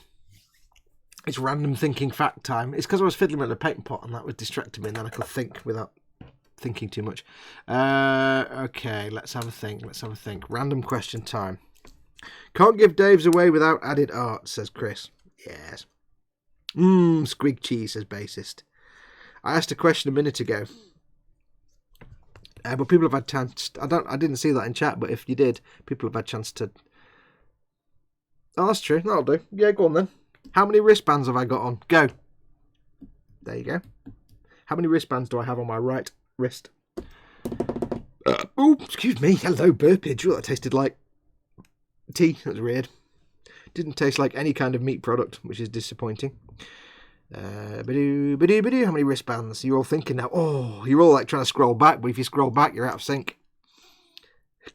It's random thinking fact time. It's because I was fiddling with the paint pot and that was distracting me, and then I could think without thinking too much. Okay, let's have a think. Random question time. Can't give Dave's away without added art, says Chris. Yes. Squig cheese, says bassist. I asked a question a minute ago. But people have had chance. I didn't see that in chat, but if you did, people have had chance to. Oh, that's true. That'll do. Yeah, go on then. How many wristbands have I got on? Go. There you go. How many wristbands do I have on my right wrist? Oh, excuse me. Hello, burpage. Oh, that tasted like tea. That was weird. Didn't taste like any kind of meat product, which is disappointing. Badoo. How many wristbands? You're all thinking now, oh, you're all like trying to scroll back, but if you scroll back, you're out of sync.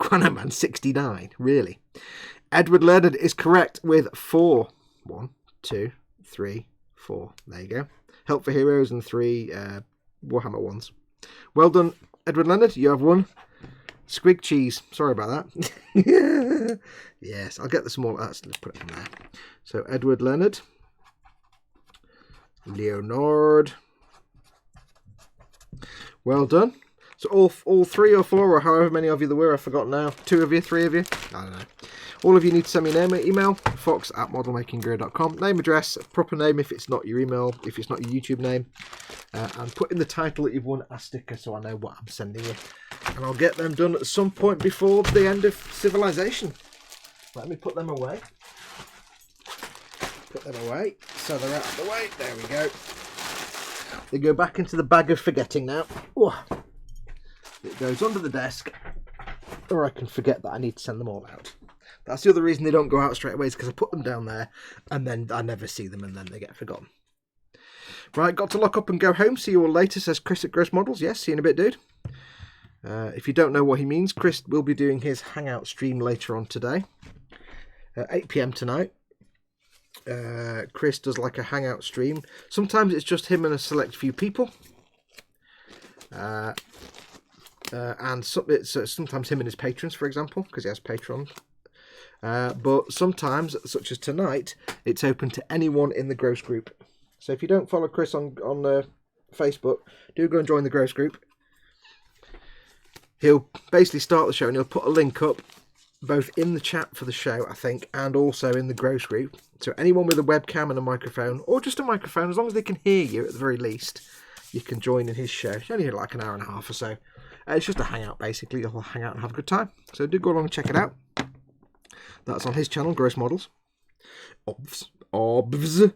Quanaman 69, really? Edward Leonard is correct with 4. 1, 2, 3, 4. There you go. Help for Heroes and 3 Warhammer ones. Well done, Edward Leonard. You have won. Squig cheese. Sorry about that. Yes, I'll get the small. Let's put it on there. So Edward Leonard, Leonard. Well done. So all 3 or 4 or however many of you there were, I forgot now. 2 of you, 3 of you. I don't know. All of you need to send me an email, fox@modelmakinggear.com. Name, address, proper name if it's not your email, if it's not your YouTube name. And put in the title that you've won a sticker so I know what I'm sending you. And I'll get them done at some point before the end of civilization. Let me put them away. Put them away so they're out of the way. There we go. They go back into the bag of forgetting now. Ooh. It goes under the desk, or I can forget that I need to send them all out. That's the other reason they don't go out straight away, is because I put them down there and then I never see them and then they get forgotten. Right, got to lock up and go home. See you all later, says Chris at Gross Models. Yes, see you in a bit, dude. If you don't know what he means, Chris will be doing his Hangout stream later on today. 8 PM tonight. Chris does like a Hangout stream. Sometimes it's just him and a select few people. And sometimes him and his patrons, for example, because he has patrons. But sometimes, such as tonight, it's open to anyone in the Gross group. So if you don't follow Chris on Facebook, do go and join the Gross group. He'll basically start the show and he'll put a link up both in the chat for the show, I think, and also in the Gross group. So anyone with a webcam and a microphone, or just a microphone, as long as they can hear you at the very least, you can join in his show. It's only like an hour and a half or so. It's just a hangout, basically. You'll hang out and have a good time. So do go along and check it out. That's on his channel, Gross Models. Obvs.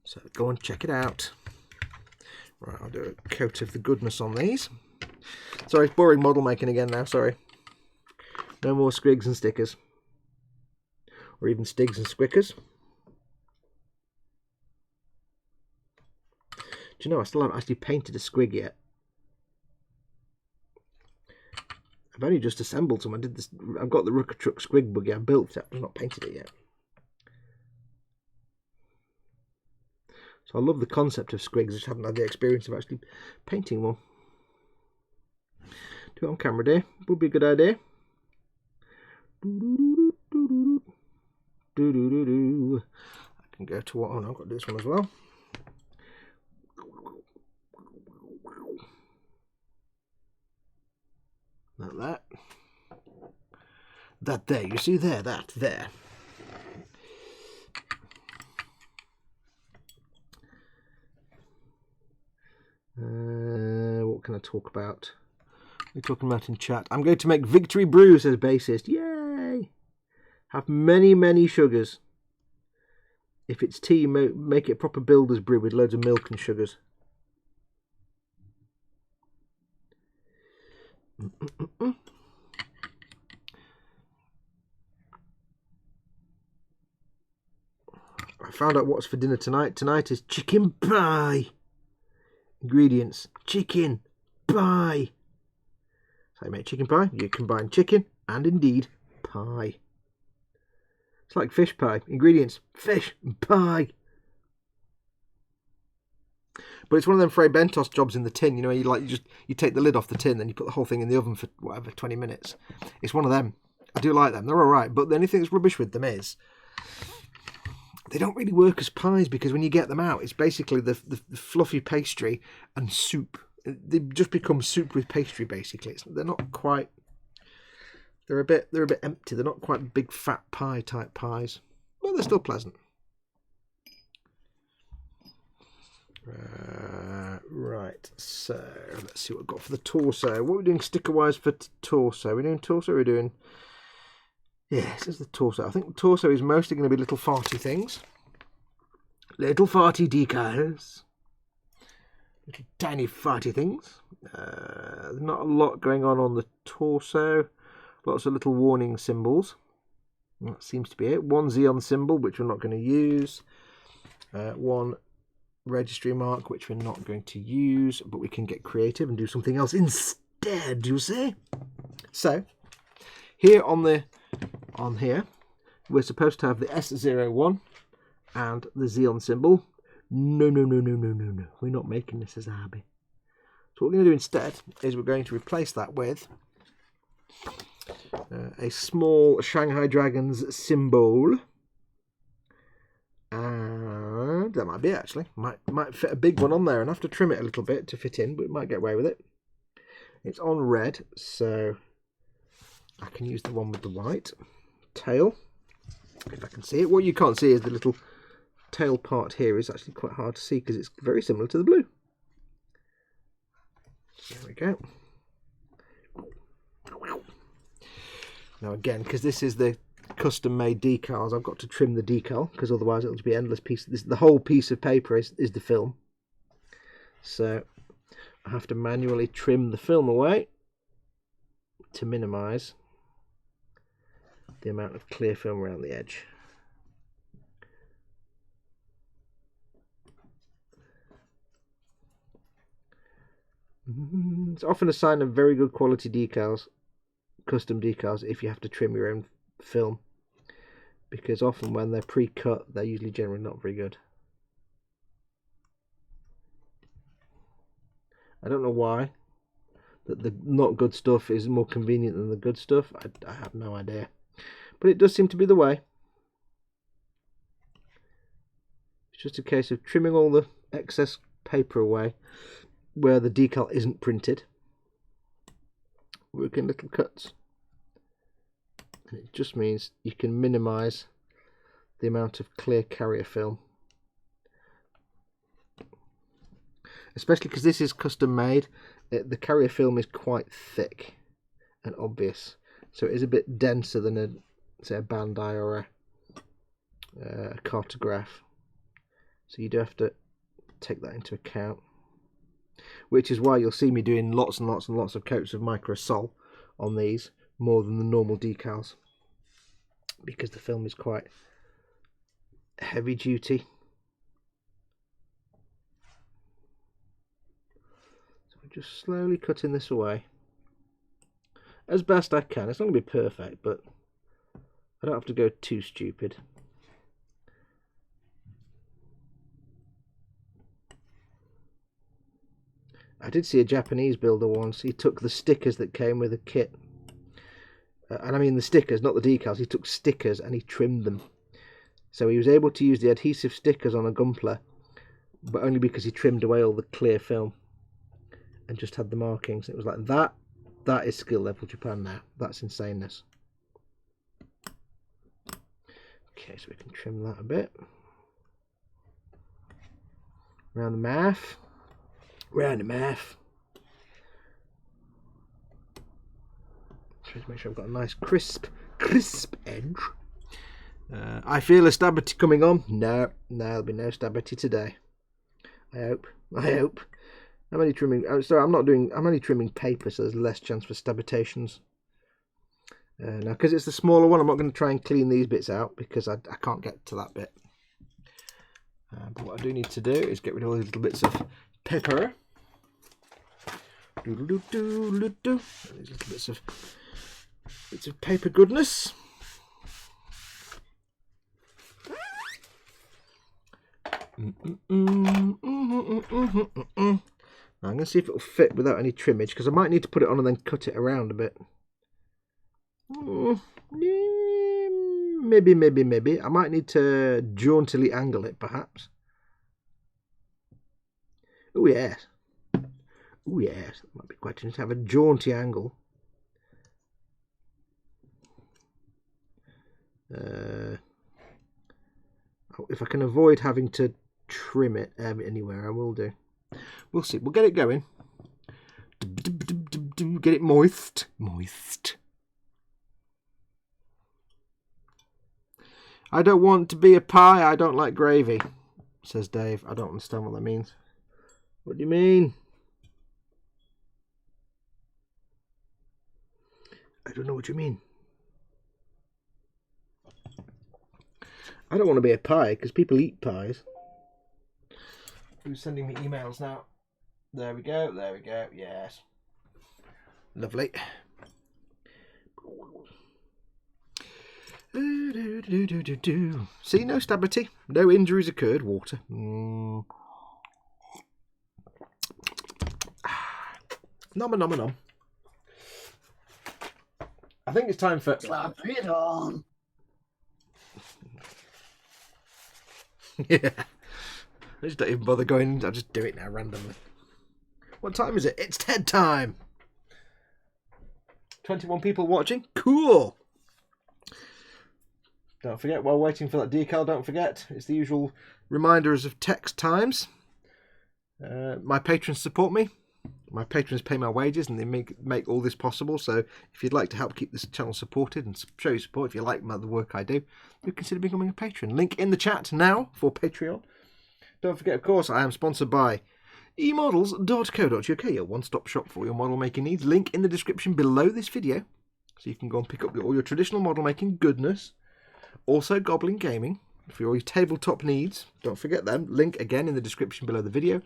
So go and check it out. Right, I'll do a coat of the goodness on these. Sorry, it's boring model making again now, sorry. No more squigs and stickers. Or even stigs and squickers. Do you know, I still haven't actually painted a squig yet. I've only just assembled some. I've got the Rooker Truck squig buggy. I built it. I've not painted it yet. So I love the concept of squigs. I just haven't had the experience of actually painting one. Do it on camera, dear. Would be a good idea. I can go to what? Oh no, I've got to do this one as well. Like that. That there, you see there, that there. What can I talk about? What are you talking about in chat? I'm going to make Victory Brew, says Bassist. Yay! Have many, many sugars. If it's tea, make it a proper builder's brew with loads of milk and sugars. I found out what's for dinner tonight. Tonight is chicken pie. Ingredients: chicken pie. So you make chicken pie. You combine chicken and indeed pie. It's like fish pie. Ingredients: fish and pie. But it's one of them Fray Bentos jobs in the tin. You know, you take the lid off the tin, then you put the whole thing in the oven for whatever 20 minutes. It's one of them. I do like them. They're all right. But the only thing that's rubbish with them is they don't really work as pies, because when you get them out, it's basically the fluffy pastry and soup. They just become soup with pastry, basically. They're not quite. They're a bit empty. They're not quite big fat pie type pies, but they're still pleasant. Right. So let's see what we've got for the torso. What are we doing sticker wise for torso? Are we doing torso? Or are we doing? Yeah, this is the torso. I think the torso is mostly going to be little farty things. Little farty decals. Little tiny farty things. There's not a lot going on the torso. Lots of little warning symbols. That seems to be it. One Xeon symbol, which we're not going to use. One registry mark, which we're not going to use, but we can get creative and do something else instead, you see? So, here on here, we're supposed to have the S01 and the Xeon symbol. No. We're not making this as Sazabi. So what we're going to do instead is we're going to replace that with a small Shanghai Dragons symbol. And that might be it, actually. Might fit a big one on there and have to trim it a little bit to fit in, but we might get away with it. It's on red, so I can use the one with the white tail, if I can see it. What you can't see is the little tail part here is actually quite hard to see because it's very similar to the blue. There we go. Now again, because this is the custom made decals, I've got to trim the decal because otherwise it'll just be endless piece. The whole piece of paper is the film, so I have to manually trim the film away to minimize the amount of clear film around the edge. It's often a sign of very good quality decals, custom decals, if you have to trim your own film, because often when they're pre-cut, they're usually generally not very good. I don't know why that the not good stuff is more convenient than the good stuff. I have no idea, but it does seem to be the way. It's just a case of trimming all the excess paper away where the decal isn't printed, working little cuts. And it just means you can minimize the amount of clear carrier film, especially because this is custom made. The carrier film is quite thick and obvious, so it is a bit denser than say a Bandai or a cartograph, so you do have to take that into account, which is why you'll see me doing lots and lots and lots of coats of microsol on these, more than the normal decals, because the film is quite heavy duty. So I'm just slowly cutting this away as best I can. It's not going to be perfect, but I don't have to go too stupid. I did see a Japanese builder once. He took the stickers that came with a kit, and I mean the stickers, not the decals. He took stickers and he trimmed them So he was able to use the adhesive stickers on a Gunpla, but only because he trimmed away all the clear film and just had the markings. It was like that. That is skill level Japan now. That's insaneness. Okay, so we can trim that a bit. Round the mouth. Round the mouth. Trying to make sure I've got a nice crisp edge. I feel a stability coming on. No, there'll be no stability today. I hope. I'm only trimming. Oh, sorry, I'm only trimming paper, so there's less chance for stabitations. Now, because it's the smaller one, I'm not going to try and clean these bits out because I can't get to that bit. But what I do need to do is get rid of all these little bits of paper. These little bits of paper goodness. I'm going to see if it'll fit without any trimmage, because I might need to put it on and then cut it around a bit. Maybe. I might need to jauntily angle it, perhaps. Oh yes. That might be quite interesting to have a jaunty angle. If I can avoid having to trim it anywhere, I will do. We'll see. We'll get it going. Get it moist. I don't want to be a pie. I don't like gravy, says Dave. I don't understand what that means. What do you mean? I don't know what you mean. I don't want to be a pie because people eat pies. Who's sending me emails now? There we go. Yes. Lovely. See, no stability. No injuries occurred. Water. Nom. I think it's time for... Slap it on. Yeah. I just don't even bother going. I'll just do it now randomly. What time is it? It's TED time. 21 people watching. Cool. Don't forget, while waiting for that decal, don't forget, it's the usual reminders of text times. My patrons support me. My patrons pay my wages and they make all this possible. So if you'd like to help keep this channel supported and show your support, if you like the work I do, do consider becoming a patron. Link in the chat now for Patreon. Don't forget, of course, I am sponsored by emodels.co.uk, your one-stop shop for your model making needs. Link in the description below this video, so you can go and pick up all your traditional model making goodness. Also, Goblin Gaming for all your tabletop needs. Don't forget them. Link again in the description below the video.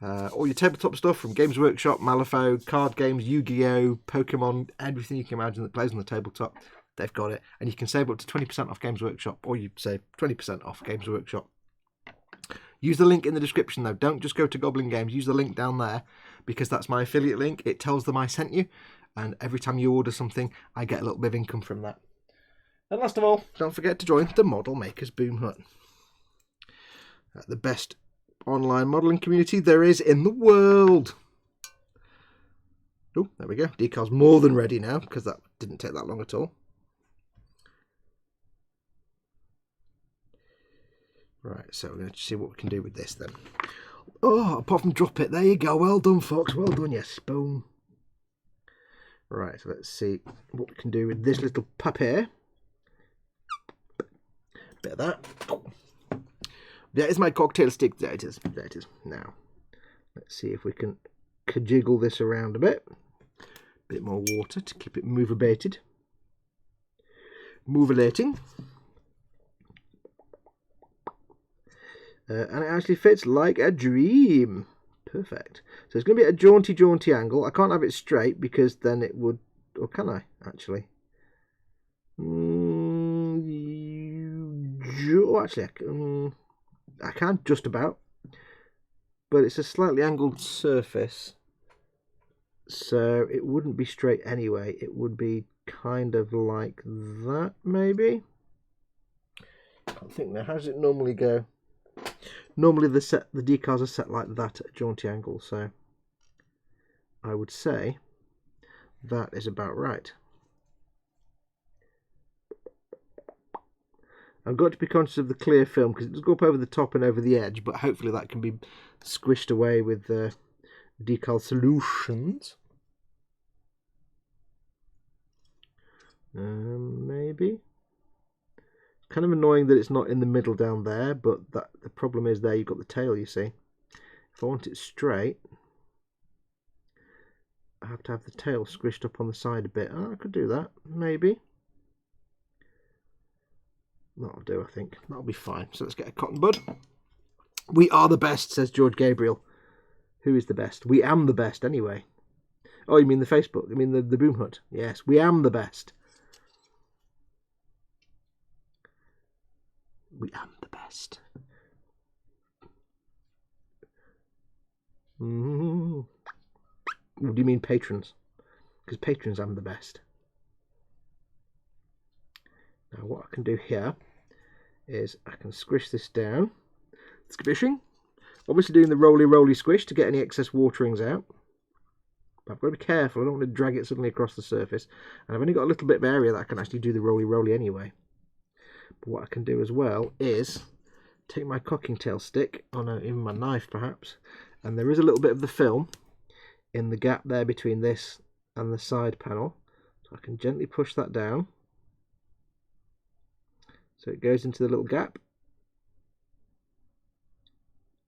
All your tabletop stuff from Games Workshop, Malifaux, card games, Yu-Gi-Oh, Pokemon, everything you can imagine that plays on the tabletop, they've got it. And you can save up to 20% off Games Workshop, or you save 20% off Games Workshop. Use the link in the description though. Don't just go to Goblin Games. Use the link down there because that's my affiliate link. It tells them I sent you. And every time you order something, I get a little bit of income from that. And last of all, don't forget to join the Model Makers Boom Hut. The best online modelling community there is in the world. Oh, there we go. Decal's more than ready now because that didn't take that long at all. Right, so we're going to see what we can do with this then. Oh, apart from drop it. There you go. Well done, Fox. Well done, yes. Boom. Right, so let's see what we can do with this little puppy. Bit of that. There is my cocktail stick. There it is. Now, let's see if we can jiggle this around a bit. Bit more water to keep it movabated. Movulating. And it actually fits like a dream. Perfect. So it's going to be a jaunty angle. I can't have it straight because then it would... Or can I, actually? Actually, I can just about. But it's a slightly angled surface. So it wouldn't be straight anyway. It would be kind of like that, maybe. can't think now. How does it normally go? Normally the decals are set like that at a jaunty angle, so I would say that is about right. I've got to be conscious of the clear film because it does go up over the top and over the edge, but hopefully that can be squished away with the decal solutions. Maybe. It's kind of annoying that it's not in the middle down there, but the problem is there you've got the tail, you see. If I want it straight, I have to have the tail squished up on the side a bit. Oh, I could do that, maybe. That'll do, I think. That'll be fine. So let's get a cotton bud. We are the best, says George Gabriel. Who is the best? We am the best, anyway. Oh, you mean the Facebook? You mean the Boom Hut? Yes, we am the best. We am the best. What do you mean patrons? Because patrons am the best. Now what I can do here is I can squish this down. Squishing. Obviously doing the roly squish to get any excess waterings out. But I've got to be careful. I don't want to drag it suddenly across the surface. And I've only got a little bit of area that I can actually do the roly anyway. But what I can do as well is take my cocking tail stick, oh no, even my knife perhaps, and there is a little bit of the film in the gap there between this and the side panel. So I can gently push that down. So it goes into the little gap.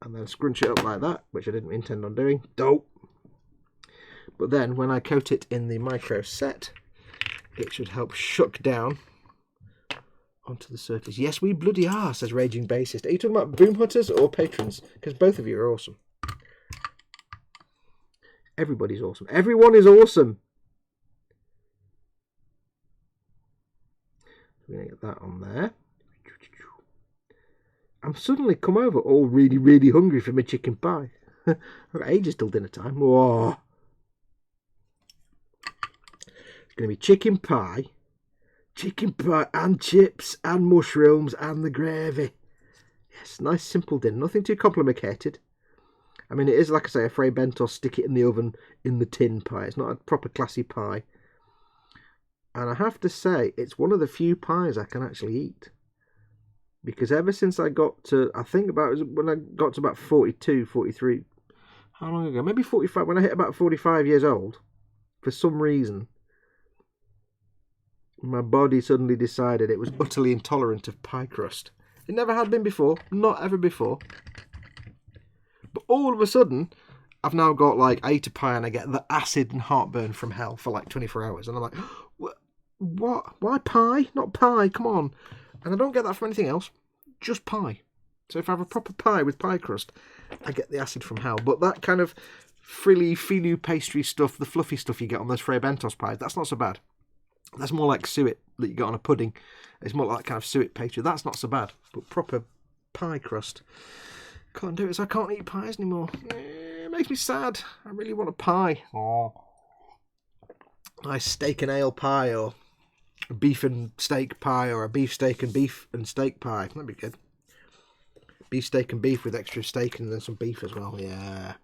And then scrunch it up like that, which I didn't intend on doing. Dope! But then when I coat it in the micro set, it should help shuck down onto the surface. Yes, we bloody are, says Raging Bassist. Are you talking about Boom Hutters or patrons? Because both of you are awesome. Everybody's awesome. Everyone is awesome. We're going to get that on there. I'm suddenly come over all really hungry for my chicken pie. I've got ages till dinner time. Whoa. It's going to be chicken pie and chips and mushrooms and the gravy. Yes, nice simple dinner. Nothing too complicated. I mean, it is, like I say, a fray bento, stick it in the oven in the tin pie. It's not a proper classy pie. And I have to say, it's one of the few pies I can actually eat. Because ever since I got to, I think about when I got to about 42, 43, how long ago? Maybe 45, when I hit about 45 years old, for some reason, my body suddenly decided it was utterly intolerant of pie crust. It never had been before, not ever before. But all of a sudden, I've now got like, I eat a pie and I get the acid and heartburn from hell for like 24 hours. And I'm like, what? Why pie? Not pie, come on. And I don't get that from anything else, just pie. So if I have a proper pie with pie crust, I get the acid from hell. But that kind of frilly, filu pastry stuff, the fluffy stuff you get on those Fray Bentos pies, that's not so bad. That's more like suet that you get on a pudding. It's more like kind of suet pastry. That's not so bad. But proper pie crust, can't do it, so I can't eat pies anymore. It makes me sad. I really want a pie. Oh. Nice steak and ale pie, or a beef and steak pie, or a beef steak and beef and steak pie. That'd be good. Beef steak and beef with extra steak and then some beef as well. Yeah.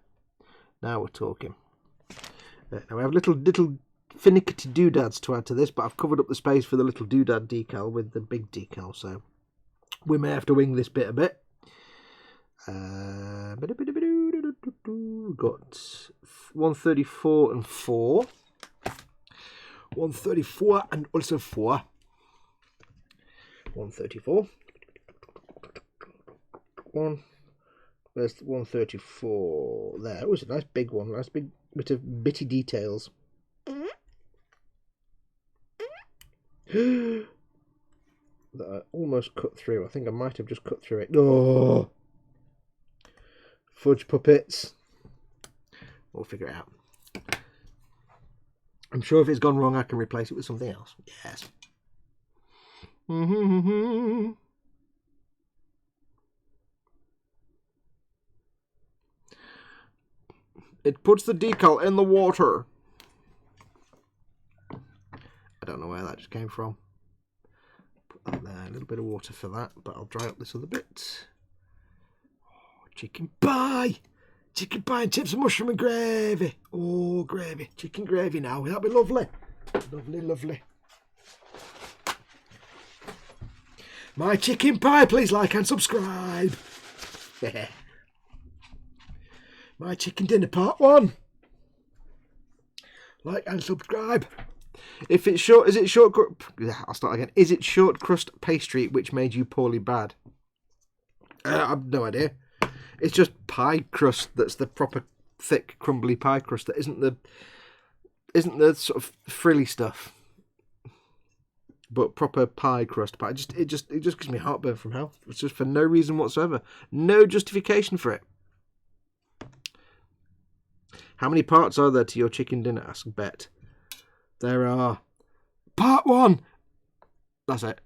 Now we're talking. Now we have little finicky doodads to add to this, but I've covered up the space for the little doodad decal with the big decal, so we may have to wing this bit a bit. We've got 134 and 4. 134 and also 4. 134. Where's 134? There. It was a nice big one. Nice big bit of bitty details. That I almost cut through. I think I might have just cut through it. Oh! Fudge puppets. We'll figure it out. I'm sure if it's gone wrong, I can replace it with something else. Yes. It puts the decal in the water. I don't know where that just came from. Put up there. A little bit of water for that, but I'll dry up this other bit. Oh, chicken pie! Chicken pie and chips and mushroom and gravy. Oh, gravy. Chicken gravy now. That'll be lovely. Lovely, lovely. My chicken pie, please like and subscribe. My chicken dinner part 1. Like and subscribe. If it's short, is it short? I'll start again. Is it short crust pastry which made you poorly bad? I've no idea. It's just pie crust that's the proper thick, crumbly pie crust. That isn't the sort of frilly stuff, but proper pie crust. But it just gives me heartburn from hell. It's just for no reason whatsoever. No justification for it. How many parts are there to your chicken dinner? Asked Bet. There are. Part 1. That's it.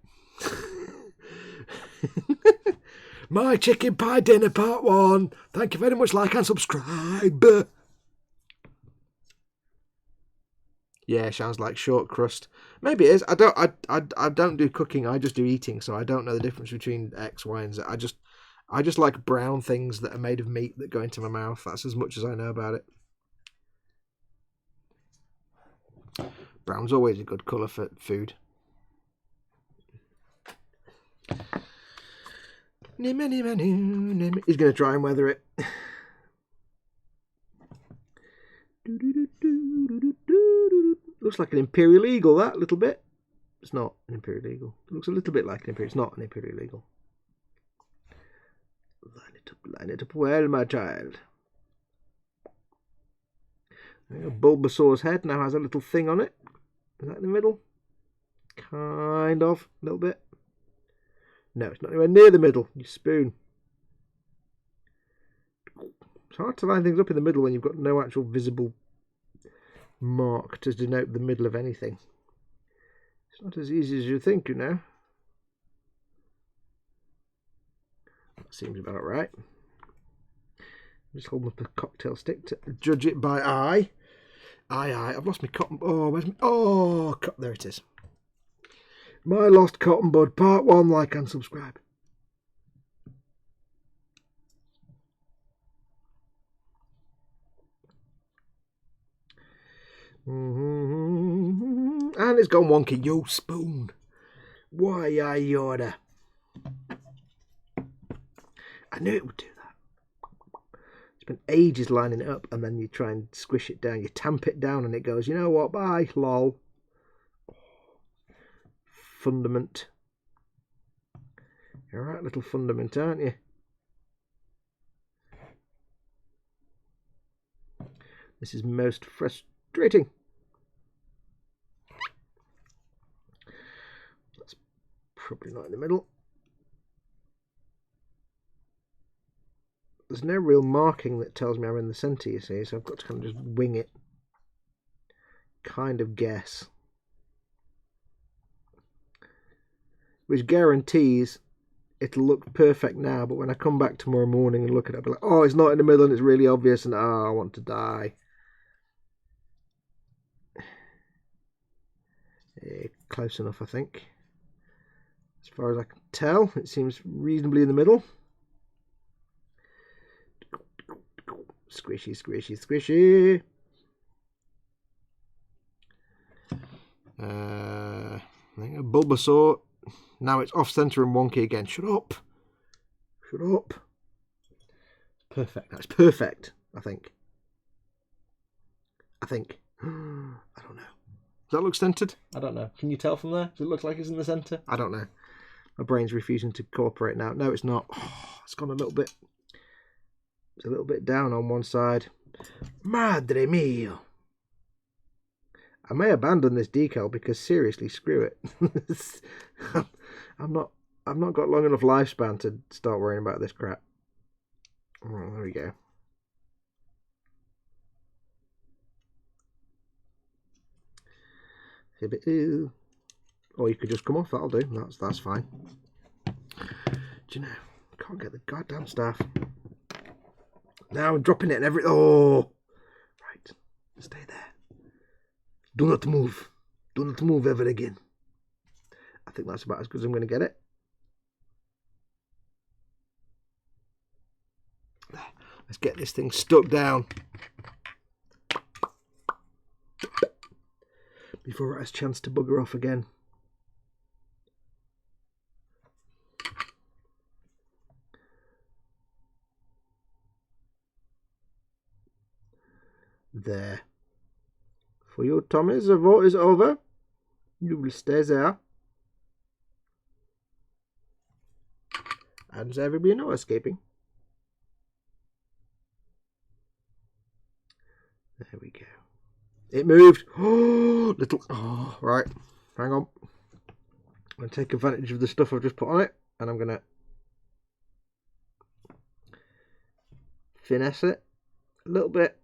My chicken pie dinner part 1. Thank you very much. Like and subscribe. Yeah, sounds like short crust. Maybe it is. I don't do cooking. I just do eating, so I don't know the difference between X, Y, and Z. I just like brown things that are made of meat that go into my mouth. That's as much as I know about it. Brown's always a good colour for food. He's going to try and weather it. Looks like an imperial eagle, that little bit. It's not an imperial eagle. It looks a little bit like an imperial. It's not an imperial eagle. Line it up well, my child. Bulbasaur's head now has a little thing on it. Is that in the middle? Kind of, a little bit. No, it's not anywhere near the middle. You spoon. It's hard to line things up in the middle when you've got no actual visible mark to denote the middle of anything. It's not as easy as you think, you know. That seems about right. Just holding up a cocktail stick to judge it by eye. Aye. I've lost my cotton. Oh, where's my... Oh, there it is. My lost cotton bud, part 1. Like and subscribe. And it's gone wonky. Yo, spoon. Why I order? I knew it would do that. Spent ages lining it up, and then you try and squish it down. You tamp it down, and it goes, you know what? Bye, lol. Fundament. You're a right little fundament, aren't you? This is most frustrating. That's probably not in the middle. There's no real marking that tells me I'm in the centre, you see, so I've got to kind of just wing it. Kind of guess. Which guarantees it'll look perfect now, but when I come back tomorrow morning and look at it, I'll be like, oh, it's not in the middle and it's really obvious, and I want to die. Close enough, I think. As far as I can tell, it seems reasonably in the middle. Squishy, squishy, squishy. I think a Bulbasaur. Now it's off centre and wonky again. Shut up. Shut up. Perfect. That's perfect, I think. I don't know. Does that look centred? I don't know. Can you tell from there? Does it look like it's in the centre? I don't know. My brain's refusing to cooperate now. No, it's not. Oh, it's gone a little bit. It's a little bit down on one side. Madre mia. I may abandon this decal because seriously, screw it. I've not got long enough lifespan to start worrying about this crap. Oh, there we go. Or you could just come off. That'll do. That's fine. Do you know? Can't get the goddamn staff. Now I'm dropping it and every... Oh! Right. Stay there. Do not move. Do not move ever again. I I think that's about as good as I'm going to get it. Let's get this thing stuck down before it has a chance to bugger off again. There. For you, Tommy, the vote is over. You will stay there. And there will be no escaping. There we go. It moved. Oh, little. Oh, right. Hang on. I'm going to take advantage of the stuff I've just put on it. And I'm going to finesse it a little bit.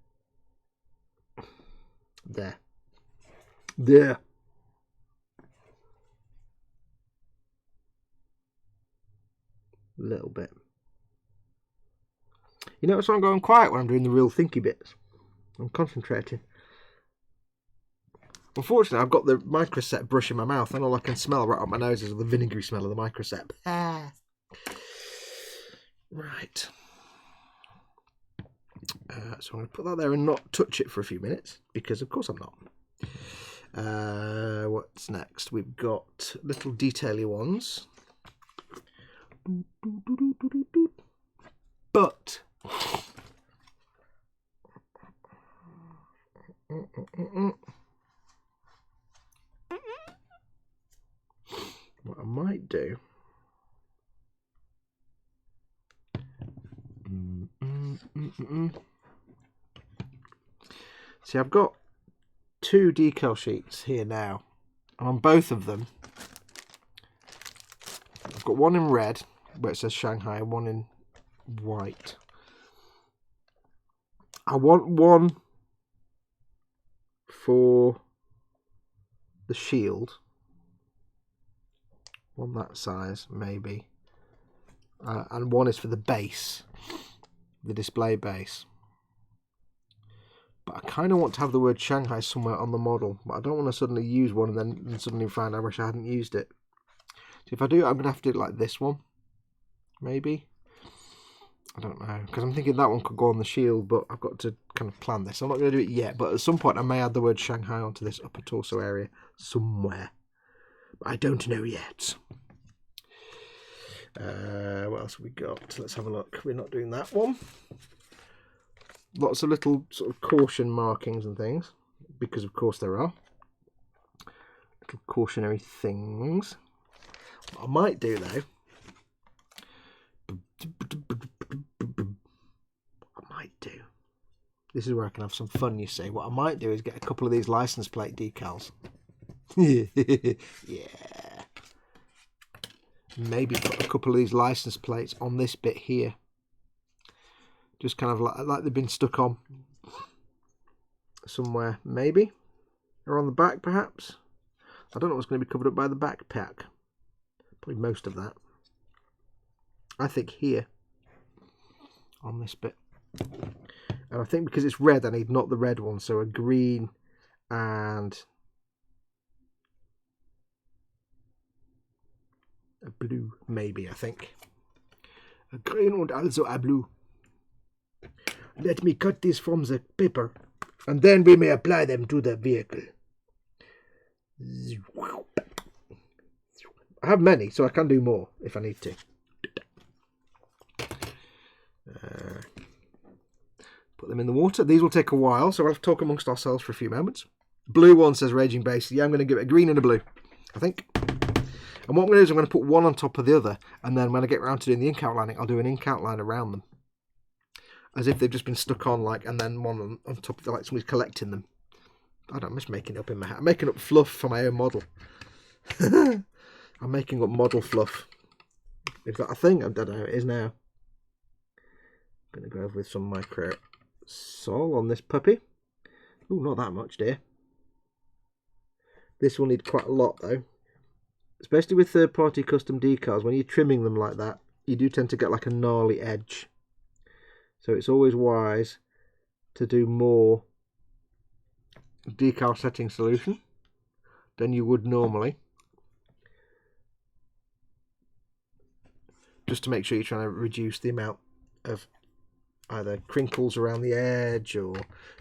There. There. A little bit. You notice I'm going quiet when I'm doing the real thinky bits. I'm concentrating. Unfortunately, I've got the microset brush in my mouth, and all I can smell right up my nose is the vinegary smell of the microset. Ah. Right. So I'm going to put that there and not touch it for a few minutes, because of course I'm not. What's next? We've got little detaily ones. But what I might do see, I've got 2 decal sheets here now, and on both of them I've got one in red where it says Shanghai and one in white. I want one for the shield, one that size maybe, and one is for the base, the display base. But I kind of want to have the word Shanghai somewhere on the model, but I don't want to suddenly use one and then suddenly find I wish I hadn't used it. So if I do, I'm going to have to do it like this one, maybe. I don't know, because I'm thinking that one could go on the shield, but I've got to kind of plan this. I'm not going to do it yet, but at some point I may add the word Shanghai onto this upper torso area somewhere. But I don't know yet. What else have we got? Let's have a look. We're not doing that one. Lots of little sort of caution markings and things, because of course there are. Little cautionary things. What I might do though, this is where I can have some fun, you see. What I might do is get a couple of these license plate decals. Yeah. Maybe put a couple of these license plates on this bit here. Just kind of like they've been stuck on somewhere, maybe. Or on the back, perhaps. I don't know what's going to be covered up by the backpack. Probably most of that. I think here. On this bit. And I think because it's red, I need not the red one. So a green and a blue, maybe, I think. A green and also a blue. Let me cut this from the paper, and then we may apply them to the vehicle. I have many, so I can do more if I need to. Put them in the water. These will take a while, so we'll have to talk amongst ourselves for a few moments. Blue one says Raging Base. Yeah, I'm going to give it a green and a blue, I think. And what I'm going to do is I'm going to put one on top of the other, and then when I get around to doing the ink outlining, I'll do an ink outline around them. As if they've just been stuck on, like, and then one on top of the, like somebody's collecting them. I don't know, I'm just making it up in my head. I'm making up fluff for my own model. I'm making up model fluff. Is that a thing? I don't know, it is now. I'm going to go over with some micro sol on this puppy. Oh, not that much, dear. This will need quite a lot, though. Especially with third-party custom decals, when you're trimming them like that, you do tend to get like a gnarly edge. So it's always wise to do more decal setting solution than you would normally. just to make sure you're trying to reduce the amount of either crinkles around the edge or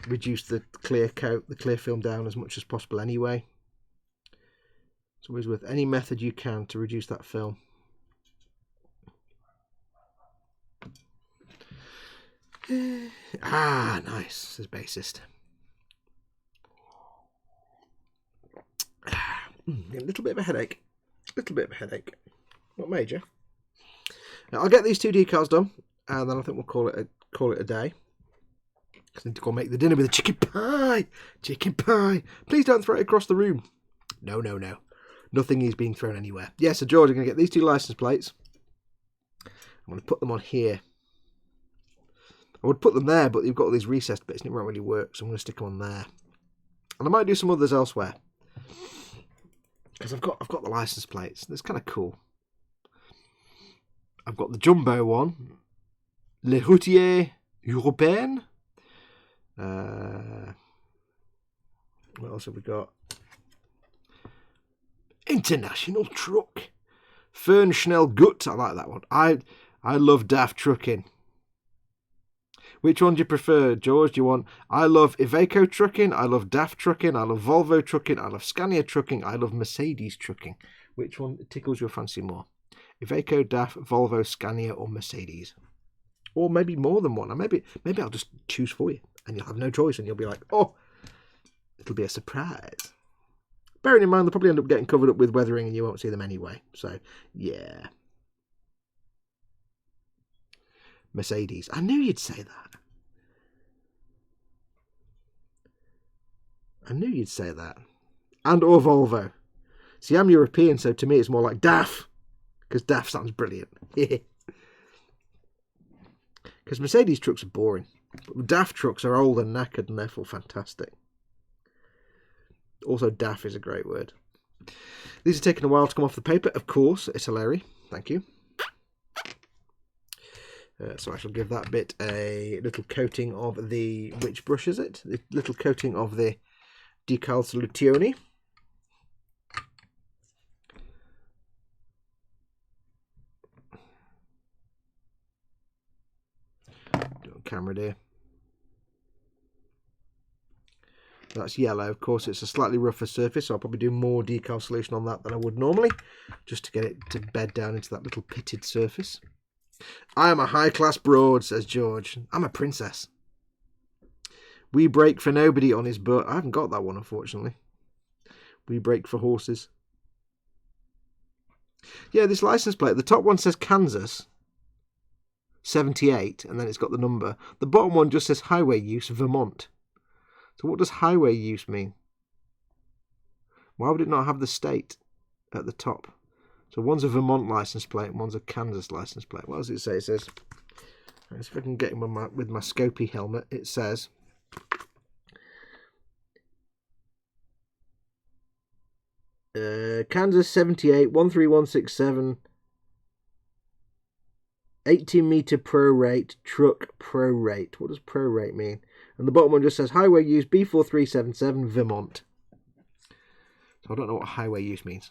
reduce the clear coat, the clear film down as much as possible anyway. It's always worth any method you can to reduce that film. Ah, nice, says bassist. A little bit of a headache. Not major. Now, I'll get these 2 decals done, and then I think we'll call it a day. I need to go make the dinner with the chicken pie. Chicken pie. Please don't throw it across the room. No. Nothing is being thrown anywhere. Yeah, so George, I'm going to get these 2 license plates. I'm going to put them on here. I would put them there, but you've got all these recessed bits and it won't really work, so I'm going to stick them on there. And I might do some others elsewhere, because I've got the license plates. That's kind of cool. I've got the jumbo one, Les Routiers Européens. What else have we got? International Truck. Fern Schnell Gut. I like that one. I love daft trucking. Which one do you prefer, George? Do you want... I love Iveco trucking, I love DAF trucking, I love Volvo trucking, I love Scania trucking, I love Mercedes trucking. Which one tickles your fancy more? Iveco, DAF, Volvo, Scania or Mercedes? Or maybe more than one. Or maybe I'll just choose for you and you'll have no choice and you'll be like, oh, it'll be a surprise. Bearing in mind they'll probably end up getting covered up with weathering and you won't see them anyway. So, yeah. Mercedes. I knew you'd say that. And or Volvo. See, I'm European, so to me it's more like DAF. Because DAF sounds brilliant. Because Mercedes trucks are boring. But DAF trucks are old and knackered and therefore fantastic. Also, DAF is a great word. These are taking a while to come off the paper. Of course, it's hilarious. Thank you. So I shall give that bit a little coating of the... Which brush is it? The little coating of the Decal Soluzione. Camera dear. That's yellow. Of course, it's a slightly rougher surface, so I'll probably do more decal solution on that than I would normally, just to get it to bed down into that little pitted surface. I am a high-class broad, says George. I'm a princess. We break for nobody on his butt. I haven't got that one, unfortunately. We break for horses. Yeah, this license plate, the top one says Kansas 78, and then it's got the number. The bottom one just says highway use, Vermont. So what does highway use mean? Why would it not have the state at the top? So one's a Vermont license plate and one's a Kansas license plate. What does it say? It says, let's see if I can get him with my Scopy helmet. It says, Kansas 78, 13167, 18 meter pro rate, truck pro rate. What does pro rate mean? And the bottom one just says highway use B4377 Vermont. So I don't know what highway use means.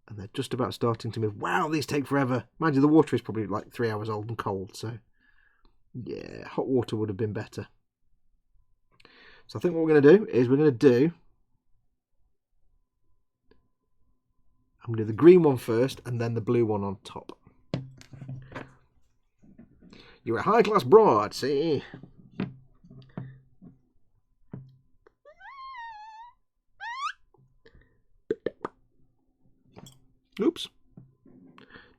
And they're just about starting to move. Wow, these take forever. Mind you, the water is probably like 3 hours old and cold. So, yeah, hot water would have been better. So I think what we're going to do is I'm going to do the green one first and then the blue one on top. You're a high-class broad, see? Oops.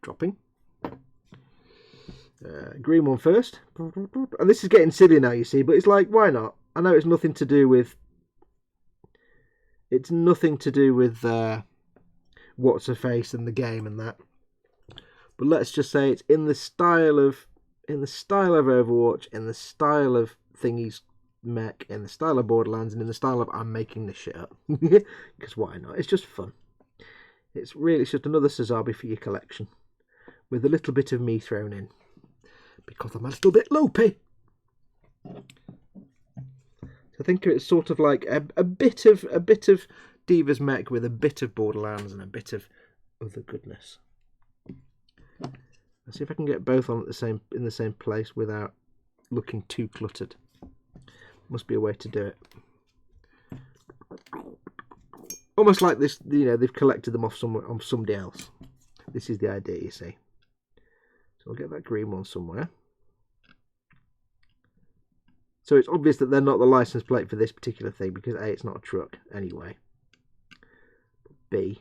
Dropping. Green one first. And this is getting silly now, you see, but it's like, why not? I know it's nothing to do with... It's nothing to do with what's her face and the game and that. But let's just say it's in the style of Overwatch, in the style of Thingy's mech, in the style of Borderlands, and in the style of I'm making this shit up. Because why not? It's just fun. It's just another Sazabi for your collection, with a little bit of me thrown in, because I'm a little bit loopy. So I think it's sort of like a bit of Diva's mech with a bit of Borderlands and a bit of other goodness. Let's see if I can get both on at in the same place without looking too cluttered. Must be a way to do it. Almost like this, you know, they've collected them off somebody else. This is the idea, you see. So I'll get that green one somewhere. So it's obvious that they're not the license plate for this particular thing because A, it's not a truck anyway. B,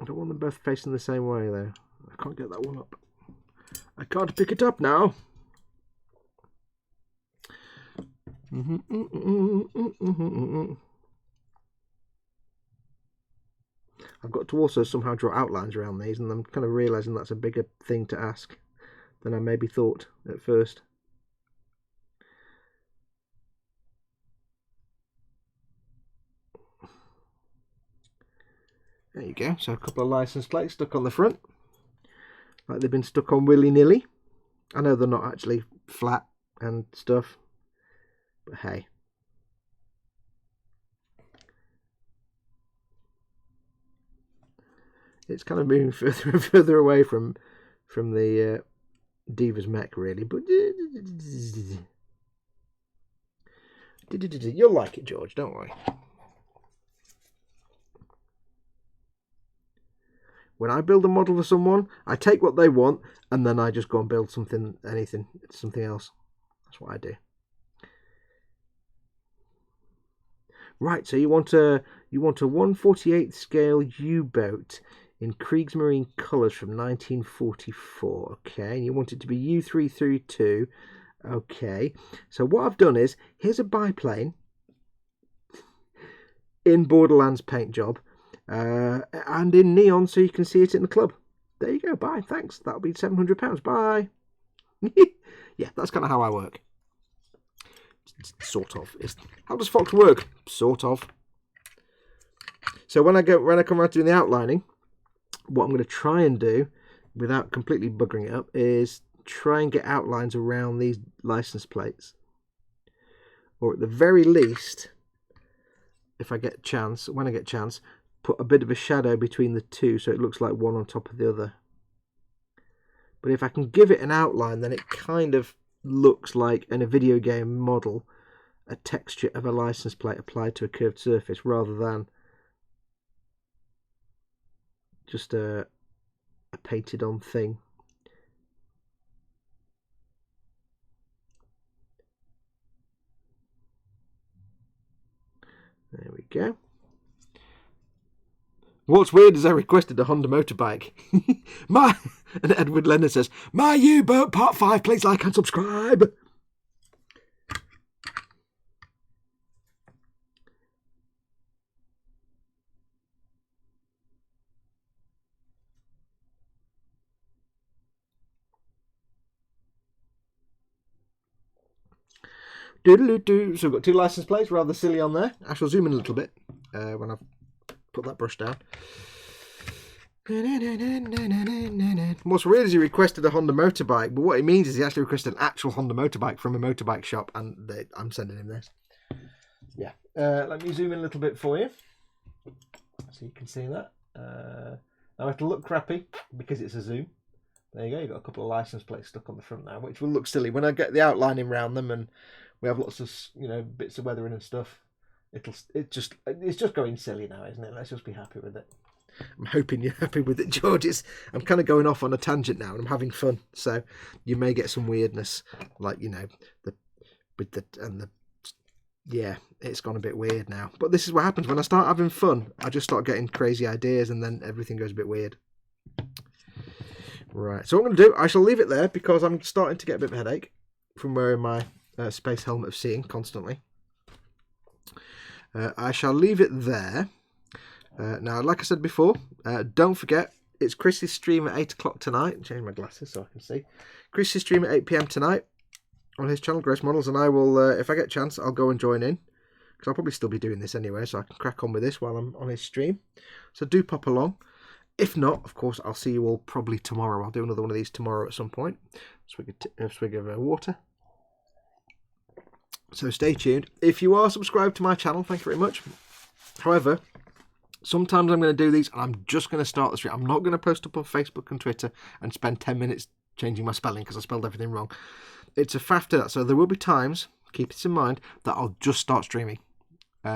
I don't want them both facing the same way though. I can't get that one up. I can't pick it up now. I've got to also somehow draw outlines around these, and I'm kind of realising that's a bigger thing to ask than I maybe thought at first. There you go. So a couple of license plates stuck on the front, like they've been stuck on willy-nilly. I know they're not actually flat and stuff, but hey. It's kind of moving further and further away from the Diva's mech, really. But you'll like it, George. Don't worry. When I build a model for someone, I take what they want and then I just go and build something else. That's what I do. Right, so you want a 1/48 scale U-boat in Kriegsmarine colours from 1944. Okay, and you want it to be U332. Okay, so what I've done is, here's a biplane in Borderlands paint job. And in neon, so you can see it in the club. There you go. Bye. Thanks. That'll be £700. Bye. Yeah, that's kind of how I work. Sort of. How does Fox work? Sort of. So when I come around doing the outlining, what I'm going to try and do, without completely buggering it up, is try and get outlines around these license plates, or at the very least, if I get chance, when I get chance, put a bit of a shadow between the two so it looks like one on top of the other. But if I can give it an outline, then it kind of looks like, in a video game model, a texture of a license plate applied to a curved surface rather than just a painted on thing. There we go. What's weird is I requested a Honda motorbike. And Edward Leonard says, "My U-boat part 5, please like and subscribe." Doodaloo-doo. So we've got 2 license plates, rather silly on there. I shall zoom in a little bit when I've put that brush down. What's weird is he requested a Honda motorbike, but what it means is he actually requested an actual Honda motorbike from a motorbike shop, and I'm sending him this. Yeah. Let me zoom in a little bit for you, so you can see that. Now it'll look crappy because it's a zoom. There you go. You've got a couple of license plates stuck on the front now, which will look silly when I get the outlining around them, and we have lots of, you know, bits of weathering and stuff. It's just going silly now, isn't it? Let's just be happy with it. I'm hoping you're happy with it, George. I'm kind of going off on a tangent now, and I'm having fun. So you may get some weirdness, like, you know, yeah, it's gone a bit weird now. But this is what happens when I start having fun. I just start getting crazy ideas, and then everything goes a bit weird. Right. So what I'm going to do, I shall leave it there because I'm starting to get a bit of a headache from wearing my space helmet of seeing constantly. I shall leave it there. Now, like I said before, don't forget, it's Chris's stream at 8 o'clock tonight. Change my glasses so I can see. Chris's stream at 8 PM tonight on his channel, Gross Models, and I will, if I get a chance, I'll go and join in, because I'll probably still be doing this anyway, so I can crack on with this while I'm on his stream. So do pop along. If not, of course, I'll see you all probably tomorrow. I'll do another one of these tomorrow at some point. Swig of water. So stay tuned. If you are subscribed to my channel, thank you very much. However, Sometimes I'm going to do these and I'm just going to start the stream. I'm not going to post up on Facebook and Twitter and spend 10 minutes changing my spelling because I spelled everything wrong. It's a faff to that. So there will be times, keep this in mind, that I'll just start streaming.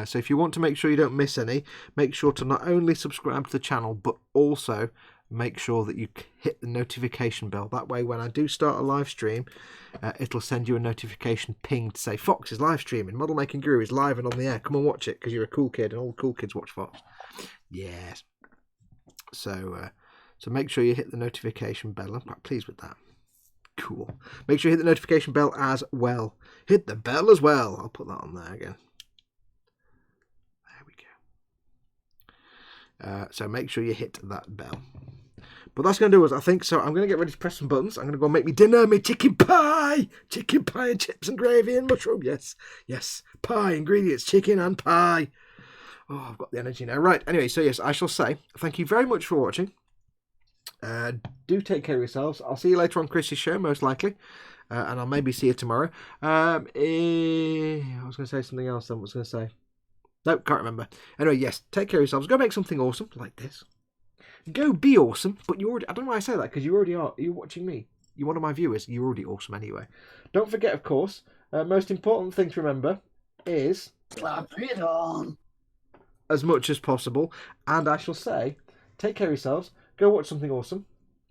So if you want to make sure you don't miss any, make sure to not only subscribe to the channel, but also make sure that you hit the notification bell. That way, when I do start a live stream, it'll send you a notification ping to say, Fox is live streaming, Model Making Guru is live and on the air. Come and watch it because you're a cool kid and all the cool kids watch Fox. Yes. So make sure you hit the notification bell. I'm quite pleased with that. Cool. Make sure you hit the notification bell as well. Hit the bell as well. I'll put that on there again. There we go. So make sure you hit that bell. But that's going to do us, I think. So I'm going to get ready to press some buttons. I'm going to go make me dinner, me chicken pie and chips and gravy and mushroom. Yes, yes, pie, ingredients, chicken and pie. Oh, I've got the energy now. Right, anyway, so yes, I shall say thank you very much for watching. Do take care of yourselves. I'll see you later on Chris's show, most likely. And I'll maybe see you tomorrow. I was going to say something else then. What was I going to say? Nope, can't remember. Anyway, yes, take care of yourselves. Go make something awesome like this. Go be awesome, but you already... I don't know why I say that, because you already are. You're watching me. You're one of my viewers. You're already awesome anyway. Don't forget, of course, most important thing to remember is... Clap it on. As much as possible. And I shall say, take care of yourselves. Go watch something awesome.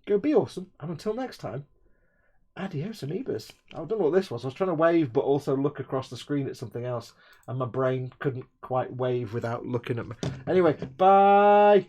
Go be awesome. And until next time, adios amoebas. I don't know what this was. I was trying to wave, but also look across the screen at something else. And my brain couldn't quite wave without looking at me. Anyway, bye!